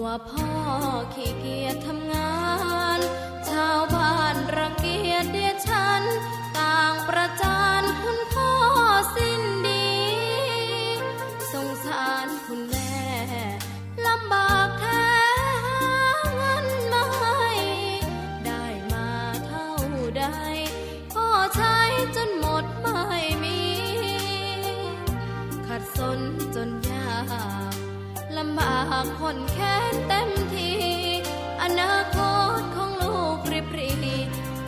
ว่าพ่อขี้เกียจทำงาน ชาวบ้านรังเกียจเดียดฉัน ต่างประจานคุณพ่อสิ้นดี สงสารคุณแม่ลำบากแท้หาเงินมาให้ได้มาเท่าใดพ่อใช้จนหมดไม่มีขัดสนจนยากลำบากคนแค้นเต็มทีอนาคตของลูกริบหรี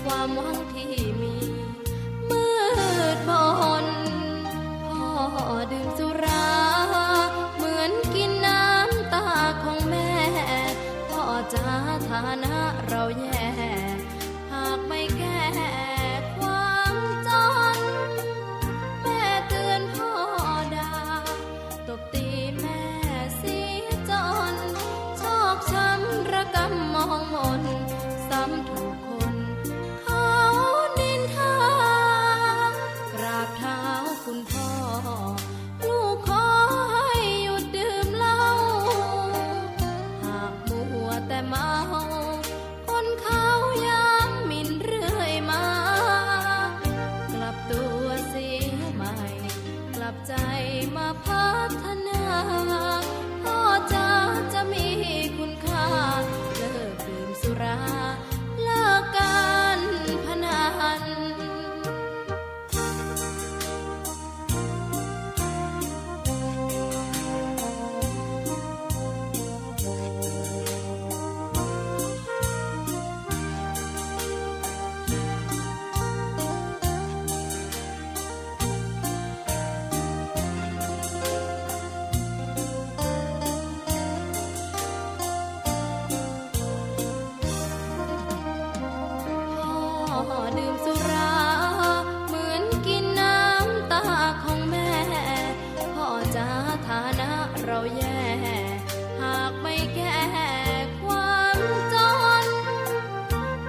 ความหวังที่มีมืดมนพ่อดื่มสุราเหมือนกินน้ำตาของแม่พ่อจะฐานะเราแย่หากไม่แก้ความจนแม่เตือนพ่อด่าตบตีแม่เสียจนชอกช้ำระกำมองมนซ้ำถูกคนเขานินทากราบเท้าคุณพ่อลูกขอให้หยุดดื่มเหล้าหากมัวแต่เมาคนเขาย้ำหมิ่นเรื่อยมากลับตัวเสียใหม่กลับใจมาพัฒนาพ่อจะมีคุณค่าเลิกดื่มสุราเลิกการพนันพ่อดื่มสุราเหมือนกินน้ำตาของแม่พ่อจะฐานะเราแย่หากไม่แก้ความจน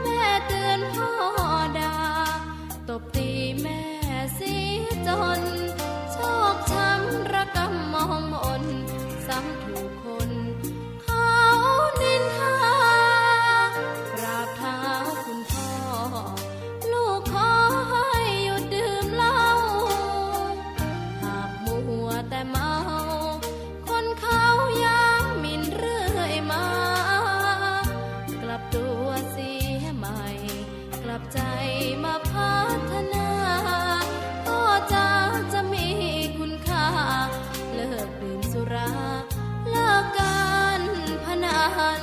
แม่เตือนพ่อด่าตบตีแม่เสียจนชอกช้ำระกำมองมนซ้ำถูกคนเขานินทากราบเท้าคุณพ่อลูกขอให้หยุดดื่มเหล้าหากมัวแต่เมาคนเขาย้ำหมิ่นเรื่อยมากลับตัวเสียใหม่กลับใจมาพัฒนาพ่อจะมีคุณค่าเลิกดื่มสุราเลิกการพนัน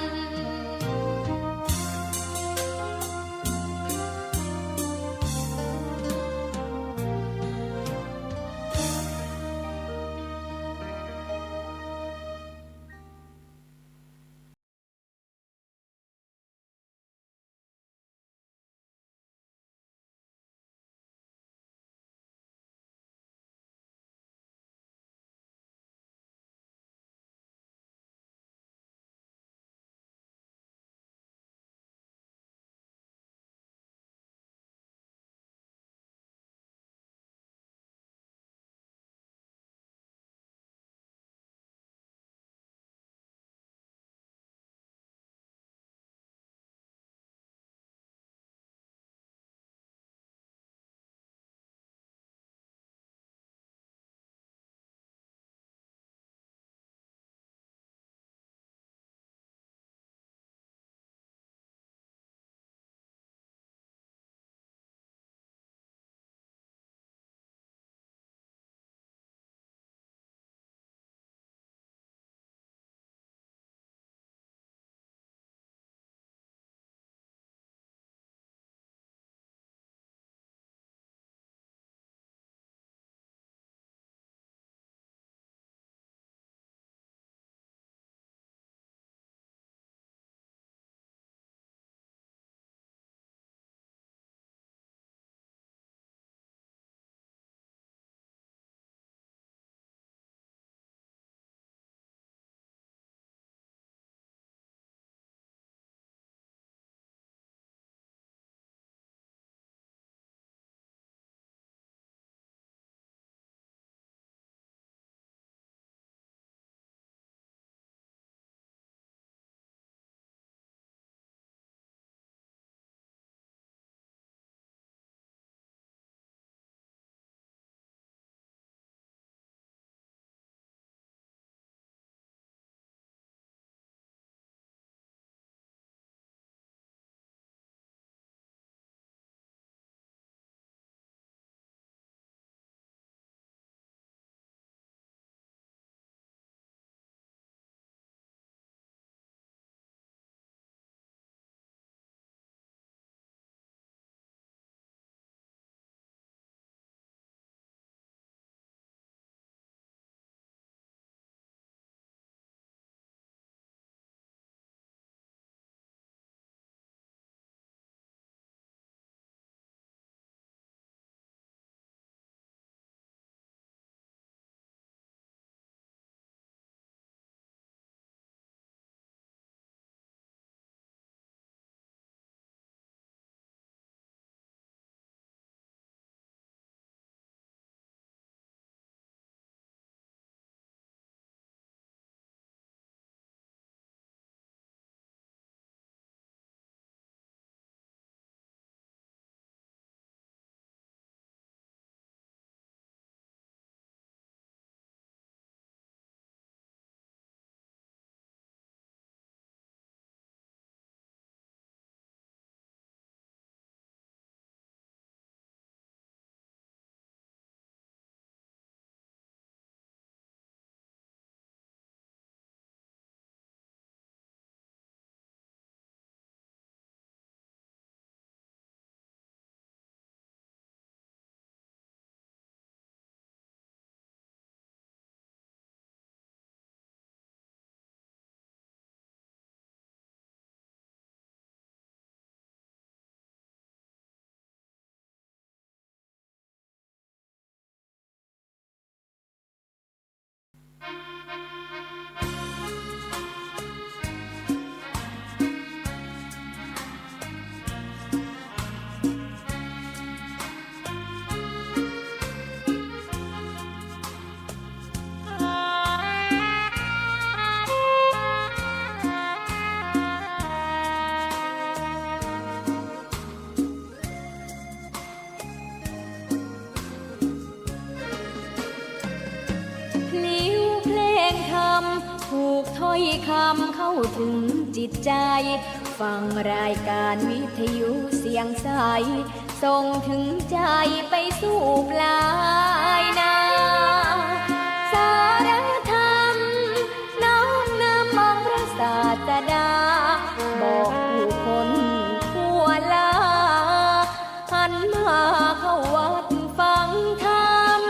พลิ้วเพลงคำผูกถ้อยคำเข้าถึงจิตใจ ฟังรายการวิทยุเสียงใสส่งถึงใจไปสู่ปลายนาสารธรรมน้อมนำมองพระศาสดาบอกผู้คนทั่วลาหันมาเข้าวัดฟังธรรม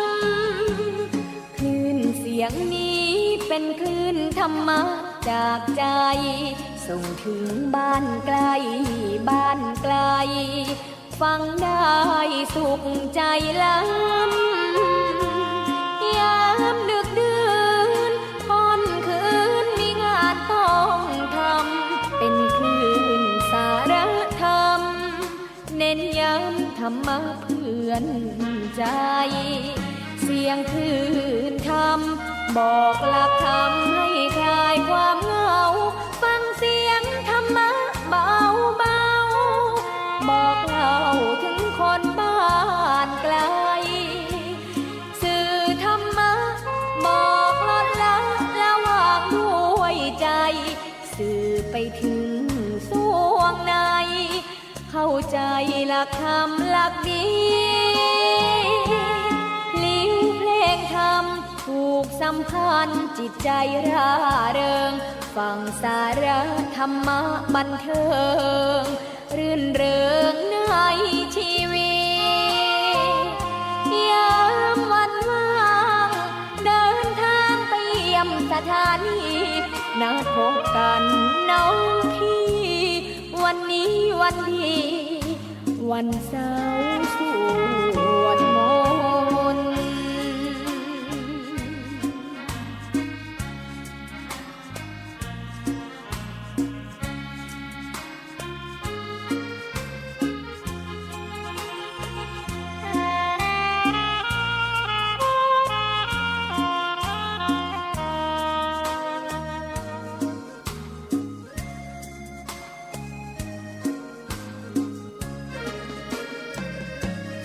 คลื่นเสียงนี้เป็นคลื่นธรรมะจากใจส่งถึงบ้านไกลบ้านไกลฟังได้สุขใจล้ำยามดึกดื่นค่ำคืนมีงานต้องทำเป็นคลื่นสารธรรมเน้นย้ำธรรมะเพื่อนใจเสียงคลื่นธรรมบอกหลักธรรมให้คลายความเหงาฟังเสียงธรรมะเบาเบาบอกเล่าถึงคนบ้านไกลสื่อธรรมะบอกลดละละวางด้วยใจสื่อไปถึงสวงในเข้าใจหลักธรรมหลักดีพลิ้วเพลงธรรมผูกสัมพันธ์จิตใจร่าเริงฟังสาระธรรมะบันเทิงรื่นเริงในชีวิตยามวันว่างเดินทางไปเยี่ยมสถานีนัดพบกันน้องพี่วันนี้วันดีวันเสาร์สวดมนต์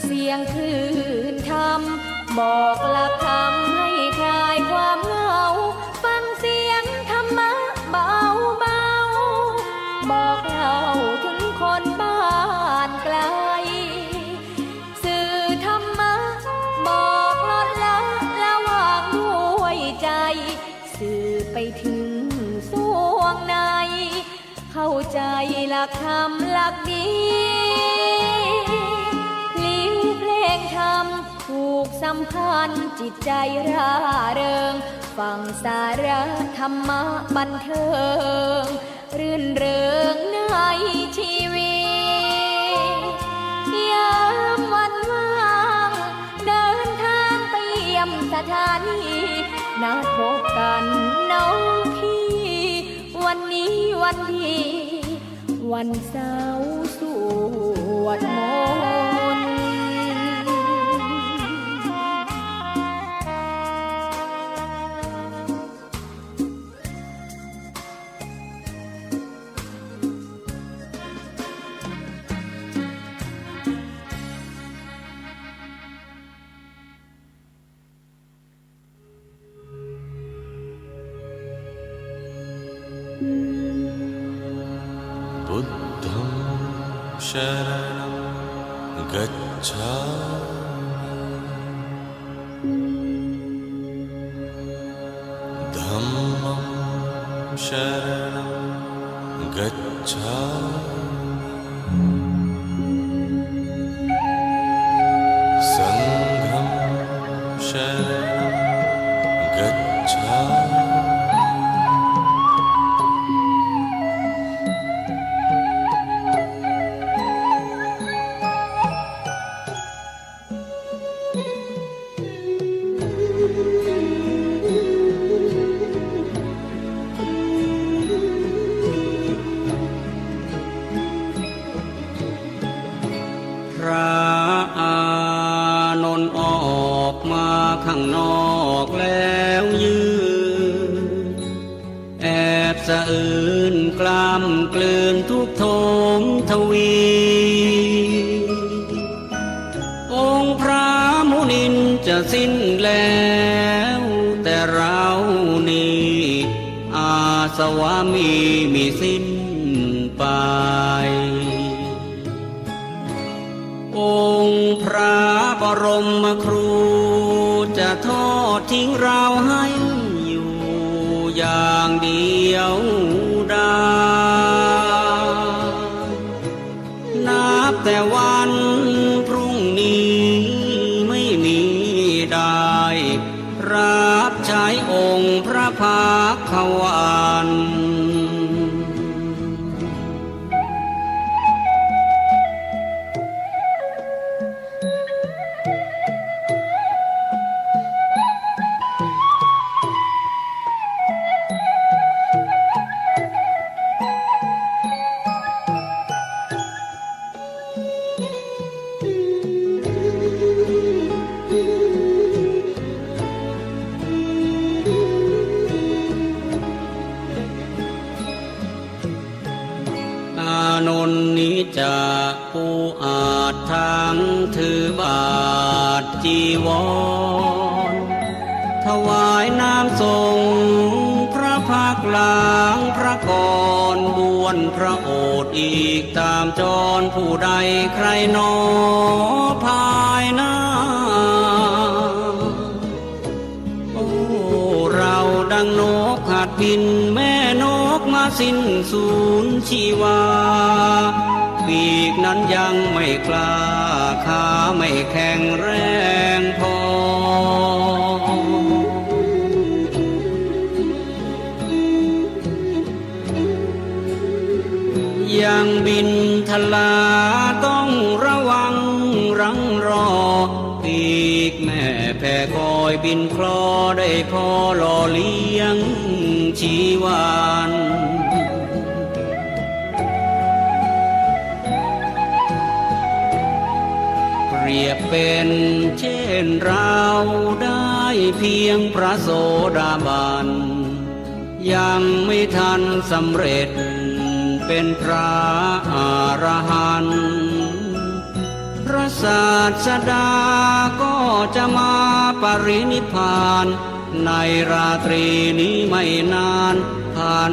เสียงคลื่นธรรมบอกหลักธรรมให้คลายความเหงาฟังเสียงธรรมะเบาเบาบอกเล่าถึงคนบ้านไกลสื่อธรรมะบอกลดละละวางด้วยใจสื่อไปถึงสวงในเข้าใจหลักธรรมหลักดีธรรมผูกสัมพันธ์จิตใจร่าเริงฟังสาระธรรมะบันเทิงรื่นเริงในชีวิตยามวันว่างเดินทางไปเยี่ยมสถานีนัดพบกันน้องพี่วันนี้วันดีวันเสาร์สวดมนต์ बुद्धं शरणं गच्छामि धम्मं शरणं गच्छामि संघं शरणं गच्छामि นอกแล้วยืนแอบสะอื้นกล้ำกลืนทุกโทมทวี องค์พระมุนินจะสิ้นแล้วแต่เรานี่อาสวามีสิ้นไปองค์พระบรมครูจะทอดทิ้งเราให้อยู่อย่างเดียวได้นับแต่วันพรุ่งนี้ไม่มีได้รับใช้องค์พระภาควัน อานนท์นี้จะผู้อาจทั้งถือบาทจีวรถวายน้ำทรงพระภาคหลังพระกรบวนพระโอษฐ์อีกตามจรผู้ใดใครหนอภายหน้าโอ้เราดังนกหัดบินแม่นกมาสิ้นสูญชีวาปีกนั้นยังไม่กล้าขาไม่แข็งแรงพอยังบินทลาต้องระวังรังรอปีกแม่แผ่คอยบินคลอได้พอหล่อเลี้ยงชีวานเปรียบเป็นเช่นเราได้เพียงพระโสดาบันยังไม่ทันสำเร็จเป็นพระอรหันต์พระศาสดาก็จะมาปรินิพพานในราตรีนี้ไม่นานผ่าน